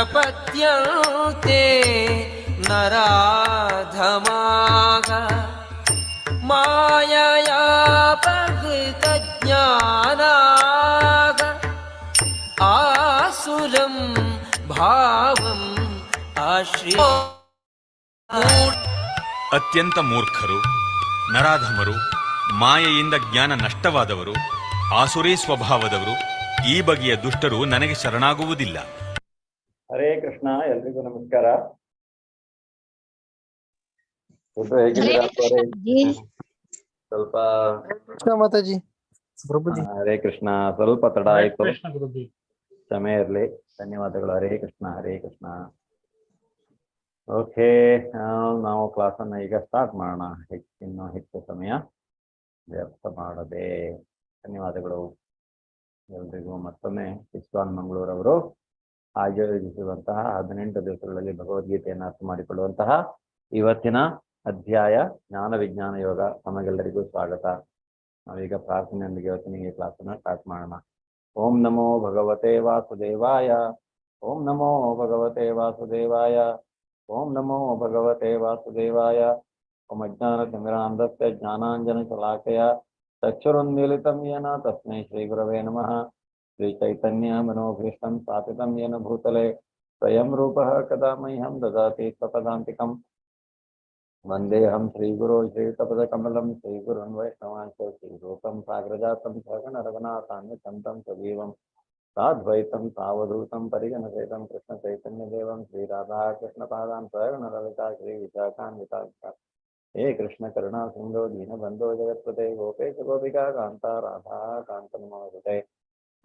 ಪ್ರಪದ್ಯಂತೆ ನರಾಧಮಾಗ ಮಾಯಯಾಪಹೃತ ಜ್ಞಾನಾಗ ಆಸುರಂ ಭಾವಂ ಆಶ್ರಿಯ. ಅತ್ಯಂತ ಮೂರ್ಖರು, ನರಾಧಮರು, ಮಾಯೆಯಿಂದ ಜ್ಞಾನ ನಷ್ಟವಾದವರು, ಆಸುರಿ ಸ್ವಭಾವದವರು, ಈ ಬಗೆಯ ದುಷ್ಟರು ನನಗೆ ಶರಣಾಗುವುದಿಲ್ಲ. ಹರೇ ಕೃಷ್ಣ. ಎಲ್ರಿಗೂ ನಮಸ್ಕಾರ. ಸ್ವಲ್ಪ ಮಾತಾಜಿ ಹರೇ ಕೃಷ್ಣ. ಸ್ವಲ್ಪ ತಡ ಆಯ್ತು, ಕ್ಷಮೆ ಇರ್ಲಿ. ಧನ್ಯವಾದಗಳು. ಹರೇ ಕೃಷ್ಣ, ಹರೇ ಕೃಷ್ಣ. ಓಕೆ, ನಾವು ಕ್ಲಾಸನ್ನು ಈಗ ಸ್ಟಾರ್ಟ್ ಮಾಡೋಣ. ಇನ್ನೂ ಹೆಚ್ಚು ಸಮಯ ವ್ಯರ್ಥ ಮಾಡದೆ. ಧನ್ಯವಾದಗಳು ಎಲ್ರಿಗೂ. ಮತ್ತೊಮ್ಮೆ ಇಸ್ಕಾನ್ ಮಂಗಳೂರವರು ಆಯೋಜಿಸುವಂತಹ 18 ದಿವಸಗಳಲ್ಲಿ ಭಗವದ್ಗೀತೆಯನ್ನು ಅರ್ಥ ಮಾಡಿಕೊಳ್ಳುವಂತಹ ಇವತ್ತಿನ ಅಧ್ಯಾಯ ಜ್ಞಾನ ವಿಜ್ಞಾನ ಯೋಗ. ತಮಗೆಲ್ಲರಿಗೂ ಸ್ವಾಗತ. ನಾವೀಗ ಪ್ರಾರ್ಥನೆಯೊಂದಿಗೆ ಇವತ್ತಿನ ಈ ಕ್ಲಾಸನ್ನು ಸ್ಟಾರ್ಟ್ ಮಾಡೋಣ. ಓಂ ನಮೋ ಭಗವತೆ ವಾಸುದೇವಾಯ. ಓಂ ನಮೋ ಭಗವತೆ ವಾಸುದೇವಾಯ. ಓಂ ನಮೋ ಭಗವತೆ ವಾಸುದೇವಾಯ. ಓಂ ಅಜ್ಞಾನತಿಮಿರಾಂಧಸ್ಯ ಜ್ಞಾನಾಂಜನಶಲಾಕಯ ಚಕ್ಷುರುನ್ಮೀಲಿತಂ ಯೇನ ತಸ್ಮೈ ಶ್ರೀ ಗುರವೇ ನಮಃ. ಶ್ರೀ ಚೈತನ್ಯ ಮನೋಭೀಷ್ಟಂ ಸ್ಥಾಪಿತಂ ಯೇನ ಭೂತಲೆ ಸ್ವಯಂ ರೂಪಃ ಕದಾ ಮಹ್ಯಂ ದದಾತಿ ಸ್ವಪದಾಂತಿಕಂ. ವಂದೇಹಂ ಶ್ರೀಗುರೋ ಶ್ರೀಯುತಪದಕಮಲಂ ಶ್ರೀಗುರುನ್ ವೈಷ್ಣವಾಂಶ ಶ್ರೀರೂಪಂ ಸಾಗ್ರಜಾತಂ ಸಗಣ ರಘುನಾಥಾನ್ವಿತಂ तं ಸಜೀವಂ ಸಾದ್ವೈತಂ ಸಾವಧೂತಂ ಪರಿಗಣಸಹಿತಂ ಕೃಷ್ಣ ಚೈತನ್ಯ ದೇವಂ ಶ್ರೀರಾಧಾ ಕೃಷ್ಣ ಪಾದಾನ್ ಸಗಣ ಲಲಿತಾ ಶ್ರೀ ವಿಶಾಖಾನ್ವಿತಾ. ಹೇ ಕೃಷ್ಣ ಕರುಣಾ ಸಿಂಧೋ ದೀನಬಂಧೋ ಜಗತ್ಪತೆ ಗೋಪೇಶ ಗೋಪಿಕಾ ಕಾಂತ ರಾಧಾ ಕಾಂತ ನಮೋಸ್ತುತೇ.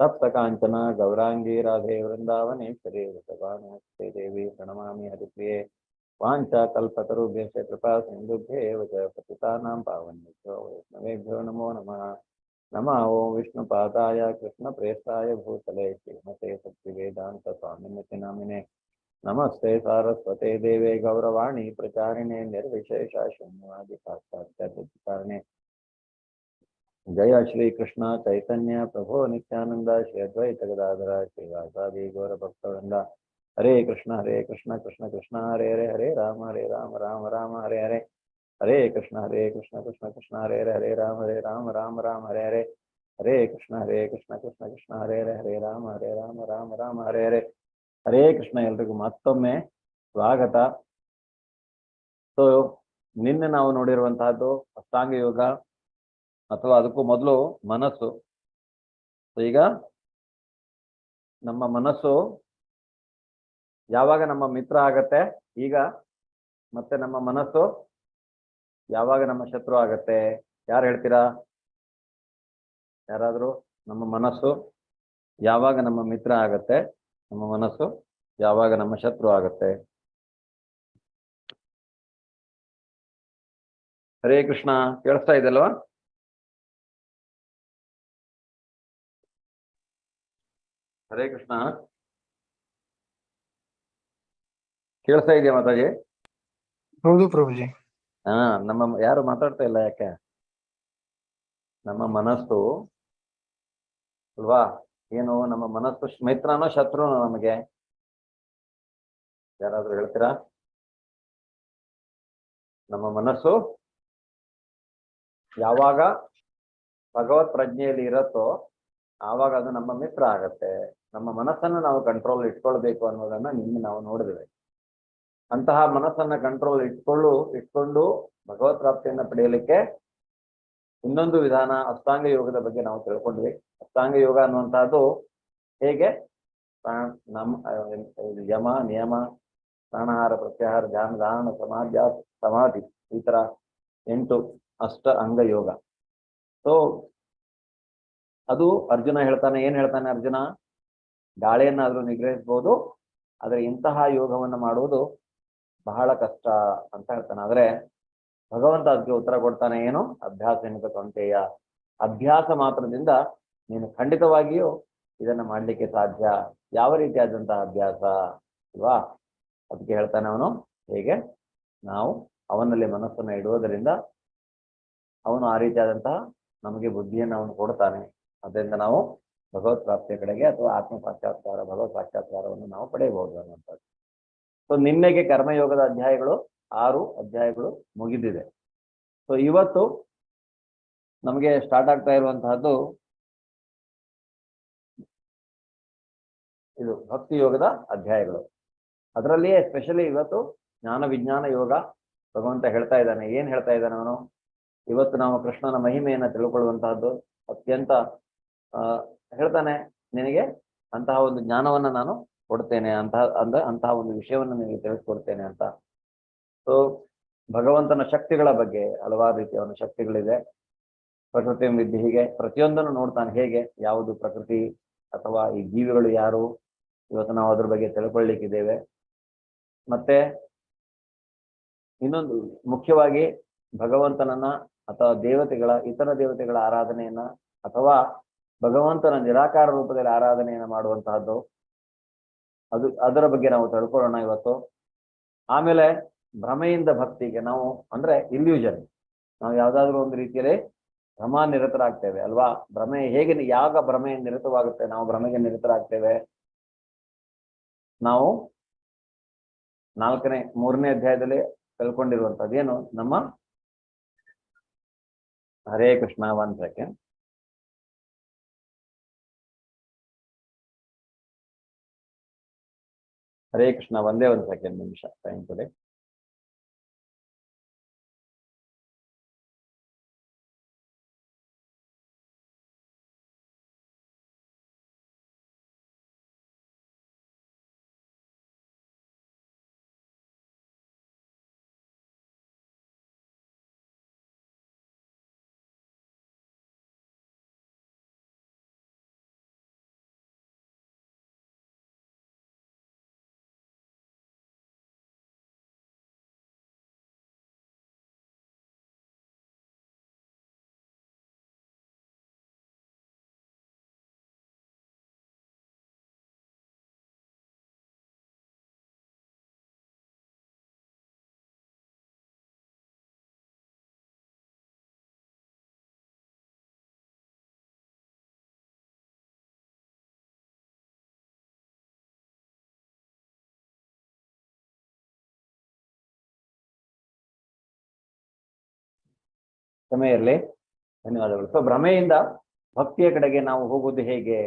ಸಪ್ತ ಕಾಂಚನ ಗೌರಾಂಗಿ ರಾಧೆ ವೃಂದಾವನೇಶ್ವರಿ ವೃಷಭಾನುಮಸ್ತೆ ದೇವಿ ಪ್ರಣಮಾಮಿ ಹರಿಪ್ರಿಯೆ. ವಾಂಛಾ ಕಲ್ಪತರುಭ್ಯಶ್ಚ ಕೃಪಾ ಸಿಂಧುಭ್ಯೇವ ಚ ಪತಿತಾನಾಂ ಪಾವನೇಭ್ಯೋ ವೈಷ್ಣವೇಭ್ಯೋ ನಮೋ ನಮಃ. ನಮಃ ಓಂ ವಿಷ್ಣುಪಾದಾಯ ಕೃಷ್ಣಪ್ರೇಷ್ಠಾಯ ಭೂತಲೆ ಶ್ರೀಮತೆ ಸಚ್ಚಿವೇದಾಂತ ಸ್ವಾಮಿನತಿ ನಾಮಿನೆ. ನಮಸ್ತೆ ಸಾರಸ್ವತೆ ದೇವೆ ಗೌರವಾಣಿ ಪ್ರಚಾರಿಣೆ ನಿರ್ವಿಶೇಷ ಶೂನ್ಯವಾದಿ ಪಾಶ್ಚಾತ್ಯಕಾರಣೆ. ಜಯ ಶ್ರೀ ಕೃಷ್ಣ ಚೈತನ್ಯ ಪ್ರಭು ನಿತ್ಯಾನಂದ ಶ್ರೀ ಅದ್ವೈತ ಗದಾಧರ ಶ್ರೀವಾಸಾದಿ ಗೌರ ಭಕ್ತವೃಂದ. ಹರೇ ಕೃಷ್ಣ ಕೃಷ್ಣ ಕೃಷ್ಣ ಹರೇ ಹರೇ. ಹರೇ ರಾಮ ರಾಮ ರಾಮ ಹರೇ ಹರೇ. ಹರೇ ಕೃಷ್ಣ ಕೃಷ್ಣ ಕೃಷ್ಣ ಹರೇ ಹರೇ. ಹರೇ ರಾಮ ರಾಮ ಹರೇ ಹರೇ. ಹರೇ ಕೃಷ್ಣ ಕೃಷ್ಣ ಕೃಷ್ಣ ಹರೇ ಹರೇ. ಹರೇ ರಾಮ ರಾಮ ಹರೇ ಹರೇ. ಹರೇ ಕೃಷ್ಣ. ಎಲ್ರಿಗೂ ಮತ್ತೊಮ್ಮೆ ಸ್ವಾಗತ. ಸೊ ನಿನ್ನೆ ನಾವು ನೋಡಿರುವಂತಹದ್ದು ಅಷ್ಟಾಂಗ ಯೋಗ, ಅಥವಾ ಅದಕ್ಕೂ ಮೊದಲು ಮನಸ್ಸು. ಈಗ ನಮ್ಮ ಮನಸ್ಸು ಯಾವಾಗ ನಮ್ಮ ಮಿತ್ರ ಆಗತ್ತೆ, ಈಗ ಮತ್ತೆ ನಮ್ಮ ಮನಸ್ಸು ಯಾವಾಗ ನಮ್ಮ ಶತ್ರು ಆಗತ್ತೆ? ಯಾರು ಹೇಳ್ತೀರಾ? ಯಾರಾದ್ರೂ? ನಮ್ಮ ಮನಸ್ಸು ಯಾವಾಗ ನಮ್ಮ ಮಿತ್ರ ಆಗತ್ತೆ, ನಮ್ಮ ಮನಸ್ಸು ಯಾವಾಗ ನಮ್ಮ ಶತ್ರು ಆಗತ್ತೆ? ಹರೇ ಕೃಷ್ಣ. ಕೇಳಿಸ್ತಾ ಇದೆಲ್ವಾ? ಹರೇ ಕೃಷ್ಣ. ಕೇಳಿಸ್ತಾ ಇದೆಯಾ ಮಾತಾಜಿ? ಹೌದು ಪ್ರಭುಜಿ. ನಮ್ಮ ಯಾರು ಮಾತಾಡ್ತಾ ಇಲ್ಲ, ಯಾಕೆ? ನಮ್ಮ ಮನಸ್ಸು ಅಲ್ವಾ, ಏನು ನಮ್ಮ ಮನಸ್ಸು ಮಿತ್ರನೋ ಶತ್ರುನೋ ನಮಗೆ? ಯಾರಾದ್ರೂ ಹೇಳ್ತೀರಾ? ನಮ್ಮ ಮನಸ್ಸು ಯಾವಾಗ ಭಗವತ್ ಪ್ರಜ್ಞೆಯಲ್ಲಿ ಇರತ್ತೋ ಆವಾಗ ಅದು ನಮ್ಮ ಮಿತ್ರ ಆಗತ್ತೆ. ನಮ್ಮ ಮನಸ್ಸನ್ನು ನಾವು ಕಂಟ್ರೋಲ್ ಇಟ್ಕೊಳ್ಬೇಕು ಅನ್ನೋದನ್ನ ನಿನ್ನೆ ನಾವು ನೋಡಿದ್ವಿ. ಅಂತಹ ಮನಸ್ಸನ್ನ ಕಂಟ್ರೋಲ್ ಇಟ್ಕೊಂಡು ಭಗವತ್ ಪ್ರಾಪ್ತಿಯನ್ನ ಪಡೆಯಲಿಕ್ಕೆ ಇನ್ನೊಂದು ವಿಧಾನ ಅಷ್ಟಾಂಗ ಯೋಗದ ಬಗ್ಗೆ ನಾವು ತಿಳ್ಕೊಂಡ್ವಿ. ಅಷ್ಟಾಂಗ ಯೋಗ ಅನ್ನುವಂತಹದ್ದು ಹೇಗೆ ನಮ್ಮ ಯಮ ನಿಯಮ ಪ್ರಾಣಾಹಾರ ಪ್ರತ್ಯಾಹಾರ ಧ್ಯಾನ ಧಾರಣ ಸಮಾಧಿ ಈ ತರ 8 ಅಷ್ಟ ಅಂಗ ಯೋಗ. ಸೊ ಅದು ಅರ್ಜುನ ಹೇಳ್ತಾನೆ. ಏನ್ ಹೇಳ್ತಾನೆ ಅರ್ಜುನ? ಗಾಳಿಯನ್ನಾದ್ರೂ ನಿಗ್ರಹಿಸಬಹುದು, ಆದ್ರೆ ಇಂತಹ ಯೋಗವನ್ನು ಮಾಡುವುದು ಬಹಳ ಕಷ್ಟ ಅಂತ ಹೇಳ್ತಾನೆ. ಆದ್ರೆ ಭಗವಂತ ಅದಕ್ಕೆ ಉತ್ತರ ಕೊಡ್ತಾನೆ. ಏನು? ಅಭ್ಯಾಸ ಎನ್ನುತ್ತ ಕೊಂತೆಯ. ಅಭ್ಯಾಸ ಮಾತ್ರದಿಂದ ನೀನು ಖಂಡಿತವಾಗಿಯೂ ಇದನ್ನ ಮಾಡ್ಲಿಕ್ಕೆ ಸಾಧ್ಯ. ಯಾವ ರೀತಿಯಾದಂತಹ ಅಭ್ಯಾಸ ಅಲ್ವಾ? ಅದಕ್ಕೆ ಹೇಳ್ತಾನೆ ಅವನು. ಹೇಗೆ ನಾವು ಅವನಲ್ಲಿ ಮನಸ್ಸನ್ನು ಇಡುವುದರಿಂದ ಅವನು ಆ ರೀತಿಯಾದಂತಹ ನಮಗೆ ಬುದ್ಧಿಯನ್ನು ಅವನು ಕೊಡ್ತಾನೆ. ಅದರಿಂದ ನಾವು ಭಗವತ್ ಪ್ರಾಪ್ತಿಯ ಕಡೆಗೆ ಅಥವಾ ಆತ್ಮ ಸಾಕ್ಷಾತ್ಕಾರ ಭಗವತ್ ಸಾಕ್ಷಾತ್ಕಾರವನ್ನು ನಾವು ಪಡೆಯಬಹುದು ಅನ್ನುವಂಥದ್ದು. ಸೊ ನಿನ್ನೆಗೆ ಕರ್ಮಯೋಗದ ಅಧ್ಯಾಯಗಳು 6 ಅಧ್ಯಾಯಗಳು ಮುಗಿದಿದೆ. ಸೊ ಇವತ್ತು ನಮಗೆ ಸ್ಟಾರ್ಟ್ ಆಗ್ತಾ ಇರುವಂತಹದ್ದು ಇದು ಭಕ್ತಿ ಯೋಗದ ಅಧ್ಯಾಯಗಳು. ಅದರಲ್ಲಿಯೇ ಎಸ್ಪೆಷಲಿ ಇವತ್ತು ಜ್ಞಾನ ವಿಜ್ಞಾನ ಯೋಗ ಭಗವಂತ ಹೇಳ್ತಾ ಇದ್ದಾನೆ. ಏನ್ ಹೇಳ್ತಾ ಇದ್ದಾನೆ ಅವನು? ಇವತ್ತು ನಾವು ಕೃಷ್ಣನ ಮಹಿಮೆಯನ್ನ ತಿಳ್ಕೊಳ್ಳುವಂತಹದ್ದು ಅತ್ಯಂತ ಹೇಳ್ತಾನೆ, ನಿನಗೆ ಅಂತಹ ಒಂದು ಜ್ಞಾನವನ್ನ ನಾನು ಕೊಡ್ತೇನೆ, ಅಂತಹ ಒಂದು ವಿಷಯವನ್ನು ನಿನಗೆ ತಿಳಿಸ್ಕೊಡ್ತೇನೆ ಅಂತ. ಸೊ ಭಗವಂತನ ಶಕ್ತಿಗಳ ಬಗ್ಗೆ ಹಲವಾರು ರೀತಿಯ ಒಂದು ಶಕ್ತಿಗಳಿದೆ. ಪ್ರಕೃತಿ ವಿದ್ಯೆ, ಹೀಗೆ ಪ್ರತಿಯೊಂದನ್ನು ನೋಡ್ತಾನೆ. ಹೇಗೆ ಯಾವುದು ಪ್ರಕೃತಿ ಅಥವಾ ಈ ಜೀವಿಗಳು ಯಾರು, ಇವತ್ತು ನಾವು ಅದ್ರ ಬಗ್ಗೆ ತಿಳ್ಕೊಳ್ಳಿಕ್ಕಿದ್ದೇವೆ. ಮತ್ತೆ ಇನ್ನೊಂದು ಮುಖ್ಯವಾಗಿ ಭಗವಂತನನ್ನ ಅಥವಾ ಇತರ ದೇವತೆಗಳ ಆರಾಧನೆಯನ್ನ ಅಥವಾ ಭಗವಂತನ ನಿರಾಕಾರ ರೂಪದಲ್ಲಿ ಆರಾಧನೆಯನ್ನ ಮಾಡುವಂತಹದ್ದು, ಅದರ ಬಗ್ಗೆ ನಾವು ತಿಳ್ಕೊಳ್ಳೋಣ ಇವತ್ತು. ಆಮೇಲೆ ಭ್ರಮೆಯಿಂದ ಭಕ್ತಿಗೆ ನಾವು ಅಂದ್ರೆ ಇಲ್ಯೂಷನ್, ನಾವು ಯಾವ್ದಾದ್ರು ಒಂದು ರೀತಿಯಲ್ಲಿ ಭ್ರಮಾನಿರತರಾಗ್ತೇವೆ ಅಲ್ವಾ? ಭ್ರಮೆ ಹೇಗೆ, ಯಾವಾಗ ಭ್ರಮೆ ನಿರತವಾಗುತ್ತೆ, ನಾವು ಭ್ರಮೆಗೆ ನಿರತರಾಗ್ತೇವೆ. ನಾವು 3ನೇ ಅಧ್ಯಾಯದಲ್ಲಿ ತಿಳ್ಕೊಂಡಿರುವಂತದ್ದು ಏನು? ನಮ್ಮ ಹರೇ ಕೃಷ್ಣ, 1 ಸೆಕೆಂಡ್. ಹರೇ ಕೃಷ್ಣ, ಒಂದೇ 1 ಸೆಕೆಂಡ್, ನಿಮಿಷ ಟೈಮ್ ಕೊಡಿ. ಸಮಯ ಇರಲಿ, ಧನ್ಯವಾದಗಳು. ಸೊ ಭ್ರಮೆಯಿಂದ ಭಕ್ತಿಯ ಕಡೆಗೆ ನಾವು ಹೋಗುವುದು ಹೇಗೆ?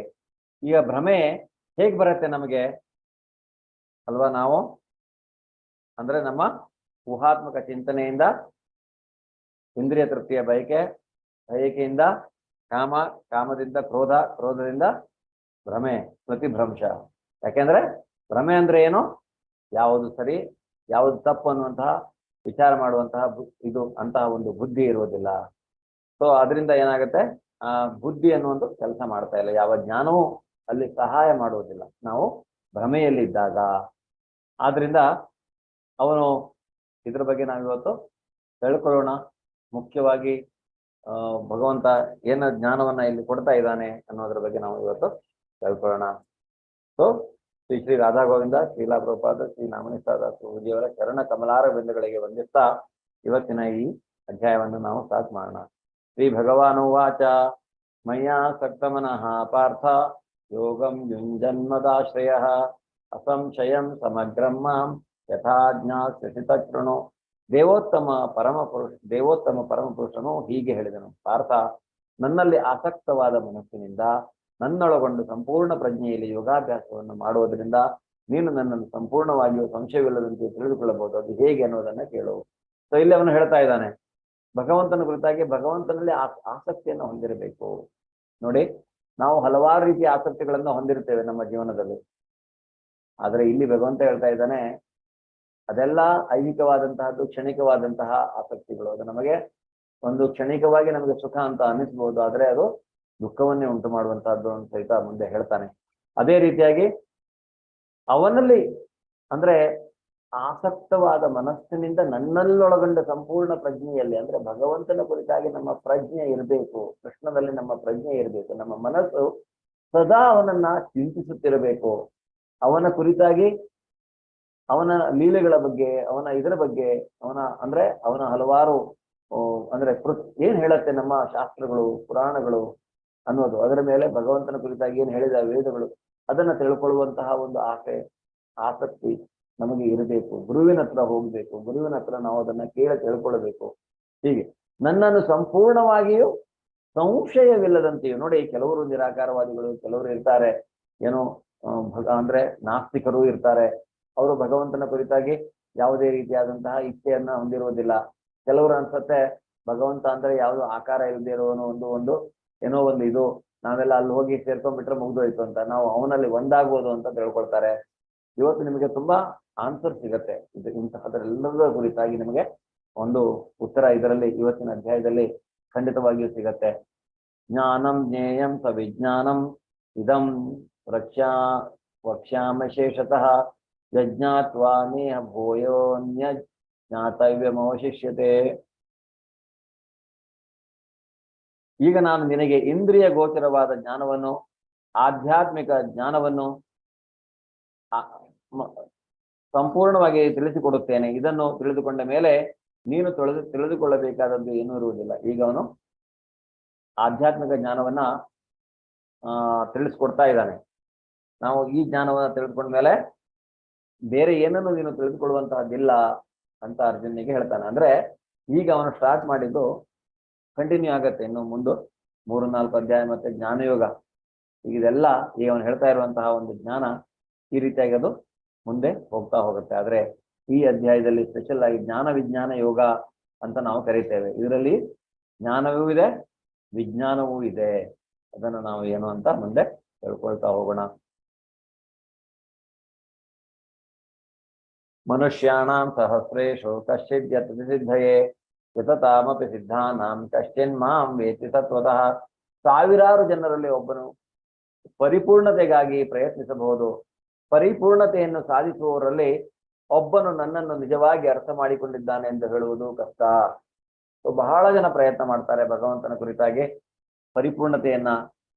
ಈಗ ಭ್ರಮೆ ಹೇಗೆ ಬರುತ್ತೆ ನಮಗೆ ಅಲ್ವಾ? ನಾವು ಅಂದ್ರೆ ನಮ್ಮ ಊಹಾತ್ಮಕ ಚಿಂತನೆಯಿಂದ, ಇಂದ್ರಿಯ ತೃಪ್ತಿಯ ಬಯಕೆಯಿಂದ, ಕಾಮದಿಂದ ಕ್ರೋಧದಿಂದ ಭ್ರಮೆ, ಪ್ರತಿಭ್ರಂಶ. ಯಾಕೆಂದ್ರೆ ಭ್ರಮೆ ಅಂದ್ರೆ ಏನು? ಯಾವುದು ಸರಿ ಯಾವುದು ತಪ್ಪು ಅನ್ನುವಂತಹ ವಿಚಾರ ಮಾಡುವಂತಹ ಅಂತಹ ಒಂದು ಬುದ್ಧಿ ಇರುವುದಿಲ್ಲ. ಸೊ ಅದರಿಂದ ಏನಾಗುತ್ತೆ, ಬುದ್ಧಿ ಅನ್ನುವಂಥ ಕೆಲಸ ಮಾಡ್ತಾ ಇಲ್ಲ, ಯಾವ ಜ್ಞಾನವೂ ಅಲ್ಲಿ ಸಹಾಯ ಮಾಡುವುದಿಲ್ಲ ನಾವು ಭ್ರಮೆಯಲ್ಲಿದ್ದಾಗ. ಆದ್ರಿಂದ ಅವನು ಇದ್ರ ಬಗ್ಗೆ ನಾವಿವತ್ತು ತಿಳ್ಕೊಳ್ಳೋಣ. ಮುಖ್ಯವಾಗಿ ಭಗವಂತ ಏನ ಜ್ಞಾನವನ್ನ ಇಲ್ಲಿ ಕೊಡ್ತಾ ಇದ್ದಾನೆ ಅನ್ನೋದ್ರ ಬಗ್ಗೆ ನಾವು ಇವತ್ತು ತಿಳ್ಕೊಳ್ಳೋಣ. ಸೊ ಶ್ರೀ ರಾಧಾ ಗೋವಿಂದ, ಶ್ರೀಲಾ ಪ್ರಭುಪಾದ, ಶ್ರೀ ನಾಮನಿಷ್ಠಾದ ಪ್ರಭುಜಿಯವರ ಚರಣ ಕಮಲಾರ ಬಿಂದುಗಳಿಗೆ ವಂದಿಸ್ತಾ ಇವತ್ತಿನ ಈ ಅಧ್ಯಾಯವನ್ನು ನಾವು ಸ್ಟಾರ್ಟ್ ಮಾಡೋಣ. ಶ್ರೀ ಭಗವಾನುವಾಚ ಮಯ್ಯಾ ಸಕ್ತಮನಃ ಪಾರ್ಥ ಯೋಗಂ ಯುಂಜನ್ಮದಾಶ್ರಯ ಅಸಂಶಯಂ ಸಮಗ್ರಂ ಮಾಂ ಯಥಾ ಜ್ಞಾಸ್ಯಸಿ ತಚ್ಛೃಣು. ದೇವೋತ್ತಮ ಪರಮಪುರುಷನು ಹೀಗೆ ಹೇಳಿದನು, ಪಾರ್ಥ, ನನ್ನಲ್ಲಿ ಆಸಕ್ತವಾದ ಮನಸ್ಸಿನಿಂದ ನನ್ನೊಳಗೊಂಡು ಸಂಪೂರ್ಣ ಪ್ರಜ್ಞೆಯಲ್ಲಿ ಯೋಗಾಭ್ಯಾಸವನ್ನು ಮಾಡುವುದರಿಂದ ನೀನು ನನ್ನನ್ನು ಸಂಪೂರ್ಣವಾಗಿಯೂ ಸಂಶಯವಿಲ್ಲದಂತೆ ತಿಳಿದುಕೊಳ್ಳಬಹುದು. ಅದು ಹೇಗೆ ಅನ್ನೋದನ್ನ ಕೇಳು. ಸೊ ಇಲ್ಲಿ ಅವನು ಹೇಳ್ತಾ ಇದ್ದಾನೆ, ಭಗವಂತನ ಕುರಿತಾಗಿ ಭಗವಂತನಲ್ಲಿ ಆಸಕ್ತಿಯನ್ನು ಹೊಂದಿರಬೇಕು. ನೋಡಿ, ನಾವು ಹಲವಾರು ರೀತಿಯ ಆಸಕ್ತಿಗಳನ್ನು ಹೊಂದಿರ್ತೇವೆ ನಮ್ಮ ಜೀವನದಲ್ಲಿ. ಆದರೆ ಇಲ್ಲಿ ಭಗವಂತ ಹೇಳ್ತಾ ಇದ್ದಾನೆ, ಅದೆಲ್ಲ ಐಹಿಕವಾದಂತಹದ್ದು, ಕ್ಷಣಿಕವಾದಂತಹ ಆಸಕ್ತಿಗಳು. ಅದು ನಮಗೆ ಒಂದು ಕ್ಷಣಿಕವಾಗಿ ನಮಗೆ ಸುಖ ಅಂತ ಅನ್ನಿಸ್ಬಹುದು, ಆದರೆ ಅದು ದುಃಖವನ್ನೇ ಉಂಟು ಮಾಡುವಂತಹದ್ದು ಅಂತ ಸಹಿತ ಮುಂದೆ ಹೇಳ್ತಾನೆ. ಅದೇ ರೀತಿಯಾಗಿ ಅವನಲ್ಲಿ ಅಂದ್ರೆ ಆಸಕ್ತವಾದ ಮನಸ್ಸಿನಿಂದ ನನ್ನಲ್ಲೊಳಗೊಂಡ ಸಂಪೂರ್ಣ ಪ್ರಜ್ಞೆಯಲ್ಲಿ, ಅಂದ್ರೆ ಭಗವಂತನ ಕುರಿತಾಗಿ ನಮ್ಮ ಪ್ರಜ್ಞೆ ಇರಬೇಕು, ಕೃಷ್ಣದಲ್ಲಿ ನಮ್ಮ ಪ್ರಜ್ಞೆ ಇರಬೇಕು, ನಮ್ಮ ಮನಸ್ಸು ಸದಾ ಅವನನ್ನ ಚಿಂತಿಸುತ್ತಿರಬೇಕು, ಅವನ ಕುರಿತಾಗಿ, ಅವನ ಲೀಲೆಗಳ ಬಗ್ಗೆ, ಇದರ ಬಗ್ಗೆ, ಅವನ ಹಲವಾರು ಅಂದ್ರೆ ಏನ್ ಹೇಳತ್ತೆ ನಮ್ಮ ಶಾಸ್ತ್ರಗಳು, ಪುರಾಣಗಳು, ಅನ್ನೋದು, ಅದರ ಮೇಲೆ ಭಗವಂತನ ಕುರಿತಾಗಿ ಏನು ಹೇಳಿದ ವೇದಗಳು ಅದನ್ನ ತಿಳ್ಕೊಳ್ಳುವಂತಹ ಒಂದು ಆಸಕ್ತಿ ನಮಗೆ ಇರಬೇಕು. ಗುರುವಿನ ಹತ್ರ ಹೋಗ್ಬೇಕು, ಗುರುವಿನ ಹತ್ರ ನಾವು ಅದನ್ನ ಕೇಳಿ ತಿಳ್ಕೊಳ್ಬೇಕು. ಹೀಗೆ ನನ್ನನ್ನು ಸಂಪೂರ್ಣವಾಗಿಯೂ ಸಂಶಯವಿಲ್ಲದಂತೆಯೂ ನೋಡಿ, ಕೆಲವರು ನಿರಾಕಾರವಾದಿಗಳು, ಕೆಲವರು ಇರ್ತಾರೆ ಏನೋ ಅಂದ್ರೆ ನಾಸ್ತಿಕರು ಇರ್ತಾರೆ. ಅವರು ಭಗವಂತನ ಕುರಿತಾಗಿ ಯಾವುದೇ ರೀತಿಯಾದಂತಹ ಇಚ್ಛೆಯನ್ನ ಹೊಂದಿರುವುದಿಲ್ಲ. ಕೆಲವರು ಅನ್ಸತ್ತೆ ಭಗವಂತ ಅಂದ್ರೆ ಯಾವುದು ಆಕಾರ ಇಲ್ಲದೆ ಇರುವನು, ಒಂದು ಏನೋ ಒಂದು ಇದು, ನಾವೆಲ್ಲ ಅಲ್ಲಿ ಹೋಗಿ ಸೇರ್ಕೊಂಡ್ಬಿಟ್ರೆ ಮುಗ್ದೋಯ್ತು ಅಂತ, ನಾವು ಅವನಲ್ಲಿ ಒಂದಾಗ್ಬೋದು ಅಂತ ತಿಳ್ಕೊಳ್ತಾರೆ. ಇವತ್ತು ನಿಮಗೆ ತುಂಬಾ ಆನ್ಸರ್ ಸಿಗತ್ತೆ ಇಂತಹದರೆಲ್ಲದರ ಕುರಿತಾಗಿ ನಿಮಗೆ ಒಂದು ಉತ್ತರ ಇದರಲ್ಲಿ ಇವತ್ತಿನ ಅಧ್ಯಾಯದಲ್ಲಿ ಖಂಡಿತವಾಗಿಯೂ ಸಿಗತ್ತೆ. ಜ್ಞಾನಂ ಜ್ಞೇಯಂ ಸ ವಿಜ್ಞಾನಂ ಇದಂ ವಕ್ಷ್ಯಾಮ ಶೇಷತಃ ಯಜ್ಞಾತ್ವಾ ನೇಹ ಭೂಯೋನ್ಯ ಜ್ಞಾತವ್ಯಮವಶಿಷ್ಯತೆ. ಈಗ ನಾನು ನಿನಗೆ ಇಂದ್ರಿಯ ಗೋಚರವಾದ ಜ್ಞಾನವನ್ನು, ಆಧ್ಯಾತ್ಮಿಕ ಜ್ಞಾನವನ್ನು ಸಂಪೂರ್ಣವಾಗಿ ತಿಳಿಸಿಕೊಡುತ್ತೇನೆ. ಇದನ್ನು ತಿಳಿದುಕೊಂಡ ಮೇಲೆ ನೀನು ತಿಳಿದುಕೊಳ್ಳಬೇಕಾದದ್ದು ಏನೂ ಇರುವುದಿಲ್ಲ. ಈಗ ಅವನು ಆಧ್ಯಾತ್ಮಿಕ ಜ್ಞಾನವನ್ನ ತಿಳಿಸ್ಕೊಡ್ತಾ ಇದ್ದಾನೆ. ನಾವು ಈ ಜ್ಞಾನವನ್ನ ತಿಳಿದುಕೊಂಡ ಮೇಲೆ ಬೇರೆ ಏನನ್ನು ನೀನು ತಿಳಿದುಕೊಳ್ಳುವಂತಹದ್ದಿಲ್ಲ ಅಂತ ಅರ್ಜುನಿಗೆ ಹೇಳ್ತಾನೆ. ಅಂದ್ರೆ ಈಗ ಅವನು ಸ್ಟಾರ್ಟ್ ಮಾಡಿದ್ದು ಕಂಟಿನ್ಯೂ ಆಗತ್ತೆ. ಇನ್ನು ಮುಂದೆ 3-4 ಅಧ್ಯಾಯ ಮತ್ತೆ ಜ್ಞಾನಯೋಗ, ಈಗ ಇದೆಲ್ಲ ಈಗ ಅವನು ಹೇಳ್ತಾ ಇರುವಂತಹ ಒಂದು ಜ್ಞಾನ ಈ ರೀತಿಯಾಗಿ ಅದು ಮುಂದೆ ಹೋಗ್ತಾ ಹೋಗುತ್ತೆ. ಆದ್ರೆ ಈ ಅಧ್ಯಾಯದಲ್ಲಿ ಸ್ಪೆಷಲ್ ಆಗಿ ಜ್ಞಾನ ವಿಜ್ಞಾನ ಯೋಗ ಅಂತ ನಾವು ಕರಿತೇವೆ. ಇದರಲ್ಲಿ ಜ್ಞಾನವೂ ಇದೆ, ವಿಜ್ಞಾನವೂ ಇದೆ. ಅದನ್ನು ನಾವು ಏನು ಅಂತ ಮುಂದೆ ತಿಳ್ಕೊಳ್ತಾ ಹೋಗೋಣ. ಮನುಷ್ಯಾಣಾಂ ಸಹಸ್ರೇಶು ಕಶ್ಚಿತ್ ಯತತಿ ಸಿದ್ಧಯೇ ಯತತಾಮಪಿ ಸಿದ್ಧಾನಾಂ ಕಶ್ಚಿನ್ ಮಾಂ ವೇತಿ ತತ್ವತಃ. ಸಾವಿರಾರು ಜನರಲ್ಲಿ ಒಬ್ಬನು ಪರಿಪೂರ್ಣತೆಗಾಗಿ ಪ್ರಯತ್ನಿಸಬಹುದು. ಪರಿಪೂರ್ಣತೆಯನ್ನು ಸಾಧಿಸುವವರಲ್ಲಿ ಒಬ್ಬನು ನನ್ನನ್ನು ನಿಜವಾಗಿ ಅರ್ಥ ಮಾಡಿಕೊಂಡಿದ್ದಾನೆ ಎಂದು ಹೇಳುವುದು ಕಷ್ಟ. ಬಹಳ ಜನ ಪ್ರಯತ್ನ ಮಾಡ್ತಾರೆ ಭಗವಂತನ ಕುರಿತಾಗಿ ಪರಿಪೂರ್ಣತೆಯನ್ನ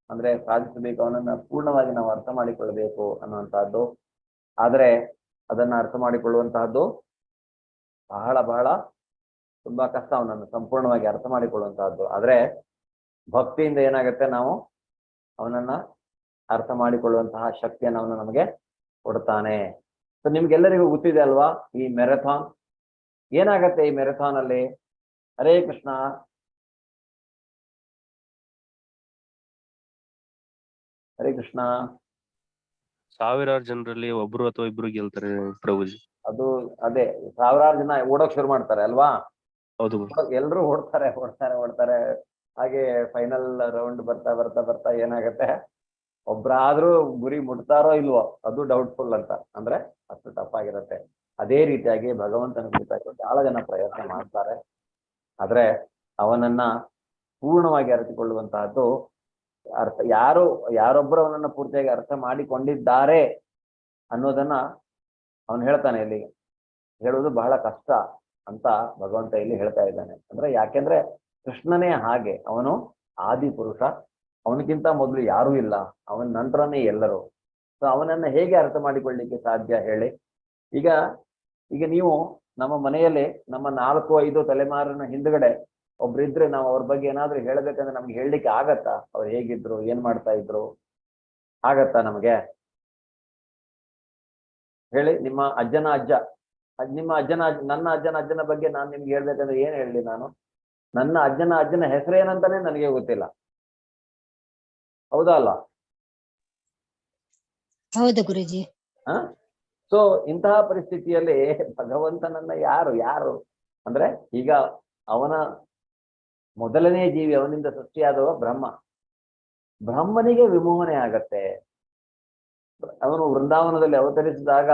ಅಂದ್ರೆ ಸಾಧಿಸಬೇಕು, ಅವನನ್ನ ಪೂರ್ಣವಾಗಿ ನಾವು ಅರ್ಥ ಮಾಡಿಕೊಳ್ಳಬೇಕು ಅನ್ನುವಂತಹದ್ದು. ಆದರೆ ಅದನ್ನ ಅರ್ಥ ಮಾಡಿಕೊಳ್ಳುವಂತಹದ್ದು ಬಹಳ ಬಹಳ ತುಂಬಾ ಕಷ್ಟ, ಅವನನ್ನು ಸಂಪೂರ್ಣವಾಗಿ ಅರ್ಥ ಮಾಡಿಕೊಳ್ಳುವಂತಹದ್ದು. ಆದ್ರೆ ಭಕ್ತಿಯಿಂದ ಏನಾಗುತ್ತೆ, ನಾವು ಅವನನ್ನ ಅರ್ಥ ಮಾಡಿಕೊಳ್ಳುವಂತಹ ಶಕ್ತಿಯನ್ನು ಅವನು ನಮಗೆ ಕೊಡ್ತಾನೆ. ಸೊ ನಿಮ್ಗೆಲ್ಲರಿಗೂ ಗೊತ್ತಿದೆ ಅಲ್ವಾ ಈ ಮ್ಯಾರಥಾನ್ ಏನಾಗತ್ತೆ. ಈ ಮ್ಯಾರಥಾನ್ ಅಲ್ಲಿ ಹರೇ ಕೃಷ್ಣ, ಹರೇ ಕೃಷ್ಣ, ಸಾವಿರಾರು ಜನರಲ್ಲಿ ಒಬ್ರು ಅಥವಾ ಇಬ್ರು ಗೆಲ್ತಾರೆ ಪ್ರಭುಜಿ. ಅದು ಅದೇ ಸಾವಿರಾರು ಜನ ಓಡೋಕ್ ಶುರು ಮಾಡ್ತಾರೆ ಅಲ್ವಾ. ಹೌದು, ಎಲ್ರು ಓಡ್ತಾರೆ. ಹಾಗೆ ಫೈನಲ್ ರೌಂಡ್ ಬರ್ತಾ ಏನಾಗತ್ತೆ, ಒಬ್ರಾದ್ರೂ ಗುರಿ ಮುಟ್ತಾರೋ ಇಲ್ವೋ ಅದು ಡೌಟ್ಫುಲ್ ಅಂತ, ಅಂದ್ರೆ ಅಷ್ಟು ಟಫ್ ಆಗಿರುತ್ತೆ. ಅದೇ ರೀತಿಯಾಗಿ ಭಗವಂತನ ಕುರಿತಾಗಿ ಬಹಳ ಜನ ಪ್ರಯತ್ನ ಮಾಡ್ತಾರೆ. ಆದ್ರೆ ಅವನನ್ನ ಪೂರ್ಣವಾಗಿ ಅರಿತುಕೊಳ್ಳುವಂತಹದ್ದು ಯಾರೊಬ್ಬರು ಅವನನ್ನ ಪೂರ್ತಿಯಾಗಿ ಅರ್ಥ ಮಾಡಿಕೊಂಡಿದ್ದಾರೆ ಅನ್ನೋದನ್ನ ಅವನು ಹೇಳ್ತಾನೆ. ಇಲ್ಲಿ ಹೇಳುವುದು ಬಹಳ ಕಷ್ಟ ಅಂತ ಭಗವಂತ ಇಲ್ಲಿ ಹೇಳ್ತಾ ಇದ್ದಾನೆ. ಅಂದ್ರೆ ಯಾಕೆಂದ್ರೆ ಕೃಷ್ಣನೇ ಹಾಗೆ, ಅವನು ಆದಿ ಪುರುಷ, ಅವನಿಗಿಂತ ಮೊದಲು ಯಾರೂ ಇಲ್ಲ, ಅವನ ನಂತರನೇ ಎಲ್ಲರೂ. ಸೊ ಅವನನ್ನ ಹೇಗೆ ಅರ್ಥ ಮಾಡಿಕೊಳ್ಳಿಕ್ಕೆ ಸಾಧ್ಯ ಹೇಳಿ. ಈಗ ನೀವು ನಮ್ಮ ಮನೆಯಲ್ಲಿ ನಮ್ಮ 4-5 ತಲೆಮಾರಿನ ಹಿಂದ್ಗಡೆ ಒಬ್ರಿದ್ರೆ ನಾವು ಅವ್ರ ಬಗ್ಗೆ ಏನಾದ್ರೂ ಹೇಳ್ಬೇಕಂದ್ರೆ ನಮ್ಗೆ ಹೇಳಲಿಕ್ಕೆ ಆಗತ್ತಾ? ಅವ್ರು ಹೇಗಿದ್ರು, ಏನ್ ಮಾಡ್ತಾ ಇದ್ರು, ಆಗತ್ತಾ ನಮಗೆ ಹೇಳಿ? ನಿಮ್ಮ ಅಜ್ಜನ ನನ್ನ ಅಜ್ಜನ ಬಗ್ಗೆ ನಾನು ನಿಮ್ಗೆ ಹೇಳ್ಬೇಕಂದ್ರೆ ಏನ್ ಹೇಳಿ? ನಾನು ನನ್ನ ಅಜ್ಜನ ಹೆಸರೇನಂತಾನೆ ನನಗೆ ಗೊತ್ತಿಲ್ಲ. ಹೌದಾ ಅಲ್ಲ? ಹೌದು ಗುರುಜಿ. ಸೊ ಇಂತಹ ಪರಿಸ್ಥಿತಿಯಲ್ಲಿ ಭಗವಂತನನ್ನ ಯಾರು ಅಂದ್ರೆ, ಈಗ ಅವನ ಮೊದಲನೇ ಜೀವಿ, ಅವನಿಂದ ಸೃಷ್ಟಿಯಾದವ ಬ್ರಹ್ಮನಿಗೆ ವಿಮೋಹನೆ ಆಗತ್ತೆ. ಅವನು ವೃಂದಾವನದಲ್ಲಿ ಅವತರಿಸಿದಾಗ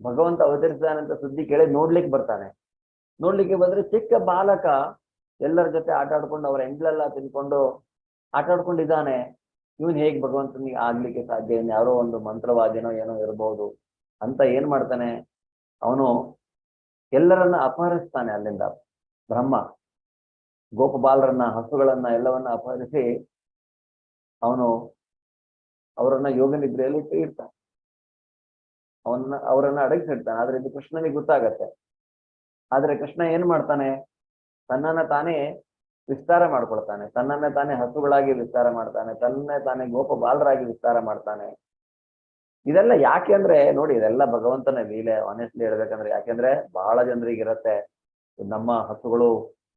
ಭಗವಂತ ಅವತರಿಸಿದಾನಂತ ಸುದ್ದಿ ಕೇಳಿ ನೋಡ್ಲಿಕ್ಕೆ ಬಂದ್ರೆ ಚಿಕ್ಕ ಬಾಲಕ ಎಲ್ಲರ ಜೊತೆ ಆಟ ಆಡ್ಕೊಂಡು ಅವರ ಎಂಡ್ಲೆಲ್ಲ ತಿನ್ಕೊಂಡು ಆಟ ಆಡ್ಕೊಂಡಿದ್ದಾನೆ. ಇವನ್ ಹೇಗ್ ಭಗವಂತನಿಗೆ ಆಗ್ಲಿಕ್ಕೆ ಸಾಧ್ಯ? ಯಾರೋ ಒಂದು ಮಂತ್ರವಾದಿನೋ ಏನೋ ಇರಬಹುದು ಅಂತ ಏನ್ ಮಾಡ್ತಾನೆ, ಅವನು ಎಲ್ಲರನ್ನ ಅಪಹರಿಸ್ತಾನೆ. ಅಲ್ಲಿಂದ ಬ್ರಹ್ಮ ಗೋಪಬಾಲರನ್ನ, ಹಸುಗಳನ್ನ ಎಲ್ಲವನ್ನ ಅಪಹರಿಸಿ ಅವನು ಅವರನ್ನ ಯೋಗ ನಿದ್ರೆಯಲ್ಲಿ ಇಡ್ತಾನೆ, ಅವರನ್ನ ಅಡಗಿಸಿಡ್ತಾನೆ. ಆದ್ರೆ ಇದು ಕೃಷ್ಣನಿಗೆ ಗೊತ್ತಾಗತ್ತೆ. ಆದ್ರೆ ಕೃಷ್ಣ ಏನ್ ಮಾಡ್ತಾನೆ, ತನ್ನನ್ನ ತಾನೇ ವಿಸ್ತಾರ ಮಾಡ್ಕೊಳ್ತಾನೆ, ತನ್ನನ್ನೇ ತಾನೇ ಹಸುಗಳಾಗಿ ವಿಸ್ತಾರ ಮಾಡ್ತಾನೆ, ತನ್ನೇ ತಾನೇ ಗೋಪ ಬಾಲರಾಗಿ ವಿಸ್ತಾರ ಮಾಡ್ತಾನೆ. ಇದೆಲ್ಲ ಯಾಕೆ ಅಂದ್ರೆ ನೋಡಿ, ಇದೆಲ್ಲ ಭಗವಂತನ ಲೀಲೆ. ಆನೆಸ್ಟ್ಲಿ ಹೇಳ್ಬೇಕಂದ್ರೆ, ಯಾಕೆಂದ್ರೆ ಬಹಳ ಜನರಿಗೆ ಇರತ್ತೆ, ನಮ್ಮ ಹಸುಗಳು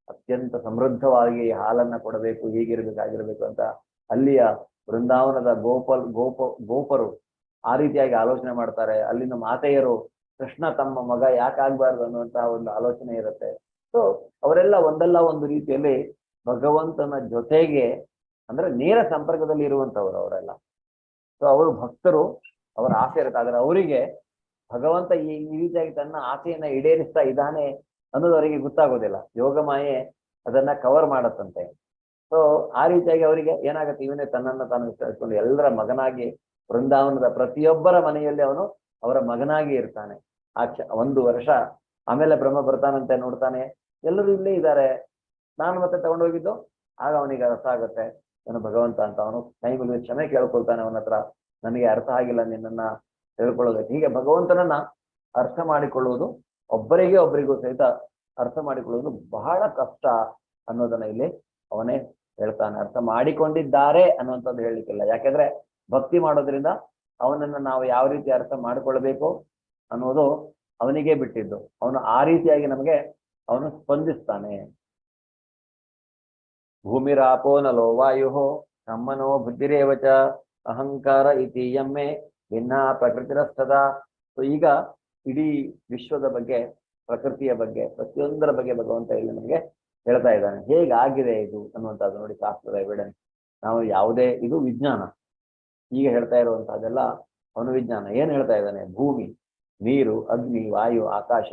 ಅತ್ಯಂತ ಸಮೃದ್ಧವಾಗಿ ಹಾಲನ್ನ ಕೊಡಬೇಕು, ಹೀಗಿರ್ಬೇಕಾಗಿರ್ಬೇಕು ಅಂತ. ಅಲ್ಲಿಯ ಬೃಂದಾವನದ ಗೋಪರು ಆ ರೀತಿಯಾಗಿ ಆಲೋಚನೆ ಮಾಡ್ತಾರೆ. ಅಲ್ಲಿನ ಮಾತೆಯರು ಕೃಷ್ಣ ತಮ್ಮ ಮಗ ಯಾಕಾಗ್ಬಾರ್ದು ಅನ್ನುವಂತಹ ಒಂದು ಆಲೋಚನೆ ಇರುತ್ತೆ. ಸೊ ಅವರೆಲ್ಲ ಒಂದಲ್ಲ ಒಂದು ರೀತಿಯಲ್ಲಿ ಭಗವಂತನ ಜೊತೆಗೆ ಅಂದ್ರೆ ನೇರ ಸಂಪರ್ಕದಲ್ಲಿ ಇರುವಂತವ್ರು ಅವರೆಲ್ಲ. ಸೊ ಅವರು ಭಕ್ತರು, ಅವರ ಆಸೆ ಇರುತ್ತೆ. ಆದ್ರೆ ಅವರಿಗೆ ಭಗವಂತ ಈ ರೀತಿಯಾಗಿ ತನ್ನ ಆಸೆಯನ್ನ ಈಡೇರಿಸ್ತಾ ಇದ್ದಾನೆ ಅನ್ನೋದು ಅವರಿಗೆ ಗೊತ್ತಾಗೋದಿಲ್ಲ. ಯೋಗ ಮಾಯೆ ಅದನ್ನ ಕವರ್ ಮಾಡತ್ತಂತೆ. ಸೊ ಆ ರೀತಿಯಾಗಿ ಅವರಿಗೆ ಏನಾಗುತ್ತೆ, ಇವನೇ ತನ್ನನ್ನು ತಾನು ವಿಸ್ತರಿಸಿಕೊಂಡು ಎಲ್ಲರ ಮಗನಾಗಿ ಬೃಂದಾವನದ ಪ್ರತಿಯೊಬ್ಬರ ಮನೆಯಲ್ಲಿ ಅವನು ಅವರ ಮಗನಾಗಿ ಇರ್ತಾನೆ. ಒಂದು ವರ್ಷ ಆಮೇಲೆ ಬ್ರಹ್ಮ ಬರ್ತಾನಂತೆ, ನೋಡ್ತಾನೆ ಎಲ್ಲರೂ ಇಲ್ಲೇ ಇದ್ದಾರೆ, ನಾನು ಮತ್ತೆ ತಗೊಂಡೋಗಿದ್ದು. ಆಗ ಅವನಿಗೆ ಅರ್ಥ ಆಗುತ್ತೆ ಅವನು ಭಗವಂತ ಅಂತ. ಅವನು ಕೈ ಮುಗಿದು ಕ್ಷಮೆ ಕೇಳ್ಕೊಳ್ತಾನೆ ಅವನ ಹತ್ರ, ನನಗೆ ಅರ್ಥ ಆಗಿಲ್ಲ ನಿನ್ನನ್ನ ಹೇಳ್ಕೊಳ್ಳೋದಕ್ಕೆ. ಹೀಗೆ ಭಗವಂತನನ್ನ ಅರ್ಥ ಮಾಡಿಕೊಳ್ಳುವುದು ಒಬ್ಬರಿಗೂ ಸಹಿತ ಅರ್ಥ ಮಾಡಿಕೊಳ್ಳುವುದು ಬಹಳ ಕಷ್ಟ ಅನ್ನೋದನ್ನ ಇಲ್ಲಿ ಅವನೇ ಹೇಳ್ತಾನೆ. ಅರ್ಥ ಮಾಡಿಕೊಂಡಿದ್ದಾರೆ ಅನ್ನುವಂಥದ್ದು ಹೇಳಲಿಕ್ಕಿಲ್ಲ. ಯಾಕೆಂದ್ರೆ ಭಕ್ತಿ ಮಾಡೋದ್ರಿಂದ ಅವನನ್ನ ನಾವು ಯಾವ ರೀತಿ ಅರ್ಥ ಮಾಡಿಕೊಳ್ಬೇಕು ಅನ್ನೋದು ಅವನಿಗೆ ಬಿಟ್ಟಿದ್ದು. ಅವನು ಆ ರೀತಿಯಾಗಿ ನಮಗೆ ಅವನು ಸ್ಪಂದಿಸ್ತಾನೆ. ಭೂಮಿರಾಪೋ ನಲೋ ವಾಯು ನಮ್ಮನೋ ಬುದ್ಧಿರೇವಚ ಅಹಂಕಾರ ಇತಿ ಯಮ್ಮೆ ಭಿನ್ನ ಪ್ರಕೃತಿರಸ್ತದ. ಸೊ ಈಗ ಇಡೀ ವಿಶ್ವದ ಬಗ್ಗೆ, ಪ್ರಕೃತಿಯ ಬಗ್ಗೆ, ಪ್ರತಿಯೊಂದರ ಬಗ್ಗೆ ಭಗವಂತ ಇಲ್ಲಿ ನಮಗೆ ಹೇಳ್ತಾ ಇದ್ದಾನೆ. ಹೇಗಾಗಿದೆ ಇದು ಅನ್ನುವಂಥದ್ದು ನೋಡಿ, ಶಾಸ್ತ್ರದ ಎವಿಡೆನ್ಸ್. ನಾವು ಯಾವುದೇ, ಇದು ವಿಜ್ಞಾನ. ಈಗ ಹೇಳ್ತಾ ಇರುವಂತಹದ್ದೆಲ್ಲ ಅವನು ವಿಜ್ಞಾನ. ಏನ್ ಹೇಳ್ತಾ ಇದ್ದಾನೆ? ಭೂಮಿ, ನೀರು, ಅಗ್ನಿ, ವಾಯು, ಆಕಾಶ,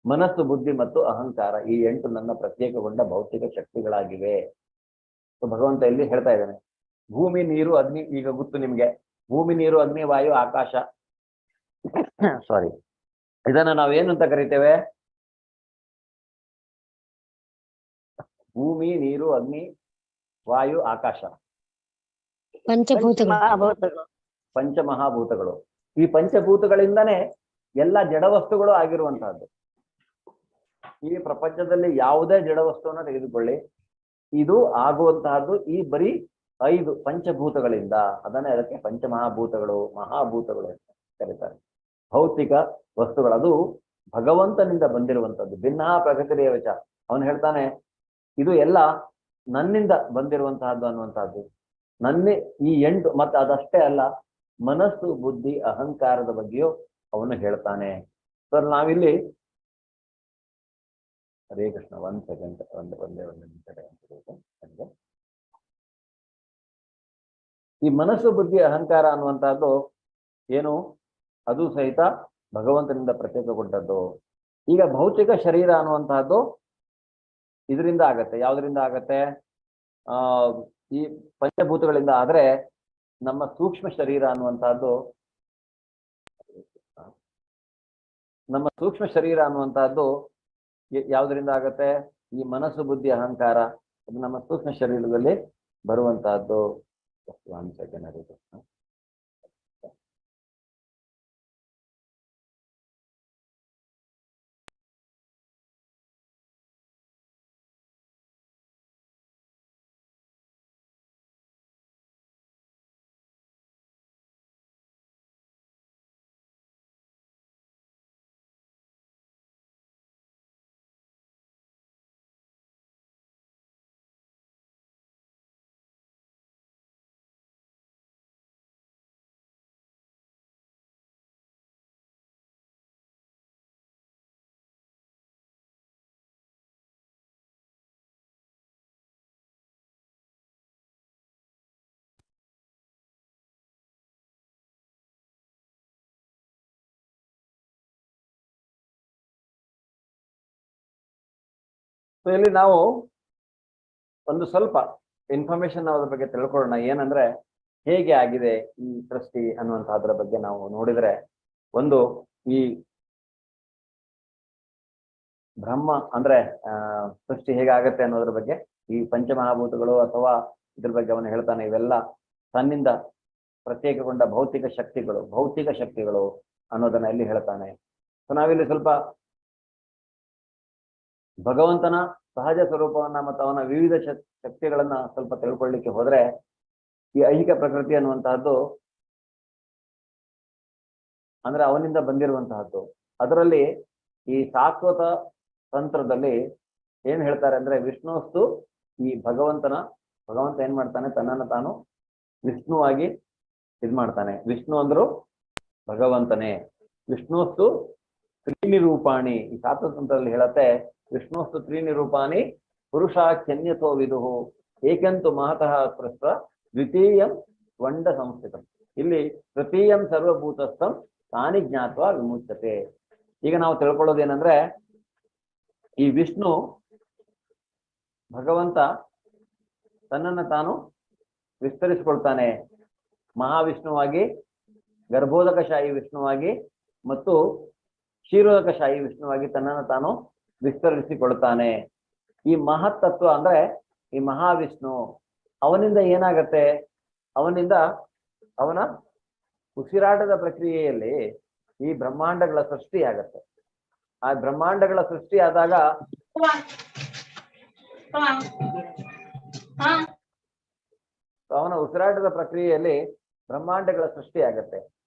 ಮನಸ್ಸು, ಬುದ್ಧಿ ಮತ್ತು ಅಹಂಕಾರ, ಈ 8 ನನ್ನ ಪ್ರತ್ಯೇಕಗೊಂಡ ಭೌತಿಕ ಶಕ್ತಿಗಳಾಗಿವೆ. ಭಗವಂತ ಇಲ್ಲಿ ಹೇಳ್ತಾ ಇದ್ದಾನೆ. ಭೂಮಿ, ನೀರು, ಅಗ್ನಿ, ಈಗ ಗೊತ್ತು ನಿಮ್ಗೆ. ಭೂಮಿ, ನೀರು, ಅಗ್ನಿ, ವಾಯು, ಆಕಾಶ. ಸಾರಿ, ಇದನ್ನ ನಾವೇನು ಅಂತ ಕರಿತೇವೆ? ಭೂಮಿ, ನೀರು, ಅಗ್ನಿ, ವಾಯು, ಆಕಾಶ, ಪಂಚಮಹಾಭೂತಗಳು. ಈ ಪಂಚಭೂತಗಳಿಂದನೇ ಎಲ್ಲ ಜಡವಸ್ತುಗಳು ಆಗಿರುವಂತಹದ್ದು. ಈ ಪ್ರಪಂಚದಲ್ಲಿ ಯಾವುದೇ ಜಡವಸ್ತುವನ್ನ ತೆಗೆದುಕೊಳ್ಳಿ, ಇದು ಆಗುವಂತಹದ್ದು ಈ ಬರೀ 5 ಪಂಚಭೂತಗಳಿಂದ. ಅದನ್ನೇ ಅದಕ್ಕೆ ಪಂಚಮಹಾಭೂತಗಳು, ಮಹಾಭೂತಗಳು ಅಂತ ಕರೀತಾರೆ. ಭೌತಿಕ ವಸ್ತುಗಳು, ಅದು ಭಗವಂತನಿಂದ ಬಂದಿರುವಂತದ್ದು. ಭಿನ್ನ ಪ್ರಕೃತಿರೇವಚ, ಅವನು ಹೇಳ್ತಾನೆ ಇದು ಎಲ್ಲ ನನ್ನಿಂದ ಬಂದಿರುವಂತಹದ್ದು ಅನ್ನುವಂತಹದ್ದು. ನನ್ನೇ ಈ 8, ಮತ್ತೆ ಅದಷ್ಟೇ ಅಲ್ಲ, ಮನಸ್ಸು, ಬುದ್ಧಿ, ಅಹಂಕಾರದ ಬಗ್ಗೆಯೂ ಅವನು ಹೇಳ್ತಾನೆ. ಸರ್ ನಾವಿಲ್ಲಿ ಹರೇ ಕೃಷ್ಣ, 1 ಸೆಕೆಂಡ್, ಒಂದೇ ನಿಮಿಷ. ಈ ಮನಸ್ಸು, ಬುದ್ಧಿ, ಅಹಂಕಾರ ಅನ್ನುವಂತಹದ್ದು ಏನು, ಅದು ಸಹಿತ ಭಗವಂತನಿಂದ ಪ್ರತ್ಯೇಕಗೊಂಡದ್ದು. ಈಗ ಭೌತಿಕ ಶರೀರ ಅನ್ನುವಂತಹದ್ದು ಇದರಿಂದ ಆಗತ್ತೆ. ಯಾವುದರಿಂದ ಆಗತ್ತೆ? ಈ ಪಂಚಭೂತಗಳಿಂದ. ಆದ್ರೆ ನಮ್ಮ ಸೂಕ್ಷ್ಮ ಶರೀರ ಅನ್ನುವಂತಹದ್ದು, ಯಾವುದರಿಂದ ಆಗತ್ತೆ? ಈ ಮನಸ್ಸು, ಬುದ್ಧಿ, ಅಹಂಕಾರ, ಅದು ನಮ್ಮ ಸೂಕ್ಷ್ಮ ಶರೀರದಲ್ಲಿ ಬರುವಂತಹದ್ದು. 1 ಸೆಕೆಂಡ್ ಹರೇ ಕೃಷ್ಣ. ಸೊ ಇಲ್ಲಿ ನಾವು ಒಂದು ಸ್ವಲ್ಪ ಇನ್ಫಾರ್ಮೇಶನ್ ಅದ್ರ ಬಗ್ಗೆ ತಿಳ್ಕೊಳ್ಳೋಣ. ಏನಂದ್ರೆ ಹೇಗೆ ಆಗಿದೆ ಈ ಸೃಷ್ಟಿ ಅನ್ನುವಂತಹದ್ರ ಬಗ್ಗೆ ನಾವು ನೋಡಿದ್ರೆ, ಒಂದು ಈ ಬ್ರಹ್ಮ ಅಂದ್ರೆ ಸೃಷ್ಟಿ ಹೇಗಾಗತ್ತೆ ಅನ್ನೋದ್ರ ಬಗ್ಗೆ, ಈ ಪಂಚಮಹಾಭೂತಗಳು ಅಥವಾ ಇದ್ರ ಬಗ್ಗೆ ಅವನು ಹೇಳ್ತಾನೆ. ಇವೆಲ್ಲ ತನ್ನಿಂದ ಪ್ರತ್ಯೇಕಗೊಂಡ ಭೌತಿಕ ಶಕ್ತಿಗಳು ಅನ್ನೋದನ್ನ ಇಲ್ಲಿ ಹೇಳ್ತಾನೆ. ಸೊ ನಾವಿಲ್ಲಿ ಸ್ವಲ್ಪ ಭಗವಂತನ ಸಹಜ ಸ್ವರೂಪವನ್ನ ಮತ್ತು ಅವನ ವಿವಿಧ ಶಕ್ತಿಗಳನ್ನ ಸ್ವಲ್ಪ ತಿಳ್ಕೊಳ್ಳಿಕ್ಕೆ ಹೋದ್ರೆ ಈ ಐಹಿಕ ಪ್ರಕೃತಿ ಅನ್ನುವಂತಹದ್ದು ಅಂದ್ರೆ ಅವನಿಂದ ಬಂದಿರುವಂತಹದ್ದು. ಅದರಲ್ಲಿ ಈ ಶಾಶ್ವತ ತಂತ್ರದಲ್ಲಿ ಏನ್ ಹೇಳ್ತಾರೆ ಅಂದ್ರೆ ವಿಷ್ಣುವಸ್ತು ಈ ಭಗವಂತ ಏನ್ ಮಾಡ್ತಾನೆ, ತನ್ನನ್ನು ತಾನು ವಿಷ್ಣುವಾಗಿ ಇದ್ ಮಾಡ್ತಾನೆ. ವಿಷ್ಣು ಅಂದ್ರು ಭಗವಂತನೇ. ವಿಷ್ಣುವಸ್ತು ತ್ರೀನಿರೂಪಾಣಿ, ಈ ಶಾಸ್ತ್ರತಂತ್ರದಲ್ಲಿ ಹೇಳತ್ತೆ ವಿಷ್ಣುವಸ್ತು ತ್ರೀನಿರೂಪಾಣಿ ಪುರುಷಾಖ್ಯನ್ಯಥೋ ವಿದುಹು ಏಕಂತು ಮಹತಃ ಸ್ಪೃಷ್ಟ ದ್ವಿತೀಯಂ ವಂಡ ಸಂಸ್ಥಿತಂ. ಇಲ್ಲಿ ತೃತೀಯಂ ಸರ್ವಭೂತಸ್ಥಂ ತಾನಿ ಜ್ಞಾತ್ವ ವಿಮುಚ್ಯತೆ. ಈಗ ನಾವು ತಿಳ್ಕೊಳ್ಳೋದೇನಂದ್ರೆ ಈ ವಿಷ್ಣು ಭಗವಂತ ತನ್ನನ್ನು ತಾನು ವಿಸ್ತರಿಸಿಕೊಳ್ತಾನೆ. ಮಹಾವಿಷ್ಣುವಾಗಿ, ಗರ್ಭೋದಕಶಾಹಿ ವಿಷ್ಣುವಾಗಿ ಮತ್ತು ಕ್ಷೀರೋದಕಶಾಹಿ ವಿಷ್ಣುವಾಗಿ ತನ್ನನ್ನು ತಾನು ವಿಸ್ತರಿಸಿಕೊಳ್ತಾನೆ. ಈ ಮಹತ್ತತ್ವ ಅಂದ್ರೆ ಈ ಮಹಾವಿಷ್ಣು ಅವನಿಂದ ಏನಾಗತ್ತೆ, ಅವನ ಉಸಿರಾಟದ ಪ್ರಕ್ರಿಯೆಯಲ್ಲಿ ಈ ಬ್ರಹ್ಮಾಂಡಗಳ ಸೃಷ್ಟಿ ಆಗತ್ತೆ. ಆ ಬ್ರಹ್ಮಾಂಡಗಳ ಸೃಷ್ಟಿ ಆದಾಗ ಅವನ ಉಸಿರಾಟದ ಪ್ರಕ್ರಿಯೆಯಲ್ಲಿ ಬ್ರಹ್ಮಾಂಡಗಳ ಸೃಷ್ಟಿ ಆಗತ್ತೆ.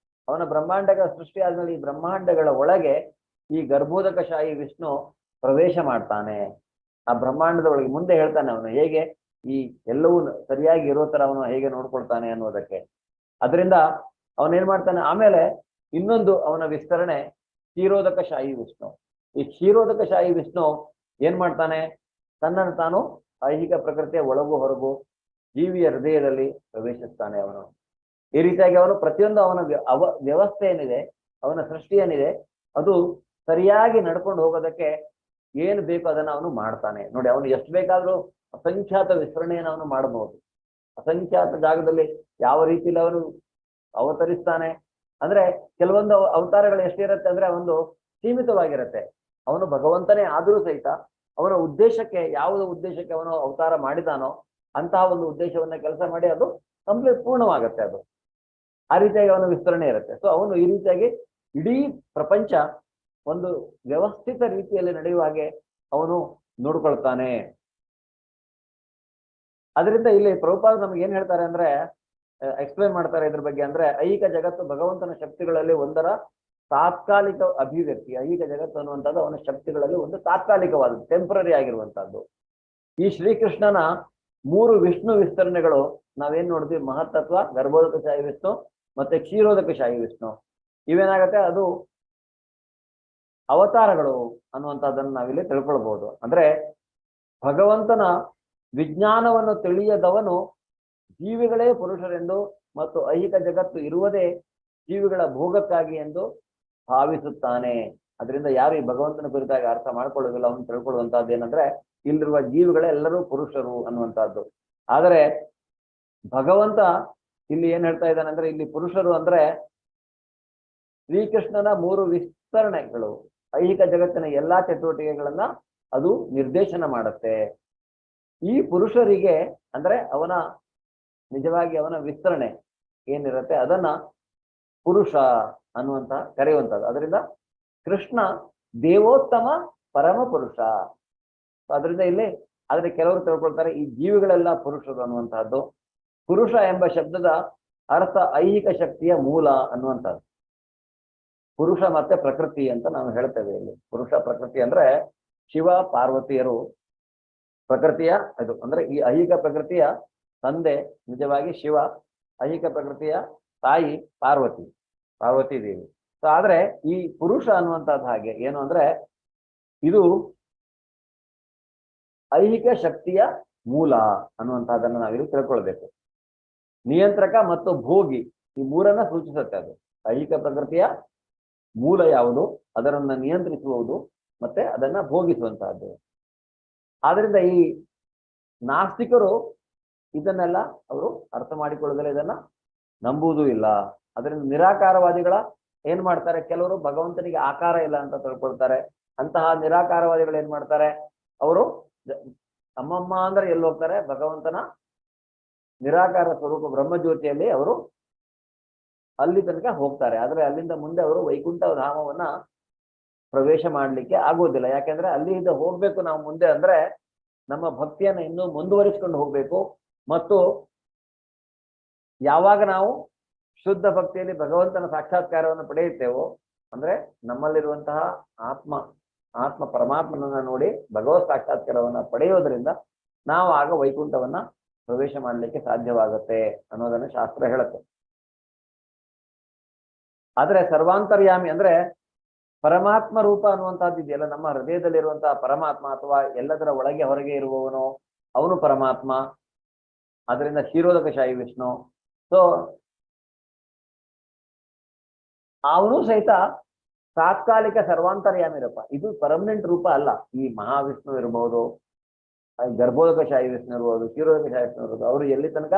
ಅವನ ಬ್ರಹ್ಮಾಂಡಗಳ ಸೃಷ್ಟಿ ಆದ್ಮೇಲೆ ಈ ಬ್ರಹ್ಮಾಂಡಗಳ ಒಳಗೆ ಈ ಗರ್ಭೋದಕಶಾಹಿ ವಿಷ್ಣು ಪ್ರವೇಶ ಮಾಡ್ತಾನೆ. ಆ ಬ್ರಹ್ಮಾಂಡದ ಒಳಗೆ ಮುಂದೆ ಹೇಳ್ತಾನೆ ಅವನು ಹೇಗೆ ಈ ಎಲ್ಲವೂ ಸರಿಯಾಗಿ ಇರೋ ತರ ಅವನು ಹೇಗೆ ನೋಡ್ಕೊಳ್ತಾನೆ ಅನ್ನೋದಕ್ಕೆ. ಅದರಿಂದ ಅವನೇನ್ ಮಾಡ್ತಾನೆ, ಆಮೇಲೆ ಇನ್ನೊಂದು ಅವನ ವಿಸ್ತರಣೆ ಕ್ಷೀರೋದಕಶಾಹಿ ವಿಷ್ಣು. ಈ ಕ್ಷೀರೋದಕಶಾಹಿ ವಿಷ್ಣು ಏನ್ ಮಾಡ್ತಾನೆ, ತನ್ನನ್ನು ತಾನು ಐಹಿಕ ಪ್ರಕೃತಿಯ ಒಳಗು ಹೊರಗು ಜೀವಿಯ ಹೃದಯದಲ್ಲಿ ಪ್ರವೇಶಿಸ್ತಾನೆ ಅವನು. ಈ ರೀತಿಯಾಗಿ ಅವನು ಪ್ರತಿಯೊಂದು ಅವನ ವ್ಯವಸ್ಥೆ ಏನಿದೆ, ಅವನ ಸೃಷ್ಟಿ ಏನಿದೆ, ಅದು ಸರಿಯಾಗಿ ನಡ್ಕೊಂಡು ಹೋಗೋದಕ್ಕೆ ಏನು ಬೇಕು ಅದನ್ನ ಅವನು ಮಾಡ್ತಾನೆ. ನೋಡಿ, ಅವನು ಎಷ್ಟು ಬೇಕಾದ್ರೂ ಅಸಂಖ್ಯಾತ ವಿಸ್ತರಣೆಯನ್ನು ಅವನು ಮಾಡಬಹುದು. ಅಸಂಖ್ಯಾತ ಜಾಗದಲ್ಲಿ ಯಾವ ರೀತಿಯಲ್ಲಿ ಅವನು ಅವತರಿಸ್ತಾನೆ ಅಂದ್ರೆ ಕೆಲವೊಂದು ಅವತಾರಗಳು ಎಷ್ಟಿರುತ್ತೆ ಅಂದ್ರೆ ಒಂದು ಸೀಮಿತವಾಗಿರುತ್ತೆ. ಅವನು ಭಗವಂತನೇ ಆದರೂ ಸಹಿತ ಅವನ ಉದ್ದೇಶಕ್ಕೆ, ಯಾವುದೋ ಉದ್ದೇಶಕ್ಕೆ ಅವನು ಅವತಾರ ಮಾಡಿದಾನೋ ಅಂತಹ ಒಂದು ಉದ್ದೇಶವನ್ನ ಕೆಲಸ ಮಾಡಿ ಅದು ಕಂಪ್ಲೀಟ್ ಪೂರ್ಣವಾಗತ್ತೆ. ಅದು ಆ ರೀತಿಯಾಗಿ ಅವನ ವಿಸ್ತರಣೆ ಇರುತ್ತೆ. ಸೊ ಅವನು ಈ ರೀತಿಯಾಗಿ ಇಡೀ ಪ್ರಪಂಚ ಒಂದು ವ್ಯವಸ್ಥಿತ ರೀತಿಯಲ್ಲಿ ನಡೆಯುವ ಹಾಗೆ ಅವನು ನೋಡ್ಕೊಳ್ತಾನೆ. ಅದರಿಂದ ಇಲ್ಲಿ ಪ್ರಭುಪಾದ ನಮ್ಗೆ ಏನ್ ಹೇಳ್ತಾರೆ ಅಂದ್ರೆ, ಎಕ್ಸ್ಪ್ಲೈನ್ ಮಾಡ್ತಾರೆ ಇದ್ರ ಬಗ್ಗೆ ಅಂದ್ರೆ, ಐಹಿಕ ಜಗತ್ತು ಭಗವಂತನ ಶಕ್ತಿಗಳಲ್ಲಿ ಒಂದರ ತಾತ್ಕಾಲಿಕ ಅಭಿವ್ಯಕ್ತಿ. ಐಹಿಕ ಜಗತ್ತು ಅನ್ನುವಂಥದ್ದು ಅವನ ಶಕ್ತಿಗಳಲ್ಲಿ ಒಂದು ತಾತ್ಕಾಲಿಕವಾದದ್ದು, ಟೆಂಪರರಿ ಆಗಿರುವಂತಹದ್ದು. ಈ ಶ್ರೀಕೃಷ್ಣನ 3 ವಿಷ್ಣು ವಿಸ್ತರಣೆಗಳು ನಾವೇನ್ ನೋಡಿದ್ವಿ, ಮಹತ್ತತ್ವ, ಗರ್ಭೋದಕಶಾಹಿ ವಿಷ್ಣು ಮತ್ತೆ ಕ್ಷೀರೋದಕಶಾಹಿ ವಿಷ್ಣು. ಇವೇನಾಗತ್ತೆ, ಅದು ಅವತಾರಗಳು ಅನ್ನುವಂಥದ್ದನ್ನು ನಾವಿಲ್ಲಿ ತಿಳ್ಕೊಳ್ಬಹುದು. ಅಂದ್ರೆ ಭಗವಂತನ ವಿಜ್ಞಾನವನ್ನು ತಿಳಿಯದವನು ಜೀವಿಗಳೇ ಪುರುಷರೆಂದು ಮತ್ತು ಐಹಿಕ ಜಗತ್ತು ಇರುವುದೇ ಜೀವಿಗಳ ಭೋಗಕ್ಕಾಗಿ ಎಂದು ಭಾವಿಸುತ್ತಾನೆ. ಅದರಿಂದ ಯಾರು ಈ ಭಗವಂತನ ಕುರಿತಾಗಿ ಅರ್ಥ ಮಾಡ್ಕೊಳ್ಳೋದಿಲ್ಲ, ಅವನು ತಿಳ್ಕೊಳ್ಳುವಂತಹದ್ದು ಏನಂದ್ರೆ ಇಲ್ಲಿರುವ ಜೀವಿಗಳೆಲ್ಲರೂ ಪುರುಷರು ಅನ್ನುವಂಥದ್ದು. ಆದರೆ ಭಗವಂತ ಇಲ್ಲಿ ಏನ್ ಹೇಳ್ತಾ ಇದ್ದಾನೆ ಅಂದ್ರೆ, ಇಲ್ಲಿ ಪುರುಷರು ಅಂದ್ರೆ ಶ್ರೀಕೃಷ್ಣನ 3 ವಿಸ್ತರಣೆಗಳು ಐಹಿಕ ಜಗತ್ತಿನ ಎಲ್ಲಾ ಚಟುವಟಿಕೆಗಳನ್ನ ಅದು ನಿರ್ದೇಶನ ಮಾಡುತ್ತೆ. ಈ ಪುರುಷರಿಗೆ ಅಂದ್ರೆ ನಿಜವಾಗಿ ಅವನ ವಿಸ್ತರಣೆ ಏನಿರುತ್ತೆ ಅದನ್ನ ಪುರುಷ ಅನ್ನುವಂತ ಕರೆಯುವಂಥದ್ದು. ಅದರಿಂದ ಕೃಷ್ಣ ದೇವೋತ್ತಮ ಪರಮ ಪುರುಷ. ಅದರಿಂದ ಇಲ್ಲಿ ಆದ್ರೆ ಕೆಲವರು ತಿಳ್ಕೊಳ್ತಾರೆ ಈ ಜೀವಿಗಳೆಲ್ಲ ಪುರುಷರು ಅನ್ನುವಂತಹದ್ದು. ಪುರುಷ ಎಂಬ ಶಬ್ದದ ಅರ್ಥ ಐಹಿಕ ಶಕ್ತಿಯ ಮೂಲ ಅನ್ನುವಂಥದ್ದು. ಪುರುಷ ಮತ್ತೆ ಪ್ರಕೃತಿ ಅಂತ ನಾವು ಹೇಳ್ತೇವೆ. ಇಲ್ಲಿ ಪುರುಷ ಪ್ರಕೃತಿ ಅಂದ್ರೆ ಶಿವ ಪಾರ್ವತಿಯರು ಪ್ರಕೃತಿಯ ಇದು ಅಂದ್ರೆ ಈ ಐಹಿಕ ಪ್ರಕೃತಿಯ ತಂದೆ ನಿಜವಾಗಿ ಶಿವ, ಐಹಿಕ ಪ್ರಕೃತಿಯ ತಾಯಿ ಪಾರ್ವತಿ ದೇವಿ. ಸೊ ಆದ್ರೆ ಈ ಪುರುಷ ಅನ್ನುವಂಥದ್ದು ಹಾಗೆ ಏನು ಅಂದ್ರೆ ಇದು ಐಹಿಕ ಶಕ್ತಿಯ ಮೂಲ ಅನ್ನುವಂಥದ್ದನ್ನು ನಾವಿಲ್ಲಿ ತಿಳ್ಕೊಳ್ಬೇಕು. ನಿಯಂತ್ರಕ ಮತ್ತು ಭೋಗಿ ಈ 3ನ್ನ ಸೂಚಿಸುತ್ತೆ. ಅದು ಐಹಿಕ ಪ್ರಕೃತಿಯ ಮೂಲ ಯಾವುದು, ಅದರನ್ನ ನಿಯಂತ್ರಿಸುವುದು ಮತ್ತೆ ಅದನ್ನ ಭೋಗಿಸುವಂತಹದ್ದು. ಆದ್ರಿಂದ ಈ ನಾಸ್ತಿಕರು ಇದನ್ನೆಲ್ಲ ಅವರು ಅರ್ಥ ಮಾಡಿಕೊಳ್ಳೋದಿಲ್ಲ, ಇದನ್ನ ನಂಬುವುದೂ ಇಲ್ಲ. ಅದರಿಂದ ನಿರಾಕಾರವಾದಿಗಳ ಏನ್ ಮಾಡ್ತಾರೆ, ಕೆಲವರು ಭಗವಂತನಿಗೆ ಆಕಾರ ಇಲ್ಲ ಅಂತ ತಿಳ್ಕೊಳ್ತಾರೆ. ಅಂತಹ ನಿರಾಕಾರವಾದಿಗಳು ಏನ್ ಮಾಡ್ತಾರೆ, ಅವರು ಅಮ್ಮಮ್ಮ ಅಂದ್ರೆ ಎಲ್ಲಿ ಹೋಗ್ತಾರೆ, ಭಗವಂತನ ನಿರಾಕಾರ ಸ್ವರೂಪ ಬ್ರಹ್ಮಜ್ಯೋತಿಯಲ್ಲಿ ಅವರು ಅಲ್ಲಿ ತನಕ ಹೋಗ್ತಾರೆ. ಆದ್ರೆ ಅಲ್ಲಿಂದ ಮುಂದೆ ಅವರು ವೈಕುಂಠ ಧಾಮವನ್ನ ಪ್ರವೇಶ ಮಾಡ್ಲಿಕ್ಕೆ ಆಗೋದಿಲ್ಲ. ಯಾಕೆಂದ್ರೆ ಅಲ್ಲಿಂದ ಹೋಗ್ಬೇಕು ನಾವು ಮುಂದೆ ಅಂದ್ರೆ ನಮ್ಮ ಭಕ್ತಿಯನ್ನ ಇನ್ನೂ ಮುಂದುವರಿಸಿಕೊಂಡು ಹೋಗ್ಬೇಕು. ಮತ್ತು ಯಾವಾಗ ನಾವು ಶುದ್ಧ ಭಕ್ತಿಯಲ್ಲಿ ಭಗವಂತನ ಸಾಕ್ಷಾತ್ಕಾರವನ್ನು ಪಡೆಯುತ್ತೇವೋ, ಅಂದ್ರೆ ನಮ್ಮಲ್ಲಿರುವಂತಹ ಆತ್ಮ ಪರಮಾತ್ಮನನ್ನ ನೋಡಿ ಭಗವತ್ ಸಾಕ್ಷಾತ್ಕಾರವನ್ನ ಪಡೆಯೋದ್ರಿಂದ ನಾವು ಆಗ ವೈಕುಂಠವನ್ನ ಪ್ರವೇಶ ಮಾಡಲಿಕ್ಕೆ ಸಾಧ್ಯವಾಗುತ್ತೆ ಅನ್ನೋದನ್ನ ಶಾಸ್ತ್ರ ಹೇಳುತ್ತೆ. ಆದ್ರೆ ಸರ್ವಾಂತರ್ಯಾಮಿ ಅಂದ್ರೆ ಪರಮಾತ್ಮ ರೂಪ ಅನ್ನುವಂಥದ್ದು ಇದೆಯಲ್ಲ, ನಮ್ಮ ಹೃದಯದಲ್ಲಿರುವಂತಹ ಪರಮಾತ್ಮ ಅಥವಾ ಎಲ್ಲದರ ಒಳಗೆ ಹೊರಗೆ ಇರುವವನು ಅವನು ಪರಮಾತ್ಮ. ಅದರಿಂದ ಕ್ಷೀರೋದಕಶಾಹಿ ವಿಷ್ಣು. ಸೊ ಅವನು ಸಹಿತ ತಾತ್ಕಾಲಿಕ ಸರ್ವಾಂತರ್ಯಾಮಿ ರೂಪ, ಇದು ಪರ್ಮನೆಂಟ್ ರೂಪ ಅಲ್ಲ. ಈ ಮಹಾವಿಷ್ಣು ಇರಬಹುದು, ಗರ್ಭೋದಕಶಾಹಿ ವಿಷ್ಣು ಇರ್ಬೋದು, ಕ್ಷೀರೋದಕಶಾಹಿ ವಿಷ್ಣು ಇರ್ಬೋದು, ಅವರು ಎಲ್ಲಿ ತನಕ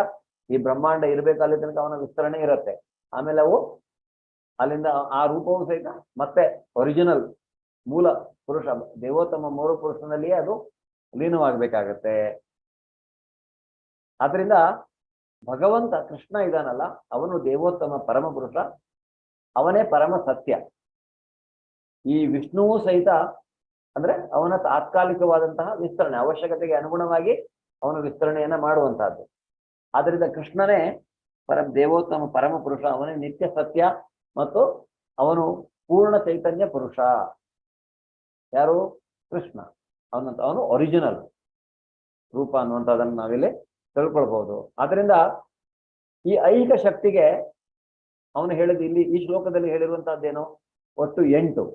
ಈ ಬ್ರಹ್ಮಾಂಡ ಇರಬೇಕು ಅಲ್ಲಿ ತನಕ ಅವನ ವಿಸ್ತರಣೆ ಇರುತ್ತೆ. ಆಮೇಲೆ ಅವು ಅಲ್ಲಿಂದ ಆ ರೂಪವು ಸಹಿತ ಮತ್ತೆ ಒರಿಜಿನಲ್ ಮೂಲ ಪುರುಷ ದೇವೋತ್ತಮ ಮೂಲ ಪುರುಷನಲ್ಲಿಯೇ ಅದು ಲೀನವಾಗಬೇಕಾಗತ್ತೆ. ಆದ್ರಿಂದ ಭಗವಂತ ಕೃಷ್ಣ ಇದಾನಲ್ಲ, ಅವನು ದೇವೋತ್ತಮ ಪರಮ ಪುರುಷ, ಅವನೇ ಪರಮ ಸತ್ಯ. ಈ ವಿಷ್ಣುವು ಸಹಿತ ಅಂದ್ರೆ ಅವನ ತಾತ್ಕಾಲಿಕವಾದಂತಹ ವಿಸ್ತರಣೆ, ಅವಶ್ಯಕತೆಗೆ ಅನುಗುಣವಾಗಿ ಅವನು ವಿಸ್ತರಣೆಯನ್ನ ಮಾಡುವಂತಹದ್ದು. ಆದ್ರಿಂದ ಕೃಷ್ಣನೇ ದೇವೋತ್ತಮ ಪರಮ ಪುರುಷ, ಅವನೇ ನಿತ್ಯ ಸತ್ಯ ಮತ್ತು ಅವನು ಪೂರ್ಣ ಚೈತನ್ಯ ಪುರುಷ. ಯಾರು? ಕೃಷ್ಣ. ಅವನು ಒರಿಜಿನಲ್ ರೂಪ ಅನ್ನುವಂಥದ್ದನ್ನು ನಾವಿಲ್ಲಿ ತಿಳ್ಕೊಳ್ಬಹುದು. ಆದ್ರಿಂದ ಈ ಐಹಿಕ ಶಕ್ತಿಗೆ ಅವನು ಹೇಳಿದ ಇಲ್ಲಿ ಈ ಶ್ಲೋಕದಲ್ಲಿ ಹೇಳಿರುವಂತಹದ್ದೇನು? ಒಟ್ಟು 8.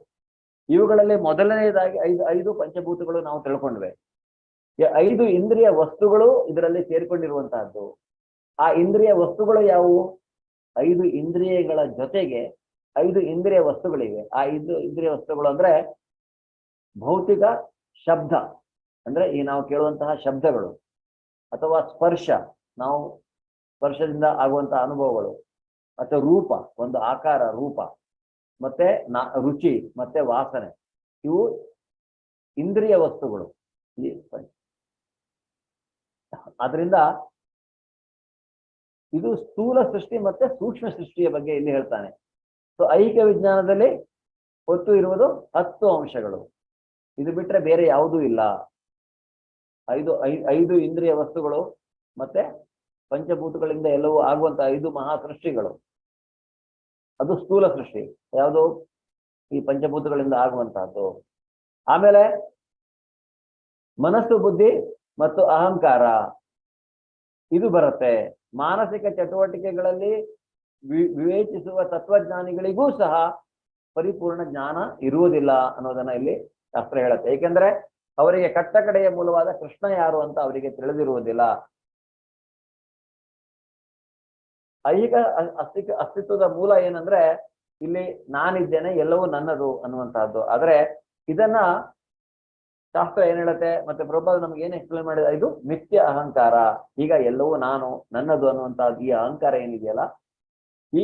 ಇವುಗಳಲ್ಲಿ ಮೊದಲನೆಯದಾಗಿ ಐದು ಪಂಚಭೂತಗಳು ನಾವು ತಿಳ್ಕೊಂಡ್ವೆ. 5 ಇಂದ್ರಿಯ ವಸ್ತುಗಳು ಇದರಲ್ಲಿ ಸೇರ್ಕೊಂಡಿರುವಂತಹದ್ದು. ಆ ಇಂದ್ರಿಯ ವಸ್ತುಗಳು ಯಾವುವು? 5 ಇಂದ್ರಿಯಗಳ ಜೊತೆಗೆ 5 ಇಂದ್ರಿಯ ವಸ್ತುಗಳಿವೆ. ಆ 5 ಇಂದ್ರಿಯ ವಸ್ತುಗಳು ಅಂದ್ರೆ ಭೌತಿಕ ಶಬ್ದ, ಅಂದ್ರೆ ಈ ನಾವು ಕೇಳುವಂತಹ ಶಬ್ದಗಳು, ಅಥವಾ ಸ್ಪರ್ಶ, ನಾವು ಸ್ಪರ್ಶದಿಂದ ಆಗುವಂತಹ ಅನುಭವಗಳು, ಅಥವಾ ರೂಪ, ಒಂದು ಆಕಾರ ರೂಪ, ಮತ್ತೆ ರುಚಿ, ಮತ್ತೆ ವಾಸನೆ, ಇವು ಇಂದ್ರಿಯ ವಸ್ತುಗಳು. ಆದ್ರಿಂದ ಇದು ಸ್ಥೂಲ ಸೃಷ್ಟಿ ಮತ್ತೆ ಸೂಕ್ಷ್ಮ ಸೃಷ್ಟಿಯ ಬಗ್ಗೆ ಇಲ್ಲಿ ಹೇಳ್ತಾನೆ. ಸೊ ಐಹಿಕ ವಿಜ್ಞಾನದಲ್ಲಿ ಒಟ್ಟು ಇರುವುದು 10 ಅಂಶಗಳು. ಇದು ಬಿಟ್ರೆ ಬೇರೆ ಯಾವುದೂ ಇಲ್ಲ. 5 ಇಂದ್ರಿಯ ವಸ್ತುಗಳು ಮತ್ತೆ ಪಂಚಭೂತಗಳಿಂದ ಎಲ್ಲವೂ ಆಗುವಂತಹ 5 ಮಹಾ ಸೃಷ್ಟಿಗಳು, ಅದು ಸ್ಥೂಲ ಸೃಷ್ಟಿ. ಯಾವುದು? ಈ ಪಂಚಭೂತಗಳಿಂದ ಆಗುವಂತಹದ್ದು. ಆಮೇಲೆ ಮನಸ್ಸು, ಬುದ್ಧಿ ಮತ್ತು ಅಹಂಕಾರ ಇದು ಬರುತ್ತೆ. ಮಾನಸಿಕ ಚಟುವಟಿಕೆಗಳಲ್ಲಿ ವಿವೇಚಿಸುವ ತತ್ವಜ್ಞಾನಿಗಳಿಗೂ ಸಹ ಪರಿಪೂರ್ಣ ಜ್ಞಾನ ಇರುವುದಿಲ್ಲ ಅನ್ನೋದನ್ನ ಇಲ್ಲಿ ಶಾಸ್ತ್ರ ಹೇಳುತ್ತೆ. ಏಕೆಂದ್ರೆ ಅವರಿಗೆ ಕಟ್ಟ ಕಡೆಯ ಮೂಲವಾದ ಕೃಷ್ಣ ಯಾರು ಅಂತ ಅವರಿಗೆ ತಿಳಿದಿರುವುದಿಲ್ಲ. ಐಹಿಕ ಅಸ್ತಿತ್ವದ ಮೂಲ ಏನಂದ್ರೆ ಇಲ್ಲಿ ನಾನಿದ್ದೇನೆ, ಎಲ್ಲವೂ ನನ್ನದು ಅನ್ನುವಂತಹದ್ದು. ಆದ್ರೆ ಇದನ್ನ ಶಾಸ್ತ್ರ ಏನ್ ಹೇಳುತ್ತೆ, ಮತ್ತೆ ಪ್ರಭುಪಾದ ನಮ್ಗೆ ಏನ್ ಎಕ್ಸ್ಪ್ಲೇನ್ ಮಾಡಿದ, ಇದು ಮಿಥ್ಯ ಅಹಂಕಾರ. ಈಗ ಎಲ್ಲವೂ ನಾನು, ನನ್ನದು ಅನ್ನುವಂತಹದ್ದು ಈ ಅಹಂಕಾರ ಏನಿದೆಯಲ್ಲ, ಈ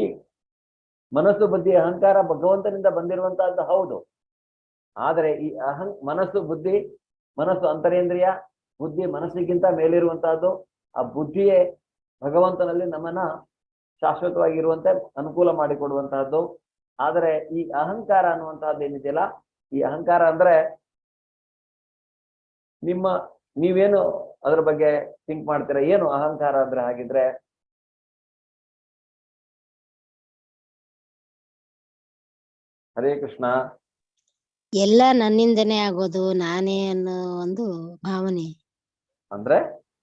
ಮನಸ್ಸು, ಬುದ್ಧಿ, ಅಹಂಕಾರ ಭಗವಂತನಿಂದ ಬಂದಿರುವಂತಹದ್ದು ಹೌದು. ಆದರೆ ಈ ಮನಸ್ಸು, ಬುದ್ಧಿ, ಮನಸ್ಸು ಅಂತರೇಂದ್ರಿಯ, ಬುದ್ಧಿ ಮನಸ್ಸಿಗಿಂತ ಮೇಲಿರುವಂತಹದ್ದು. ಆ ಬುದ್ಧಿಯೇ ಭಗವಂತನಲ್ಲಿ ನಮ್ಮನ್ನ ಶಾಶ್ವತವಾಗಿರುವಂತೆ ಅನುಕೂಲ ಮಾಡಿಕೊಡುವಂತಹದ್ದು. ಆದರೆ ಈ ಅಹಂಕಾರ ಅನ್ನುವಂತಹದ್ದು ಏನಿದೆಯಲ್ಲ, ಈ ಅಹಂಕಾರ ಅಂದ್ರೆ ನೀವೇನು ಅದ್ರ ಬಗ್ಗೆ ಥಿಂಕ್ ಮಾಡ್ತೀರಾ? ಏನು ಅಹಂಕಾರ ಅಂದ್ರೆ? ಹಾಗಿದ್ರೆ ಹರೇ ಕೃಷ್ಣ. ಎಲ್ಲ ನನ್ನಿಂದನೇ ಆಗೋದು, ನಾನೇ ಅನ್ನೋ ಒಂದು ಭಾವನೆ. ಅಂದ್ರೆ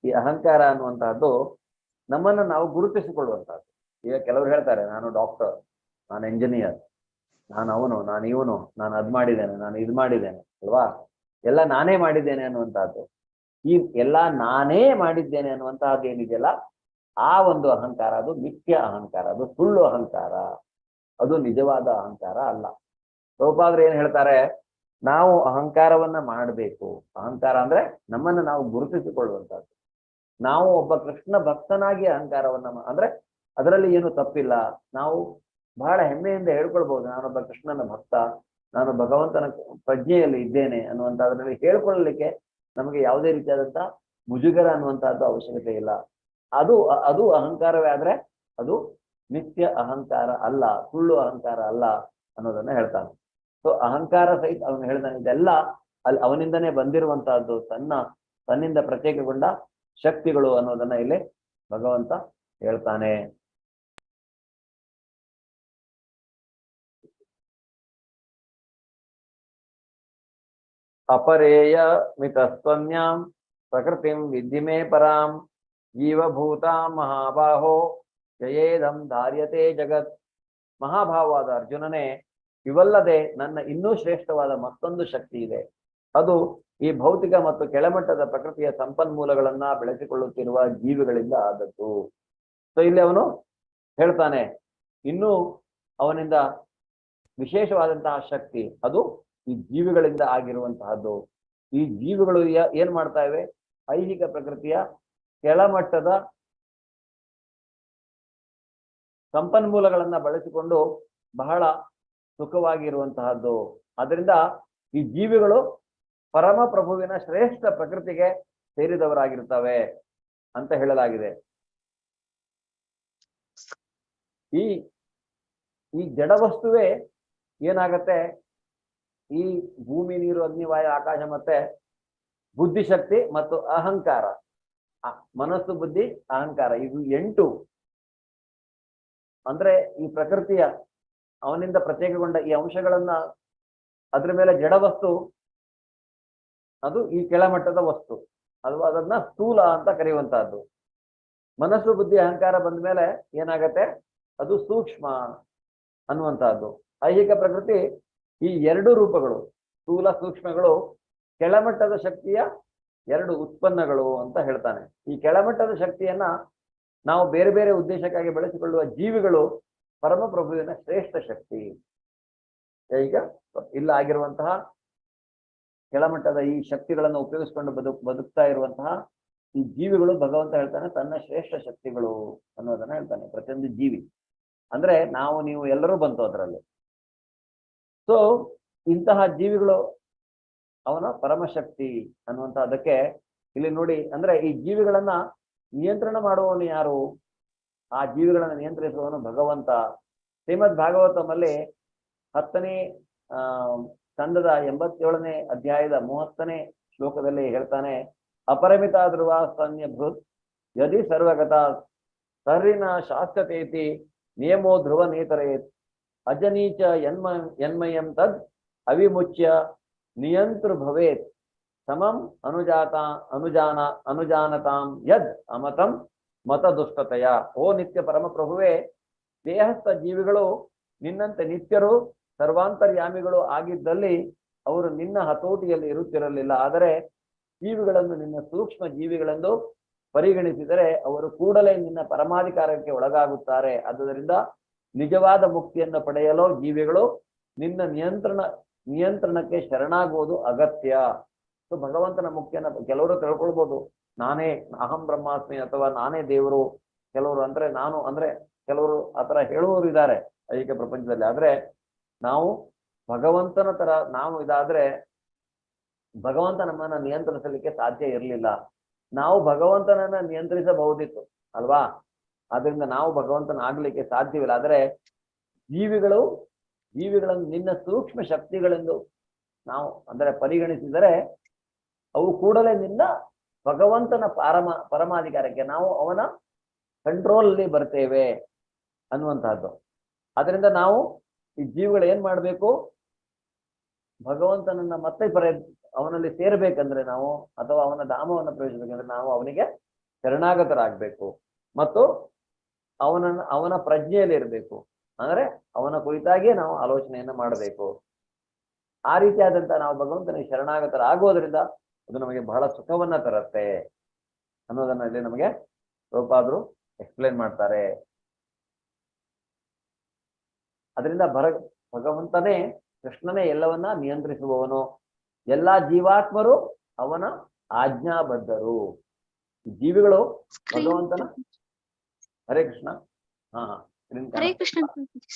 ಈ ಅಹಂಕಾರ ಅನ್ನುವಂತಹದ್ದು ನಮ್ಮನ್ನ ನಾವು ಗುರುತಿಸಿಕೊಳ್ಳುವಂತಹದ್ದು. ಈಗ ಕೆಲವರು ಹೇಳ್ತಾರೆ, ನಾನು ಡಾಕ್ಟರ್, ನಾನು ಎಂಜಿನಿಯರ್, ನಾನು ಅವನು, ನಾನು ಇವನು, ನಾನು ಅದ್ ಮಾಡಿದ್ದೇನೆ, ನಾನು ಇದು ಮಾಡಿದ್ದೇನೆ ಅಲ್ವಾ, ಎಲ್ಲ ನಾನೇ ಮಾಡಿದ್ದೇನೆ ಅನ್ನುವಂತಹದ್ದು. ಈ ಎಲ್ಲ ನಾನೇ ಮಾಡಿದ್ದೇನೆ ಅನ್ನುವಂತಹದ್ದು ಏನಿದೆಯಲ್ಲ, ಆ ಒಂದು ಅಹಂಕಾರ ಅದು ಮಿಥ್ಯ ಅಹಂಕಾರ, ಅದು ಸುಳ್ಳು ಅಹಂಕಾರ, ಅದು ನಿಜವಾದ ಅಹಂಕಾರ ಅಲ್ಲ. ಪ್ರಭುಪಾದರು ಏನ್ ಹೇಳ್ತಾರೆ, ನಾವು ಅಹಂಕಾರವನ್ನ ಮಾಡಬೇಕು. ಅಹಂಕಾರ ಅಂದ್ರೆ ನಮ್ಮನ್ನ ನಾವು ಗುರುತಿಸಿಕೊಳ್ಳುವಂತಹದ್ದು. ನಾವು ಒಬ್ಬ ಕೃಷ್ಣ ಭಕ್ತನಾಗಿ ಅಹಂಕಾರವನ್ನ ಅಂದ್ರೆ ಅದರಲ್ಲಿ ಏನು ತಪ್ಪಿಲ್ಲ. ನಾವು ಬಹಳ ಹೆಮ್ಮೆಯಿಂದ ಹೇಳ್ಕೊಳ್ಬಹುದು, ನಾನೊಬ್ಬ ಕೃಷ್ಣನ ಭಕ್ತ, ನಾನು ಭಗವಂತನ ಪ್ರಜ್ಞೆಯಲ್ಲಿ ಇದ್ದೇನೆ ಅನ್ನುವಂಥದ್ರಲ್ಲಿ ಹೇಳ್ಕೊಳ್ಳಲಿಕ್ಕೆ ನಮಗೆ ಯಾವುದೇ ರೀತಿಯಾದಂತ ಮುಜುಗರ ಅನ್ನುವಂತಹದ್ದು ಅವಶ್ಯಕತೆ ಇಲ್ಲ. ಅದು ಅಹಂಕಾರವೇ ಆದ್ರೆ ಅದು ನಿತ್ಯ ಅಹಂಕಾರ ಅಲ್ಲ, ಸುಳ್ಳು ಅಹಂಕಾರ ಅಲ್ಲ ಅನ್ನೋದನ್ನ ಹೇಳ್ತಾನೆ. ಸೊ ಅಹಂಕಾರ ಸಹಿತ ಅವನು ಹೇಳ್ತಾನೆ, ಇದೆಲ್ಲ ಅವನಿಂದನೇ ಬಂದಿರುವಂತಹದ್ದು. ತನ್ನ ತನ್ನಿಂದ ಪ್ರತ್ಯೇಕಗೊಂಡ ಶಕ್ತಿಗಳು ಅನ್ನೋದನ್ನ ಇಲ್ಲಿ ಭಗವಂತ ಹೇಳ್ತಾನೆ. ಅಪರೇಯ ಮಿತಸ್ತ್ವನ್ಯಾಂ ಪ್ರಕೃತಿಂ ವಿದ್ಧಿ ಮೇ ಪರಾಂ ಜೀವಭೂತಾಂ ಮಹಾಬಾಹೋ ಜಯೇದಂ ಧಾರ್ಯತೆ ಜಗತ್. ಮಹಾಭಾವವಾದ ಅರ್ಜುನನೇ, ಇವಲ್ಲದೆ ನನ್ನ ಇನ್ನೂ ಶ್ರೇಷ್ಠವಾದ ಮತ್ತೊಂದು ಶಕ್ತಿ ಇದೆ. ಅದು ಈ ಭೌತಿಕ ಮತ್ತು ಕೆಳಮಟ್ಟದ ಪ್ರಕೃತಿಯ ಸಂಪನ್ಮೂಲಗಳನ್ನ ಬೆಳೆಸಿಕೊಳ್ಳುತ್ತಿರುವ ಜೀವಿಗಳಿಂದ ಆದದ್ದು. ಸೊ ಇಲ್ಲಿ ಅವನು ಹೇಳ್ತಾನೆ, ಇನ್ನೂ ಅವನಿಂದ ವಿಶೇಷವಾದಂತಹ ಶಕ್ತಿ ಅದು ಈ ಜೀವಿಗಳಿಂದ ಆಗಿರುವಂತಹದ್ದು. ಈ ಜೀವಿಗಳು ಏನ್ ಮಾಡ್ತಾ ಇವೆ? ಐಹಿಕ ಪ್ರಕೃತಿಯ ಕೆಳಮಟ್ಟದ ಸಂಪನ್ಮೂಲಗಳನ್ನ ಬಳಸಿಕೊಂಡು ಬಹಳ ಸುಖವಾಗಿರುವಂತಹದ್ದು. ಅದರಿಂದ ಈ ಜೀವಿಗಳು ಪರಮ ಪ್ರಭುವಿನ ಶ್ರೇಷ್ಠ ಪ್ರಕೃತಿಗೆ ಸೇರಿದವರಾಗಿರ್ತವೆ ಅಂತ ಹೇಳಲಾಗಿದೆ. ಈ ಈ ಜಡವಸ್ತುವೇ ಏನಾಗತ್ತೆ? ಈ ಭೂಮಿ, ನೀರು, ಅಗ್ನಿ, ವಾಯು, ಆಕಾಶ ಮತ್ತೆ ಬುದ್ಧಿಶಕ್ತಿ ಮತ್ತು ಅಹಂಕಾರ, ಮನಸ್ಸು, ಬುದ್ಧಿ, ಅಹಂಕಾರ, ಇದು 8 ಅಂದ್ರೆ ಈ ಪ್ರಕೃತಿಯ ಅವನಿಂದ ಪ್ರತ್ಯೇಕಗೊಂಡ ಈ ಅಂಶಗಳನ್ನ ಅದ್ರ ಮೇಲೆ ಜಡವಸ್ತು, ಅದು ಈ ಕೆಳಮಟ್ಟದ ವಸ್ತು, ಅಥವಾ ಅದನ್ನ ಸ್ಥೂಲ ಅಂತ ಕರೆಯುವಂತಹದ್ದು. ಮನಸ್ಸು, ಬುದ್ಧಿ, ಅಹಂಕಾರ ಬಂದ ಮೇಲೆ ಏನಾಗತ್ತೆ? ಅದು ಸೂಕ್ಷ್ಮ ಅನ್ನುವಂತಹದ್ದು. ಐಹಿಕ ಪ್ರಕೃತಿ ಈ 2 ರೂಪಗಳು, ಸ್ಥೂಲ ಸೂಕ್ಷ್ಮಗಳು, ಕೆಳಮಟ್ಟದ ಶಕ್ತಿಯ 2 ಉತ್ಪನ್ನಗಳು ಅಂತ ಹೇಳ್ತಾನೆ. ಈ ಕೆಳಮಟ್ಟದ ಶಕ್ತಿಯನ್ನ ನಾವು ಬೇರೆ ಬೇರೆ ಉದ್ದೇಶಕ್ಕಾಗಿ ಬಳಸಿಕೊಳ್ಳುವ ಜೀವಿಗಳು ಪರಮಪ್ರಭುವಿನ ಶ್ರೇಷ್ಠ ಶಕ್ತಿ. ಈಗ ಇಲ್ಲ ಆಗಿರುವಂತಹ ಕೆಳಮಟ್ಟದ ಈ ಶಕ್ತಿಗಳನ್ನು ಉಪಯೋಗಿಸಿಕೊಂಡು ಬದುಕ್ತಾ ಇರುವಂತಹ ಈ ಜೀವಿಗಳು ಭಗವಂತ ಹೇಳ್ತಾನೆ ತನ್ನ ಶ್ರೇಷ್ಠ ಶಕ್ತಿಗಳು ಅನ್ನೋದನ್ನ ಹೇಳ್ತಾನೆ. ಪ್ರತಿಯೊಂದು ಜೀವಿ ಅಂದ್ರೆ ನಾವು ನೀವು ಎಲ್ಲರೂ ಬಂತು ಅದರಲ್ಲಿ. ಸೊ ಇಂತಹ ಜೀವಿಗಳು ಅವನ ಪರಮಶಕ್ತಿ ಅನ್ನುವಂತ ಅದಕ್ಕೆ ಇಲ್ಲಿ ನೋಡಿ, ಅಂದ್ರೆ ಈ ಜೀವಿಗಳನ್ನ ನಿಯಂತ್ರಣ ಮಾಡುವವನು ಯಾರು? ಆ ಜೀವಿಗಳನ್ನ ನಿಯಂತ್ರಿಸುವವನು ಭಗವಂತ. ಶ್ರೀಮದ್ ಭಾಗವತಮಲ್ಲಿ 10ನೇ ಸ್ಕಂದದ 87ನೇ ಅಧ್ಯಾಯದ 30ನೇ ಶ್ಲೋಕದಲ್ಲಿ ಹೇಳ್ತಾನೆ, ಅಪರಿಮಿತ ಧ್ರುವ ಸ್ತನ್ಯಭೃತ್ ಯದಿ ಸರ್ವಗತ ಸರ್ರಿನ ಶಾಸ್ತ್ರತೇತಿ ನಿಯಮೋ ಧ್ರುವ ನೇತರೇತ್ ಅಜನೀಚ ಯನ್ಮಯಂ ತದ್ ಅವಿಮುಚ್ಯ ನಿಯಂತೃ ಭವೇತ್ ಸಮಂ ಅನುಜಾನತಾಂ ಯದ್ ಅಮತಂ ಮತ ದುಷ್ಟತೆಯ. ಓ ನಿತ್ಯ ಪರಮಪ್ರಭುವೇ, ದೇಹಸ್ಥ ಜೀವಿಗಳು ನಿನ್ನಂತೆ ನಿತ್ಯರು ಸರ್ವಾಂತರ್ಯಾಮಿಗಳು ಆಗಿದ್ದಲ್ಲಿ ಅವರು ನಿನ್ನ ಹತೋಟಿಯಲ್ಲಿ ಇರುತ್ತಿರಲಿಲ್ಲ. ಆದರೆ ಜೀವಿಗಳನ್ನು ನಿನ್ನ ಸೂಕ್ಷ್ಮ ಜೀವಿಗಳೆಂದು ಪರಿಗಣಿಸಿದರೆ ಅವರು ಕೂಡಲೇ ನಿನ್ನ ಪರಮಾಧಿಕಾರಕ್ಕೆ ಒಳಗಾಗುತ್ತಾರೆ. ಆದುದರಿಂದ ನಿಜವಾದ ಮುಕ್ತಿಯನ್ನು ಪಡೆಯಲು ಜೀವಿಗಳು ನಿನ್ನ ನಿಯಂತ್ರಣಕ್ಕೆ ಶರಣಾಗುವುದು ಅಗತ್ಯ. ಸೊ ಭಗವಂತನ ಮುಕ್ತಿಯನ್ನು ಕೆಲವರು ತಿಳ್ಕೊಳ್ಬೋದು, ನಾನೇ ಅಹಂ ಬ್ರಹ್ಮಾಸ್ಮಿ ಅಥವಾ ನಾನೇ ದೇವರು. ಕೆಲವರು ಅಂದ್ರೆ ನಾನು ಅಂದ್ರೆ ಕೆಲವರು ಆತರ ಹೇಳುವವರು ಇದ್ದಾರೆ ಐಹಿಕ ಪ್ರಪಂಚದಲ್ಲಿ. ಆದ್ರೆ ನಾವು ಭಗವಂತನ ತರ ನಾವು ಇದಾದ್ರೆ ಭಗವಂತ ನಮ್ಮನ್ನ ನಿಯಂತ್ರಿಸಲಿಕ್ಕೆ ಸಾಧ್ಯ ಇರಲಿಲ್ಲ. ನಾವು ಭಗವಂತನನ್ನ ನಿಯಂತ್ರಿಸಬಹುದಿತ್ತು ಅಲ್ವಾ? ಆದ್ರಿಂದ ನಾವು ಭಗವಂತನ ಆಗ್ಲಿಕ್ಕೆ ಸಾಧ್ಯವಿಲ್ಲ. ಆದರೆ ಜೀವಿಗಳನ್ನು ನಿನ್ನ ಸೂಕ್ಷ್ಮ ಶಕ್ತಿಗಳೆಂದು ನಾವು ಅಂದ್ರೆ ಪರಿಗಣಿಸಿದರೆ ಅವು ಕೂಡಲೇ ನಿನ್ನ ಭಗವಂತನ ಪರಮಾಧಿಕಾರಕ್ಕೆ ನಾವು ಅವನ ಕಂಟ್ರೋಲ್ ಅಲ್ಲಿ ಬರ್ತೇವೆ ಅನ್ನುವಂತಹದ್ದು. ಅದರಿಂದ ನಾವು ಈ ಜೀವಿಗಳು ಏನ್ ಮಾಡ್ಬೇಕು? ಭಗವಂತನನ್ನ ಮತ್ತೆ ಅವನಲ್ಲಿ ಸೇರ್ಬೇಕಂದ್ರೆ ನಾವು, ಅಥವಾ ಅವನ ಧಾಮವನ್ನು ಪ್ರವೇಶಿಸಬೇಕಂದ್ರೆ ನಾವು ಅವನಿಗೆ ಶರಣಾಗತರಾಗಬೇಕು ಮತ್ತು ಅವನ ಪ್ರಜ್ಞೆಯಲ್ಲಿ ಇರಬೇಕು. ಅಂದ್ರೆ ಅವನ ಕುರಿತಾಗಿಯೇ ನಾವು ಆಲೋಚನೆಯನ್ನ ಮಾಡಬೇಕು. ಆ ರೀತಿಯಾದಂತ ನಾವು ಭಗವಂತನಿಗೆ ಶರಣಾಗತರಾಗೋದ್ರಿಂದ ಅದು ನಮಗೆ ಬಹಳ ಸುಖವನ್ನ ತರುತ್ತೆ ಅನ್ನೋದನ್ನ ಇಲ್ಲಿ ನಮಗೆ ಪ್ರಭುಪಾದರು ಎಕ್ಸ್ಪ್ಲೇನ್ ಮಾಡ್ತಾರೆ. ಅದರಿಂದ ಭಗವಂತನೇ, ಕೃಷ್ಣನೇ ಎಲ್ಲವನ್ನ ನಿಯಂತ್ರಿಸುವವನು. ಎಲ್ಲಾ ಜೀವಾತ್ಮರು ಅವನ ಆಜ್ಞಾಬದ್ಧರು. ಜೀವಿಗಳು ಭಗವಂತನ ಹರೇ ಕೃಷ್ಣ. ಹರೇ ಕೃಷ್ಣ.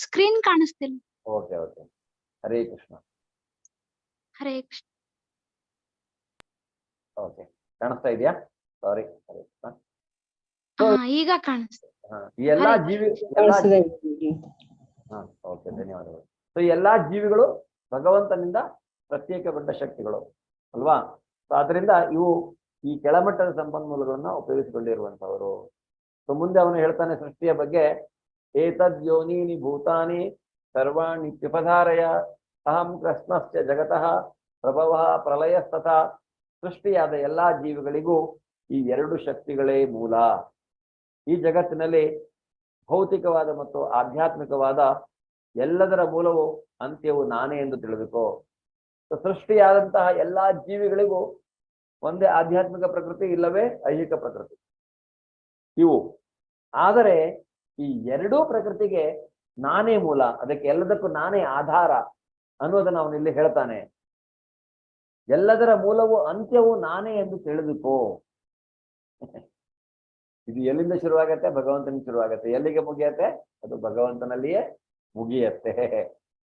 ಸ್ಕ್ರೀನ್ ಕಾಣಿಸ್ತಿಲ್ಲ. ಓಕೆ ಹರೇ ಕೃಷ್ಣ. ಹರೇ ಕೃಷ್ಣ. ಓಕೆ, ಕಾಣಿಸ್ತಾ ಇದೆಯಾ? ಸಾರಿ, ಹರೇ ಕೃಷ್ಣ. ಈಗ ಕಾಣಿಸ್ತಾ. ಈ ಎಲ್ಲಾ ಓಕೆ, ಧನ್ಯವಾದಗಳು. ಸೊ ಎಲ್ಲಾ ಜೀವಿಗಳು ಭಗವಂತನಿಂದ ಪ್ರತ್ಯೇಕಗೊಂಡ ಶಕ್ತಿಗಳು ಅಲ್ವಾ? ಸೊ ಆದ್ರಿಂದ ಇವು ಈ ಕೆಳಮಟ್ಟದ ಸಂಪನ್ಮೂಲಗಳನ್ನ ಉಪಯೋಗಿಸಿಕೊಂಡಿರುವಂತವರು. ಸೊ ಮುಂದೆ ಅವನು ಹೇಳ್ತಾನೆ ಸೃಷ್ಟಿಯ ಬಗ್ಗೆ, ಏತದ್ ಯೋನೀನಿ ಭೂತಾನಿ ಸರ್ವಾಣಿ ತ್ಯುಪಧಾರಯ ಅಹಂ ಕೃಷ್ಣಶ್ಚ ಜಗತಃ ಪ್ರಭವ ಪ್ರಲಯಸ್ತಥ. ಸೃಷ್ಟಿಯಾದ ಎಲ್ಲಾ ಜೀವಿಗಳಿಗೂ ಈ ಎರಡು ಶಕ್ತಿಗಳೇ ಮೂಲ. ಈ ಜಗತ್ತಿನಲ್ಲಿ ಭೌತಿಕವಾದ ಮತ್ತು ಆಧ್ಯಾತ್ಮಿಕವಾದ ಎಲ್ಲದರ ಮೂಲವು ಅಂತ್ಯವು ನಾನೇ ಎಂದು ತಿಳಿದುಕೋ. ಸೃಷ್ಟಿಯಾದಂತಹ ಎಲ್ಲಾ ಜೀವಿಗಳಿಗೂ ಒಂದೇ ಆಧ್ಯಾತ್ಮಿಕ ಪ್ರಕೃತಿ ಇಲ್ಲವೇ ಐಹಿಕ ಪ್ರಕೃತಿ ಇವು. ಆದರೆ ಈ ಎರಡೂ ಪ್ರಕೃತಿಗೆ ನಾನೇ ಮೂಲ, ಅದಕ್ಕೆ ಎಲ್ಲದಕ್ಕೂ ನಾನೇ ಆಧಾರ ಅನ್ನೋದನ್ನ ಅವನಿಲ್ಲಿ ಹೇಳ್ತಾನೆ. ಎಲ್ಲದರ ಮೂಲವು ಅಂತ್ಯವು ನಾನೇ ಎಂದು ತಿಳಿದುಕೋ. ಇದು ಎಲ್ಲಿಂದ ಶುರುವಾಗತ್ತೆ? ಭಗವಂತನಿಂದ ಶುರುವಾಗತ್ತೆ. ಎಲ್ಲಿಗೆ ಮುಗಿಯತ್ತೆ? ಅದು ಭಗವಂತನಲ್ಲಿಯೇ ಮುಗಿಯತ್ತೆ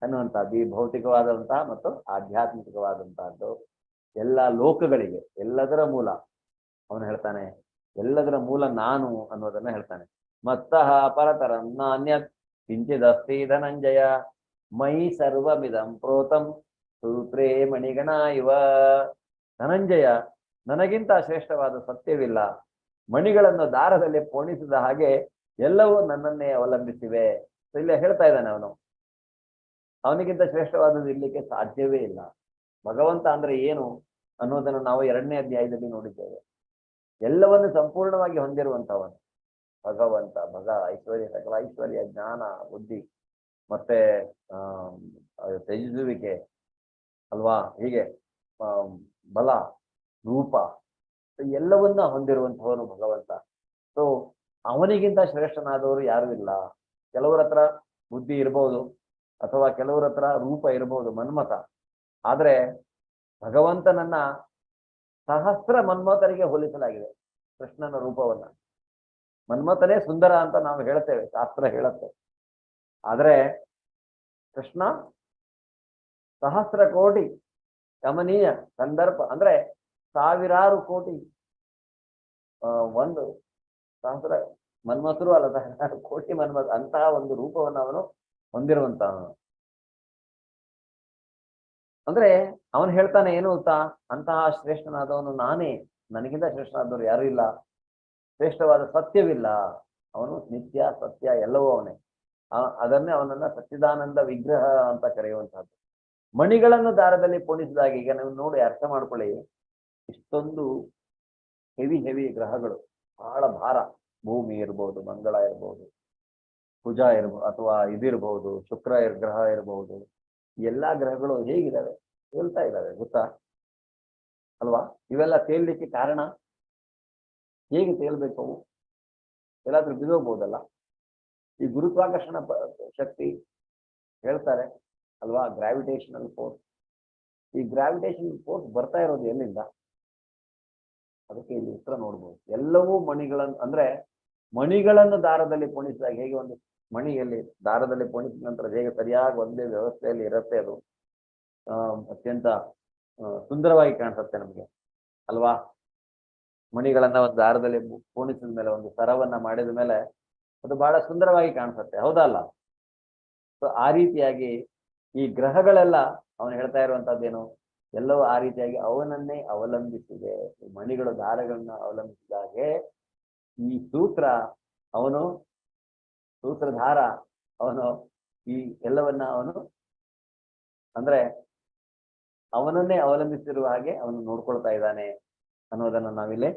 ಅನ್ನುವಂಥದ್ದು. ಈ ಭೌತಿಕವಾದಂತಹ ಮತ್ತು ಆಧ್ಯಾತ್ಮಿಕವಾದಂತಹದ್ದು ಎಲ್ಲ ಲೋಕಗಳಿಗೆ ಎಲ್ಲದರ ಮೂಲ ಅವನು ಹೇಳ್ತಾನೆ. ಎಲ್ಲದರ ಮೂಲ ನಾನು ಅನ್ನೋದನ್ನ ಹೇಳ್ತಾನೆ. ಮತ್ತಃ ಪರತರಂ ನಾನ್ಯತ್ ಕಿಂಚಿದಸ್ತಿ ಧನಂಜಯ ಮಯಿ ಸರ್ವಮಿದಂ ಪ್ರೋತಂ ಸೂತ್ರೇ ಮಣಿಗಣ ಇವ. ಧನಂಜಯ, ನನಗಿಂತ ಶ್ರೇಷ್ಠವಾದ ಸತ್ಯವಿಲ್ಲ. ಮಣಿಗಳನ್ನು ದಾರದಲ್ಲಿ ಪೋಣಿಸಿದ ಹಾಗೆ ಎಲ್ಲವೂ ನನ್ನನ್ನೇ ಅವಲಂಬಿಸಿವೆ. ಇಲ್ಲೇ ಹೇಳ್ತಾ ಇದ್ದಾನೆ ಅವನು, ಅವನಿಗಿಂತ ಶ್ರೇಷ್ಠವಾದದ್ದು ಇರ್ಲಿಕ್ಕೆ ಸಾಧ್ಯವೇ ಇಲ್ಲ. ಭಗವಂತ ಅಂದ್ರೆ ಏನು ಅನ್ನೋದನ್ನು ನಾವು 2ನೇ ಅಧ್ಯಾಯದಲ್ಲಿ ನೋಡಿದ್ದೇವೆ. ಎಲ್ಲವನ್ನು ಸಂಪೂರ್ಣವಾಗಿ ಹೊಂದಿರುವಂತವನು ಭಗವಂತ. ಐಶ್ವರ್ಯ, ಸಕಲ ಐಶ್ವರ್ಯ, ಜ್ಞಾನ, ಬುದ್ಧಿ ಮತ್ತೆ ತ್ಯಜಿಸುವಿಕೆ ಅಲ್ವಾ, ಹೀಗೆ ಬಲ, ರೂಪ ಎಲ್ಲವನ್ನ ಹೊಂದಿರುವಂತವನು ಭಗವಂತ. ಸೊ ಅವನಿಗಿಂತ ಶ್ರೇಷ್ಠನಾದವರು ಯಾರು ಇಲ್ಲ. ಕೆಲವರ ಹತ್ರ ಬುದ್ಧಿ ಇರ್ಬೋದು ಅಥವಾ ಕೆಲವರ ಹತ್ರ ರೂಪ ಇರ್ಬೋದು, ಮನ್ಮಥ. ಆದ್ರೆ ಭಗವಂತನನ್ನ ಸಹಸ್ರ ಮನ್ಮಥರಿಗೆ ಹೋಲಿಸಲಾಗಿದೆ ಕೃಷ್ಣನ ರೂಪವನ್ನ. ಮನ್ಮಥನೇ ಸುಂದರ ಅಂತ ನಾವು ಹೇಳ್ತೇವೆ, ಶಾಸ್ತ್ರ ಹೇಳುತ್ತೆ. ಆದ್ರೆ ಕೃಷ್ಣ ಸಹಸ್ರ ಕೋಟಿ ಕಮನೀಯ ಸಂದರ್ಭ, ಅಂದ್ರೆ ಸಾವಿರಾರು ಕೋಟಿ, ಒಂದು ಸಹಸ್ರ ಮನ್ಮಥರು ಅಲ್ಲ, ಸಾವಿರಾರು ಕೋಟಿ ಮನ್ಮಥ, ಅಂತಹ ಒಂದು ರೂಪವನ್ನು ಅವನು ಹೊಂದಿರುವಂತವನು. ಅಂದ್ರೆ ಅವನು ಹೇಳ್ತಾನೆ ಏನು ಗೊತ್ತಾ, ಅಂತಹ ಶ್ರೇಷ್ಠನಾದವನು ನಾನೇ, ನನಗಿಂತ ಶ್ರೇಷ್ಠನಾದವರು ಯಾರು ಇಲ್ಲ. ಶ್ರೇಷ್ಠವಾದ ಸತ್ಯವಿಲ್ಲ. ಅವನು ನಿತ್ಯ, ಸತ್ಯ ಎಲ್ಲವೂ ಅವನೇ. ಅದನ್ನೇ ಅವನನ್ನ ಸಚ್ಚಿದಾನಂದ ವಿಗ್ರಹ ಅಂತ ಕರೆಯುವಂತಹದ್ದು. ಮಣಿಗಳನ್ನು ದಾರದಲ್ಲಿ ಪೋಣಿಸಿದಾಗ, ಈಗ ನೀವು ನೋಡಿ ಅರ್ಥ ಮಾಡ್ಕೊಳ್ಳಿ, ಇಷ್ಟೊಂದು ಹೆವಿ ಗ್ರಹಗಳು, ಬಹಳ ಭಾರ, ಭೂಮಿ ಇರ್ಬೋದು, ಮಂಗಳ ಇರ್ಬೋದು, ಕುಜ ಇರ್ಬೋದು, ಅಥವಾ ಇದಿರ್ಬಹುದು, ಶುಕ್ರ ಗ್ರಹ ಇರಬಹುದು. ಎಲ್ಲಾ ಗ್ರಹಗಳು ಹೇಗಿದ್ದಾವೆ? ತೇಲ್ತಾ ಇದ್ದಾವೆ, ಗೊತ್ತಾ ಅಲ್ವಾ? ಇವೆಲ್ಲ ತೇಲ್ಲಿಕ್ಕೆ ಕಾರಣ, ಹೇಗೆ ತೇಲ್ಬೇಕು ಅವು? ಎಲ್ಲಾದ್ರೂ ಬಿದ್ದೋಗ್ಬೋದಲ್ಲ. ಈ ಗುರುತ್ವಾಕರ್ಷಣ ಶಕ್ತಿ ಹೇಳ್ತಾರೆ ಅಲ್ವಾ, ಗ್ರಾವಿಟೇಷನಲ್ ಫೋರ್ಸ್. ಈ ಗ್ರಾವಿಟೇಷನಲ್ ಫೋರ್ಸ್ ಬರ್ತಾ ಇರೋದು ಎಲ್ಲಿಂದ? ಅದಕ್ಕೆ ಇಲ್ಲಿ ಉತ್ತರ ನೋಡ್ಬೋದು. ಎಲ್ಲವೂ ಮಣಿಗಳನ್ನು, ಅಂದ್ರೆ ಮಣಿಗಳನ್ನು ದಾರದಲ್ಲಿ ಪೋಣಿಸಿದಾಗ ಹೇಗೆ ಒಂದು ಮಣಿಯಲ್ಲಿ ದಾರದಲ್ಲಿ ಪೋಣಿಸಿದ ನಂತರ ಹೇಗೆ ಸರಿಯಾಗಿ ಒಂದೇ ವ್ಯವಸ್ಥೆಯಲ್ಲಿ ಇರುತ್ತೆ, ಅದು ಅತ್ಯಂತ ಸುಂದರವಾಗಿ ಕಾಣಿಸುತ್ತೆ ನಮ್ಗೆ ಅಲ್ವಾ. ಮಣಿಗಳನ್ನ ಒಂದು ದಾರದಲ್ಲಿ ಪೋಣಿಸಿದ ಮೇಲೆ, ಒಂದು ಸರವನ್ನ ಮಾಡಿದ ಮೇಲೆ ಅದು ಬಹಳ ಸುಂದರವಾಗಿ ಕಾಣಿಸುತ್ತೆ, ಹೌದಲ್ಲ? ಸೊ ಆ ರೀತಿಯಾಗಿ ಈ ಗ್ರಹಗಳೆಲ್ಲ ಅವನು ಹೇಳ್ತಾ ಇರುವಂತದ್ದೇನು, ಎಲ್ಲವೂ ಆ ರೀತಿಯಾಗಿ ಅವನನ್ನೇ ಅವಲಂಬಿಸಿದೆ. ಈ ಮಣಿಗಳು ದಾರಗಳನ್ನ ಅವಲಂಬಿಸಿದಾಗೆ ಈ ಅವನು ಸೂತ್ರಧಾರ, ಅವನು ಈ ಎಲ್ಲವನ್ನ ಅವನು ಅಂದ್ರೆ ಅವನನ್ನೇ ಅವಲಂಬಿಸಿರುವ ಹಾಗೆ ಅವನು ನೋಡ್ಕೊಳ್ತಾ ಇದ್ದಾನೆ ಅನ್ನೋದನ್ನ ನಾವಿಲ್ಲಿ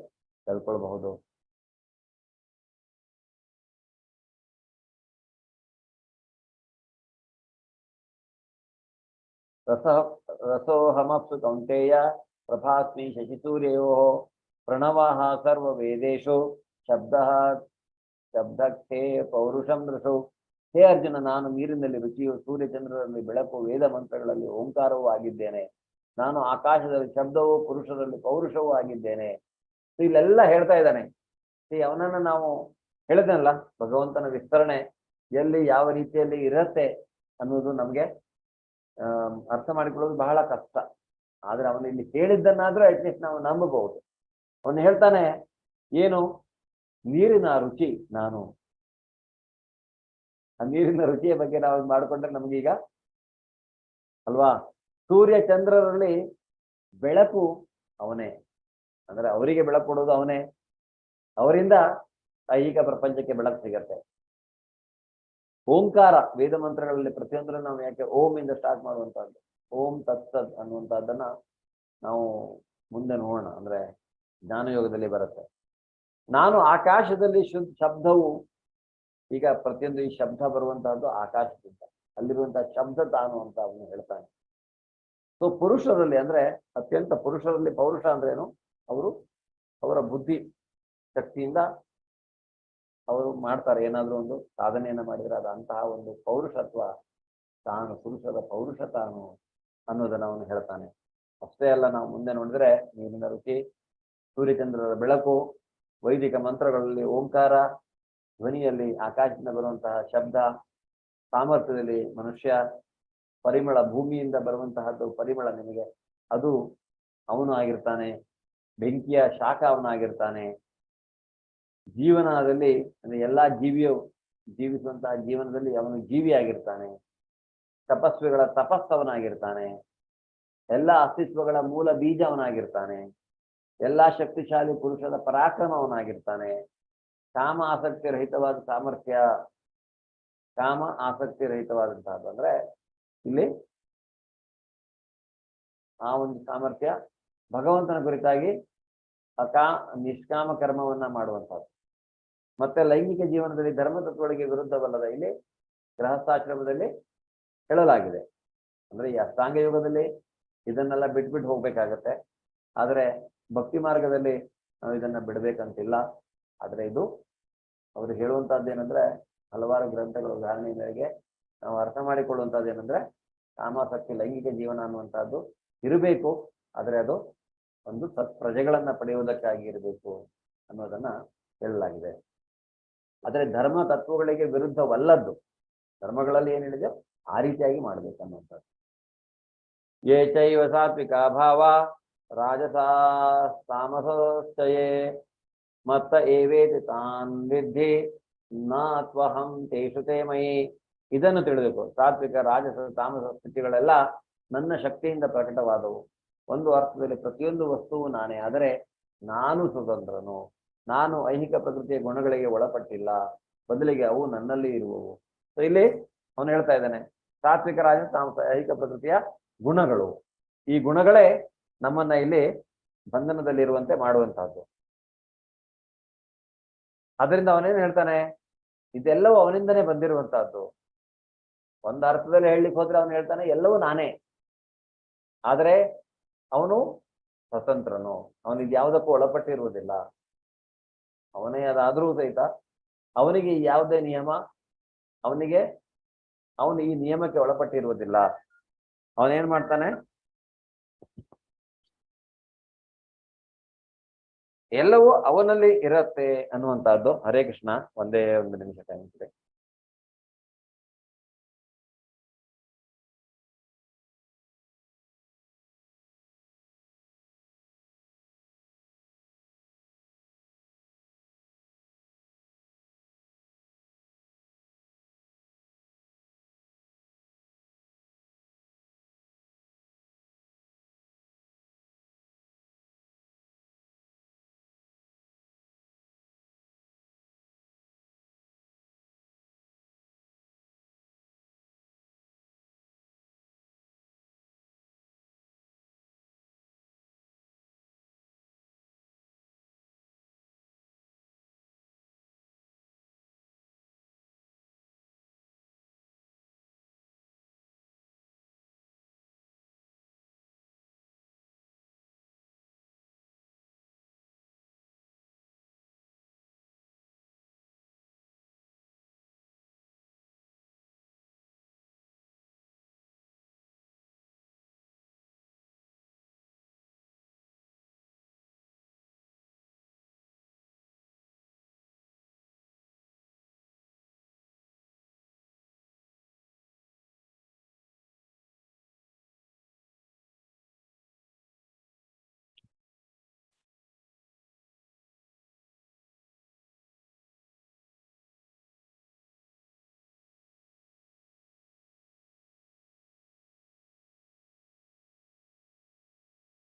ತಿಳ್ಕೊಳ್ಬಹುದು. ರಸೋಹಮಪ್ಸು ಕೌಂಟೇಯ ಪ್ರಭಾಸ್ಮಿ ಶಶಿಸೂರ್ಯೋ ಪ್ರಣವಃ ಸರ್ವ ವೇದೇಶು ಶಬ್ದಕ್ಕೆ ಪೌರುಷಂ ರಸು. ಹೇ ಅರ್ಜುನ, ನಾನು ನೀರಿನಲ್ಲಿ ರುಚಿಯು, ಸೂರ್ಯಚಂದ್ರರಲ್ಲಿ ಬೆಳಕು, ವೇದ ಮಂತ್ರಗಳಲ್ಲಿ ಓಂಕಾರವೂ ಆಗಿದ್ದೇನೆ. ನಾನು ಆಕಾಶದಲ್ಲಿ ಶಬ್ದವೂ, ಪುರುಷರಲ್ಲಿ ಪೌರುಷವೂ ಆಗಿದ್ದೇನೆ. ಇಲ್ಲೆಲ್ಲ ಹೇಳ್ತಾ ಇದ್ದಾನೆ. ಅವನನ್ನ ನಾವು ಹೇಳಿದ್ನಲ್ಲ, ಭಗವಂತನ ವಿಸ್ತರಣೆ ಎಲ್ಲಿ ಯಾವ ರೀತಿಯಲ್ಲಿ ಇರತ್ತೆ ಅನ್ನೋದು ನಮ್ಗೆ ಅರ್ಥ ಮಾಡಿಕೊಳ್ಳೋದು ಬಹಳ ಕಷ್ಟ. ಆದ್ರೆ ಅವನು ಇಲ್ಲಿ ಹೇಳಿದ್ದನ್ನಾದ್ರೂ ಅಟ್ಲೀಸ್ಟ್ ನಾವು ನಂಬಬಹುದು. ಅವನು ಹೇಳ್ತಾನೆ ಏನು, ನೀರಿನ ರುಚಿ ನಾನು. ಆ ನೀರಿನ ರುಚಿಯ ಬಗ್ಗೆ ನಾವು ಮಾಡಿಕೊಂಡ್ರೆ ನಮ್ಗೀಗ ಅಲ್ವಾ, ಸೂರ್ಯ ಚಂದ್ರರಲ್ಲಿ ಬೆಳಕು ಅವನೇ, ಅಂದ್ರೆ ಅವರಿಗೆ ಬೆಳಕು ಕೊಡೋದು ಅವನೇ, ಅವರಿಂದ ಐಹಿಕ ಪ್ರಪಂಚಕ್ಕೆ ಬೆಳಕು ಸಿಗತ್ತೆ. ಓಂಕಾರ ವೇದ ಮಂತ್ರಗಳಲ್ಲಿ ಪ್ರತಿಯೊಂದರನ್ನು ನಾವು ಯಾಕೆ ಓಂ ಇಂದ ಸ್ಟಾರ್ಟ್ ಮಾಡುವಂತಹದ್ದು, ಓಂ ತತ್ಸದ್ ಅನ್ನುವಂಥದ್ದನ್ನ ನಾವು ಮುಂದೆ ನೋಡೋಣ. ಅಂದ್ರೆ ಜ್ಞಾನಯೋಗದಲ್ಲಿ ಬರುತ್ತೆ. ನಾನು ಆಕಾಶದಲ್ಲಿ ಶಬ್ದವು, ಈಗ ಪ್ರತಿಯೊಂದು ಈ ಶಬ್ದ ಬರುವಂತಹದ್ದು ಆಕಾಶದಿಂದ, ಅಲ್ಲಿರುವಂತಹ ಶಬ್ದ ತಾನು ಅಂತ ಅವನು ಹೇಳ್ತಾನೆ. ಸೊ ಪುರುಷರಲ್ಲಿ ಅಂದ್ರೆ ಅತ್ಯಂತ ಪುರುಷರಲ್ಲಿ ಪೌರುಷ ಅಂದ್ರೇನು, ಅವರ ಬುದ್ಧಿ ಶಕ್ತಿಯಿಂದ ಅವರು ಮಾಡ್ತಾರೆ, ಏನಾದ್ರೂ ಒಂದು ಸಾಧನೆಯನ್ನ ಮಾಡಿದ್ರೆ ಅದು ಅಂತಹ ಒಂದು ಪೌರುಷತ್ವ ತಾನು, ಪುರುಷರ ಪೌರುಷ ತಾನು ಅನ್ನೋದನ್ನ ಅವನು ಹೇಳ್ತಾನೆ. ಅಷ್ಟೇ ಅಲ್ಲ, ನಾವು ಮುಂದೆ ನೋಡಿದ್ರೆ ನೀರಿನ ರುಚಿ, ಸೂರ್ಯಚಂದ್ರರ ಬೆಳಕು, ವೈದಿಕ ಮಂತ್ರಗಳಲ್ಲಿ ಓಂಕಾರ, ಧ್ವನಿಯಲ್ಲಿ ಆಕಾಶದಿಂದ ಬರುವಂತಹ ಶಬ್ದ, ಸಾಮರ್ಥ್ಯದಲ್ಲಿ ಮನುಷ್ಯ, ಪರಿಮಳ ಭೂಮಿಯಿಂದ ಬರುವಂತಹದ್ದು ಪರಿಮಳ ನಿಮಗೆ, ಅದು ಅವನು ಆಗಿರ್ತಾನೆ. ಬೆಂಕಿಯ ಶಾಖ ಅವನಾಗಿರ್ತಾನೆ. ಜೀವನದಲ್ಲಿ ಅಂದ್ರೆ ಎಲ್ಲಾ ಜೀವಿಯು ಜೀವಿಸುವಂತಹ ಜೀವನದಲ್ಲಿ ಅವನು ಜೀವಿ ಆಗಿರ್ತಾನೆ. ತಪಸ್ವಿಗಳ ತಪಸ್ಸವನಾಗಿರ್ತಾನೆ. ಎಲ್ಲ ಅಸ್ತಿತ್ವಗಳ ಮೂಲ ಬೀಜ ಅವನಾಗಿರ್ತಾನೆ. ಎಲ್ಲಾ ಶಕ್ತಿಶಾಲಿ ಪುರುಷದ ಪರಾಕ್ರಮ ಅವನಾಗಿರ್ತಾನೆ. ಕಾಮ ಆಸಕ್ತಿ ರಹಿತವಾದ ಸಾಮರ್ಥ್ಯ, ಕಾಮ ಆಸಕ್ತಿ ರಹಿತವಾದಂತಹದ್ದು ಅಂದ್ರೆ ಇಲ್ಲಿ ಆ ಒಂದು ಸಾಮರ್ಥ್ಯ ಭಗವಂತನ ಕುರಿತಾಗಿ ನಿಷ್ಕಾಮ ಕರ್ಮವನ್ನ ಮಾಡುವಂತಹದ್ದು. ಮತ್ತೆ ಲೈಂಗಿಕ ಜೀವನದಲ್ಲಿ ಧರ್ಮತತ್ವಗಳಿಗೆ ವಿರುದ್ಧವಲ್ಲದ ಇಲ್ಲಿ ಗೃಹಸ್ಥಾಶ್ರಮದಲ್ಲಿ ಹೇಳಲಾಗಿದೆ. ಅಂದ್ರೆ ಈ ಅಷ್ಟಾಂಗ ಯೋಗದಲ್ಲಿ ಇದನ್ನೆಲ್ಲ ಬಿಟ್ಬಿಟ್ಟು ಹೋಗ್ಬೇಕಾಗತ್ತೆ. ಆದ್ರೆ ಭಕ್ತಿ ಮಾರ್ಗದಲ್ಲಿ ನಾವು ಇದನ್ನ ಬಿಡ್ಬೇಕಂತಿಲ್ಲ. ಆದ್ರೆ ಇದು ಅವರು ಹೇಳುವಂತಹದ್ದು ಏನಂದ್ರೆ, ಹಲವಾರು ಗ್ರಂಥಗಳ ಉದಾಹರಣೆ ಮೇರೆಗೆ ನಾವು ಅರ್ಥ ಮಾಡಿಕೊಳ್ಳುವಂತಹದ್ದು ಏನಂದ್ರೆ, ಕಾಮಾಸಕ್ತಿ ಲೈಂಗಿಕ ಜೀವನ ಅನ್ನುವಂಥದ್ದು ಇರಬೇಕು, ಆದ್ರೆ ಅದು ಒಂದು ಪ್ರಜೆಗಳನ್ನ ಪಡೆಯುವುದಕ್ಕಾಗಿ ಇರಬೇಕು ಅನ್ನೋದನ್ನ ಹೇಳಲಾಗಿದೆ. ಆದ್ರೆ ಧರ್ಮ ತತ್ವಗಳಿಗೆ ವಿರುದ್ಧವಲ್ಲದ್ದು, ಧರ್ಮಗಳಲ್ಲಿ ಏನ್ ಹೇಳಿದೆ ಆ ರೀತಿಯಾಗಿ ಮಾಡ್ಬೇಕು ಅನ್ನುವಂಥದ್ದು. ಯೇ ಚೈವ ಸಾತ್ವಿಕ ಭಾವ ರಾಜಸಾಮಸಶ್ಚಯೇ ಮತ್ತ ಏವೇತಿ ತಾನ್ ವಿದ್ಧಿ ನಾತ್ವಹಂ ತೇಷು ತೇ ಮಯಿ. ಇದನ್ನು ತಿಳಿಬೇಕು. ಸಾತ್ವಿಕ ರಾಜಸ ತಾಮಸ ಸ್ಥಿತಿಗಳೆಲ್ಲ ನನ್ನ ಶಕ್ತಿಯಿಂದ ಪ್ರಕಟವಾದವು. ಒಂದು ಅರ್ಥದಲ್ಲಿ ಪ್ರತಿಯೊಂದು ವಸ್ತುವು ನಾನೇ, ಆದರೆ ನಾನು ಸ್ವತಂತ್ರನು. ನಾನು ಐಹಿಕ ಪ್ರಕೃತಿಯ ಗುಣಗಳಿಗೆ ಒಳಪಟ್ಟಿಲ್ಲ, ಬದಲಿಗೆ ಅವು ನನ್ನಲ್ಲಿ ಇರುವವು. ಸೊ ಇಲ್ಲಿ ಅವನು ಹೇಳ್ತಾ ಇದ್ದಾನೆ, ಸಾತ್ವಿಕ ರಾಜ ತಾಮಸ ಐಹಿಕ ಪ್ರಕೃತಿಯ ಗುಣಗಳು, ಈ ಗುಣಗಳೇ ನಮ್ಮನ್ನ ಇಲ್ಲಿ ಬಂಧನದಲ್ಲಿರುವಂತೆ ಮಾಡುವಂತಹದ್ದು. ಅದರಿಂದ ಅವನೇನು ಹೇಳ್ತಾನೆ, ಇದೆಲ್ಲವೂ ಅವನಿಂದನೇ ಬಂದಿರುವಂತಹದ್ದು. ಒಂದು ಅರ್ಥದಲ್ಲಿ ಹೇಳಲಿಕ್ಕೆ ಹೋದ್ರೆ ಅವನು ಹೇಳ್ತಾನೆ ಎಲ್ಲವೂ ನಾನೇ, ಆದರೆ ಅವನು ಸ್ವತಂತ್ರನು, ಅವನಿಗೆ ಯಾವುದಕ್ಕೂ ಒಳಪಟ್ಟಿರುವುದಿಲ್ಲ. ಅವನೇ ಅದಾದ್ರೂ ಸಹಿತ ಅವನಿಗೆ ಯಾವುದೇ ನಿಯಮ, ಅವನು ಈ ನಿಯಮಕ್ಕೆ ಒಳಪಟ್ಟಿರುವುದಿಲ್ಲ. ಅವನೇನ್ ಮಾಡ್ತಾನೆ, ಎಲ್ಲವೂ ಅವನಲ್ಲಿ ಇರತ್ತೆ ಅನ್ನುವಂತಹದ್ದು. ಹರೇ ಕೃಷ್ಣ. ಒಂದೇ ಒಂದು ನಿಮಿಷ ಟೈಮ್ ಇದೆ.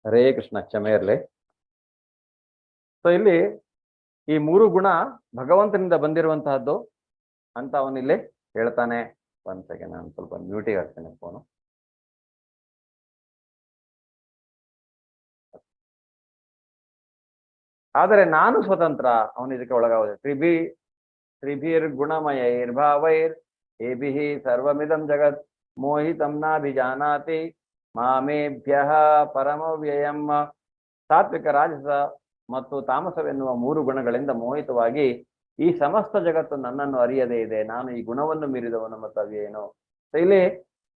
ಹರೇ ಕೃಷ್ಣ. ಕ್ಷಮೆ ಇರಲಿ. ಸೊ ಇಲ್ಲಿ ಈ ಮೂರು ಗುಣ ಭಗವಂತನಿಂದ ಬಂದಿರುವಂತಹದ್ದು ಅಂತ ಅವನಿಲ್ಲಿ ಹೇಳ್ತಾನೆ. ಒಂದ್ ಸೆಕೆಂಡ್, ನಾನು ಸ್ವಲ್ಪ ಮ್ಯೂಟಿಗೆ ಹಾಕ್ತೇನೆ ಫೋನು. ಆದರೆ ನಾನು ಸ್ವತಂತ್ರ, ಅವನು ಇದಕ್ಕೆ ಒಳಗಾಗುವುದು. ತ್ರಿಭಿರ್ ಗುಣಮಯೈರ್ಭಾವೈರ್ ಏಭಿಃ ಸರ್ವಮಿದಂ ಜಗತ್ ಮೋಹಿತಂ ನಾಭಿಜಾನಾತಿ ಮಾಮೇಭ್ಯಃ ಪರಮವ್ಯಯಂ. ಸಾತ್ವಿಕ, ರಾಜಸ ಮತ್ತು ತಾಮಸವೆನ್ನುವ ಮೂರು ಗುಣಗಳಿಂದ ಮೋಹಿತವಾಗಿ ಈ ಸಮಸ್ತ ಜಗತ್ತು ನನ್ನನ್ನು ಅರಿಯದೇ ಇದೆ. ನಾನು ಈ ಗುಣವನ್ನು ಮೀರಿದವನು ಮತ್ತು ಅವ್ಯಯನು. ಸೊ ಇಲ್ಲಿ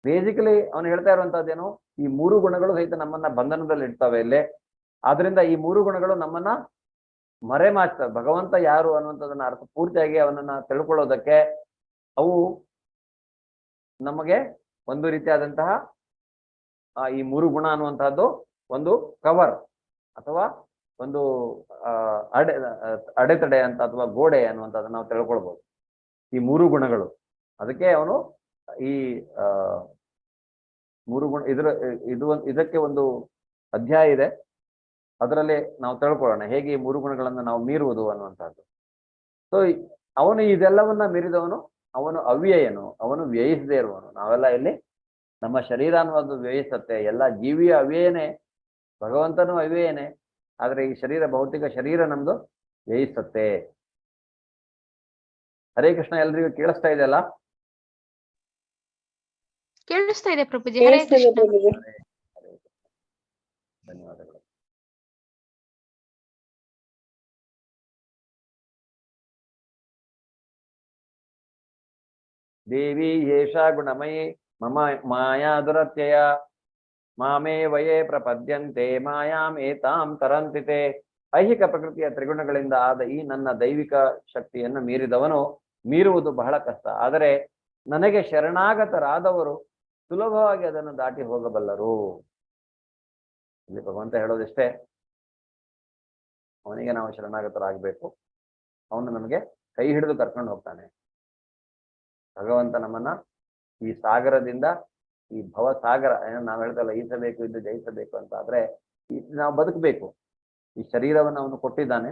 ಬೇಸಿಕಲಿ ಅವನು ಹೇಳ್ತಾ ಇರುವಂತಹದ್ದೇನು, ಈ ಮೂರು ಗುಣಗಳು ಸಹಿತ ನಮ್ಮನ್ನ ಬಂಧನದಲ್ಲಿ ಇಡ್ತವೆ ಇಲ್ಲೇ. ಆದ್ರಿಂದ ಈ ಮೂರು ಗುಣಗಳು ನಮ್ಮನ್ನ ಮರೆಮಾಚ್ತವೆ. ಭಗವಂತ ಯಾರು ಅನ್ನುವಂಥದ್ದನ್ನ ಅರ್ಥ ಪೂರ್ತಿಯಾಗಿ ಅವನನ್ನ ತಿಳ್ಕೊಳ್ಳೋದಕ್ಕೆ ಅವು ನಮಗೆ ಒಂದು ರೀತಿಯಾದಂತಹ ಈ ಮೂರು ಗುಣ ಅನ್ನುವಂತಹದ್ದು ಒಂದು ಕವರ್ ಅಥವಾ ಒಂದು ಅಡೆತಡೆ ಅಂತ ಅಥವಾ ಗೋಡೆ ಅನ್ನುವಂಥದ್ದನ್ನ ನಾವು ತಿಳ್ಕೊಳ್ಬಹುದು. ಈ ಮೂರು ಗುಣಗಳು, ಅದಕ್ಕೆ ಅವನು ಈ ಮೂರು ಗುಣ ಇದಕ್ಕೆ ಒಂದು ಅಧ್ಯಾಯ ಇದೆ, ಅದರಲ್ಲಿ ನಾವು ತಿಳ್ಕೊಳ್ಳೋಣ ಹೇಗೆ ಈ ಮೂರು ಗುಣಗಳನ್ನು ನಾವು ಮೀರುವುದು ಅನ್ನುವಂಥದ್ದು. ಸೊ ಅವನು ಇದೆಲ್ಲವನ್ನ ಮೀರಿದವನು, ಅವನು ಅವ್ಯಯನು, ಅವನು ವ್ಯಯಿಸದೇ ಇರುವವನು. ನಾವೆಲ್ಲ ಇಲ್ಲಿ ನಮ್ಮ ಶರೀರ ಅನ್ನೋದು ವ್ಯಯಿಸುತ್ತೆ, ಎಲ್ಲ ಜೀವಿಯ ಅವ್ಯಯನೇ, ಭಗವಂತನೂ ಅವ್ಯಯನೇ. ಆದ್ರೆ ಈ ಶರೀರ, ಭೌತಿಕ ಶರೀರ ನಮ್ದು ವ್ಯಯಿಸುತ್ತೆ. ಹರೇ ಕೃಷ್ಣ, ಎಲ್ರಿಗೂ ಕೇಳಿಸ್ತಾ ಇದೆಯಲ್ಲ? ಕೇಳಿಸ್ತಾ ಇದೆ ಪ್ರಭುಜಿ. ಹರೇ ಕೃಷ್ಣ. ಧನ್ಯವಾದಗಳು. ದೇವಿ ಏಷಾ ಗುಣಮಯಿ ಮಮ ಮಾಯಾ ದುರತ್ಯಯ ಮಾಮೇ ವಯೇ ಪ್ರಪದ್ಯಂತೆ ಮಾಯಾಂ ಏತಾಂ ತರಂತಿತೆ. ಐಹಿಕ ಪ್ರಕೃತಿಯ ತ್ರಿಗುಣಗಳಿಂದ ಆದ ಈ ನನ್ನ ದೈವಿಕ ಶಕ್ತಿಯನ್ನು ಮೀರಿದವನು ಮೀರುವುದು ಬಹಳ ಕಷ್ಟ. ಆದರೆ ನನಗೆ ಶರಣಾಗತರಾದವರು ಸುಲಭವಾಗಿ ಅದನ್ನು ದಾಟಿ ಹೋಗಬಲ್ಲರು. ಇಲ್ಲಿ ಭಗವಂತ ಹೇಳೋದಿಷ್ಟೇ, ಅವನಿಗೆ ನಾವು ಶರಣಾಗತರಾಗಬೇಕು, ಅವನು ನಮಗೆ ಕೈ ಹಿಡಿದು ಕರ್ಕೊಂಡು ಹೋಗ್ತಾನೆ. ಭಗವಂತ ನಮ್ಮನ್ನ ಈ ಸಾಗರದಿಂದ, ಈ ಭವಸಾಗರ, ನಾವು ಹೇಳ್ತಲ್ಲ ಈಸಬೇಕು ಇದು ಜಯಿಸಬೇಕು ಅಂತ, ಆದ್ರೆ ನಾವು ಬದುಕಬೇಕು. ಈ ಶರೀರವನ್ನು ಅವನು ಕೊಟ್ಟಿದ್ದಾನೆ,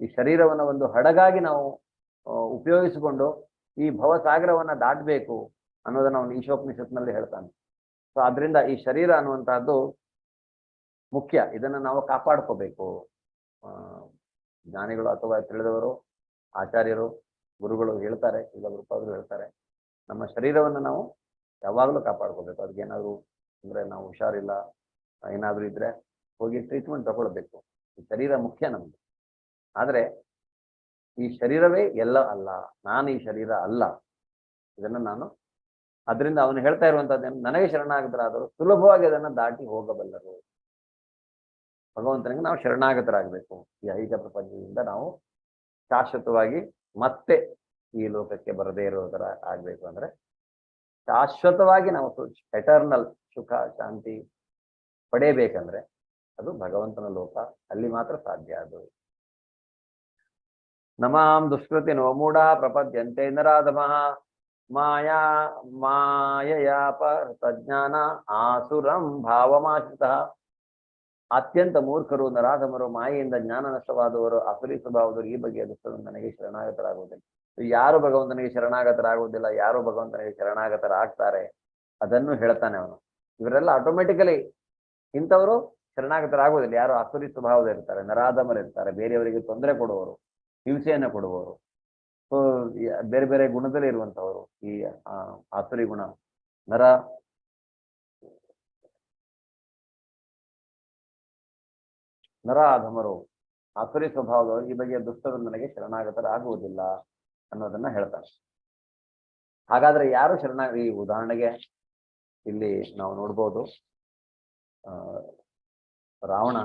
ಈ ಶರೀರವನ್ನು ಒಂದು ಹಡಗಾಗಿ ನಾವು ಉಪಯೋಗಿಸಿಕೊಂಡು ಈ ಭವಸಾಗರವನ್ನ ದಾಟಬೇಕು ಅನ್ನೋದನ್ನ ಅವನು ಈಶೋಪನಿಷತ್ನಲ್ಲಿ ಹೇಳ್ತಾನೆ. ಸೊ ಆದ್ರಿಂದ ಈ ಶರೀರ ಅನ್ನುವಂತಹದ್ದು ಮುಖ್ಯ, ಇದನ್ನು ನಾವು ಕಾಪಾಡ್ಕೋಬೇಕು. ಜ್ಞಾನಿಗಳು ಅಥವಾ ತಿಳಿದವರು, ಆಚಾರ್ಯರು, ಗುರುಗಳು ಹೇಳ್ತಾರೆ, ಇಲ್ಲ ಗುರುಪಾದರು ಹೇಳ್ತಾರೆ, ನಮ್ಮ ಶರೀರವನ್ನು ನಾವು ಯಾವಾಗಲೂ ಕಾಪಾಡ್ಕೋಬೇಕು. ಅದಕ್ಕೇನಾದ್ರು ಅಂದ್ರೆ ನಾವು ಹುಷಾರಿಲ್ಲ, ಏನಾದರೂ ಇದ್ರೆ ಹೋಗಿ ಟ್ರೀಟ್ಮೆಂಟ್ ತಗೊಳ್ಬೇಕು. ಈ ಶರೀರ ಮುಖ್ಯ ನಮ್ಗೆ. ಆದ್ರೆ ಈ ಶರೀರವೇ ಎಲ್ಲ ಅಲ್ಲ, ನಾನು ಈ ಶರೀರ ಅಲ್ಲ, ಇದನ್ನು ನಾನು. ಅದರಿಂದ ಅವನು ಹೇಳ್ತಾ ಇರುವಂತದ್ದೇನು, ನನಗೆ ಶರಣಾಗತರಾದರು ಸುಲಭವಾಗಿ ಅದನ್ನು ದಾಟಿ ಹೋಗಬಲ್ಲರು. ಭಗವಂತನಿಗೆ ನಾವು ಶರಣಾಗತರಾಗಬೇಕು. ಈ ಐಹಿಕ ಪ್ರಪಂಚದಿಂದ ನಾವು ಶಾಶ್ವತವಾಗಿ ಮತ್ತೆ ಈ ಲೋಕಕ್ಕೆ ಬರದೇ ಇರೋ ಥರ ಆಗ್ಬೇಕು. ಅಂದ್ರೆ ಶಾಶ್ವತವಾಗಿ ನಾವು ಎಟರ್ನಲ್ ಸುಖ ಶಾಂತಿ ಪಡೆಯಬೇಕಂದ್ರೆ ಅದು ಭಗವಂತನ ಲೋಕ, ಅಲ್ಲಿ ಮಾತ್ರ ಸಾಧ್ಯ. ಅದು ನಮಾಂ ದುಷ್ಕೃತಿ ನೋಮೂಢ ಪ್ರಪದ್ಯಂತೆ ನರಾಧಮಃ ಮಾಯಯಾಪಜ್ಞಾನ ಆಸುರಂ ಭಾವಮಾಶ್ರಿತಃ. ಅತ್ಯಂತ ಮೂರ್ಖರು, ನರಾಧಮರು, ಮಾಯೆಯಿಂದ ಜ್ಞಾನ ನಷ್ಟವಾದವರು, ಅಸುರಿ ಸ್ವಭಾವದವರು ಈ ಬಗೆಯ ದುಷ್ಟರು ನನಗೆ ಶರಣಾಗತರಾಗುವುದಿಲ್ಲ. ಯಾರು ಭಗವಂತನಿಗೆ ಶರಣಾಗತರಾಗುವುದಿಲ್ಲ, ಯಾರು ಭಗವಂತನಿಗೆ ಶರಣಾಗತರಾಗ್ತಾರೆ ಅದನ್ನು ಹೇಳ್ತಾನೆ ಅವನು. ಇವರೆಲ್ಲ ಆಟೋಮೆಟಿಕಲಿ ಇಂಥವರು ಶರಣಾಗತರಾಗುವುದಿಲ್ಲ. ಯಾರು ಅಸುರಿ ಸ್ವಭಾವದಲ್ಲಿರ್ತಾರೆ, ನರಾಧಮರಿರ್ತಾರೆ, ಬೇರೆಯವರಿಗೆ ತೊಂದರೆ ಕೊಡುವವರು, ಹಿಂಸೆಯನ್ನು ಕೊಡುವವರು, ಬೇರೆ ಬೇರೆ ಗುಣದಲ್ಲಿ ಇರುವಂತವರು, ಈ ಆಸುರಿ ಗುಣ, ನರಾಧಮರು, ಆಸುರಿ ಸ್ವಭಾವದವರು ಈ ಬಗೆಯ ದುಷ್ಟರು ನನಗೆ ಶರಣಾಗತರಾಗುವುದಿಲ್ಲ ಅನ್ನೋದನ್ನ ಹೇಳ್ತಾರೆ. ಹಾಗಾದ್ರೆ ಯಾರು ಈ ಉದಾಹರಣೆಗೆ ಇಲ್ಲಿ ನಾವು ನೋಡ್ಬೋದು, ರಾವಣ,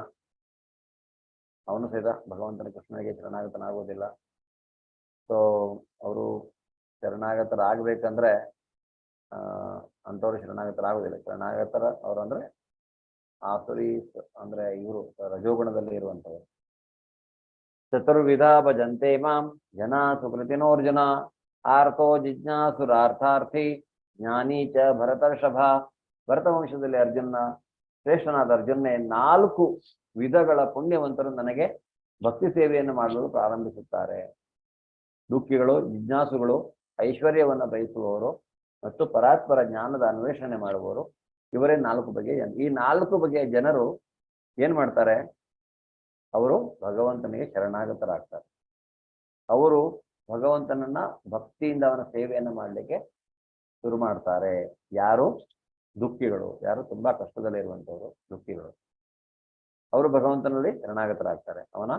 ಅವನು ಸಹಿತ ಭಗವಂತನ ಕೃಷ್ಣನಿಗೆ ಶರಣಾಗತನಾಗುವುದಿಲ್ಲ. ಸೊ ಅವರು ಶರಣಾಗತರಾಗಬೇಕಂದ್ರೆ ಅಂಥವ್ರು ಶರಣಾಗತರಾಗುವುದಿಲ್ಲ. ಅವರು ಅಂದ್ರೆ ಆಸುರಿ, ಅಂದ್ರೆ ಇವರು ರಜೋಗುಣದಲ್ಲಿ ಇರುವಂಥವ್ರು. ಚತುರ್ವಿಧ ಭಜಂತೆ ಮಾಂ ಜನ ಸುಕೃತಿನೋರ್ಜುನ ಆರ್ತೋ ಜಿಜ್ಞಾಸುರಾರ್ಥಾರ್ಥಿ ಜ್ಞಾನಿ ಚ ಭರತರ್ಷಭ. ಭರತವಂಶದಲ್ಲಿ ಶ್ರೇಷ್ಠನಾದ ಅರ್ಜುನನೇ 4 ವಿಧಗಳ ಪುಣ್ಯವಂತರು ನನಗೆ ಭಕ್ತಿ ಸೇವೆಯನ್ನು ಮಾಡಲು ಪ್ರಾರಂಭಿಸುತ್ತಾರೆ. ದುಃಖಿಗಳು, ಜಿಜ್ಞಾಸುಗಳು, ಐಶ್ವರ್ಯವನ್ನು ಬಯಸುವವರು ಮತ್ತು ಪರಾತ್ಪರ ಜ್ಞಾನದ ಅನ್ವೇಷಣೆ ಮಾಡುವವರು, ಇವರೇ 4 ಬಗೆಯ ಜನ. ಈ 4 ಬಗೆಯ ಜನರು ಏನ್ ಮಾಡ್ತಾರೆ? ಅವರು ಭಗವಂತನಿಗೆ ಶರಣಾಗತರಾಗ್ತಾರೆ. ಅವರು ಭಗವಂತನನ್ನ ಭಕ್ತಿಯಿಂದ ಅವನ ಸೇವೆಯನ್ನು ಮಾಡಲಿಕ್ಕೆ ಶುರು ಮಾಡ್ತಾರೆ. ಯಾರು? ದುಃಖಿಗಳು, ಯಾರು ತುಂಬಾ ಕಷ್ಟದಲ್ಲಿರುವಂತವರು ದುಃಖಿಗಳು. ಅವರು ಭಗವಂತನಲ್ಲಿ ಶರಣಾಗತರಾಗ್ತಾರೆ, ಅವನ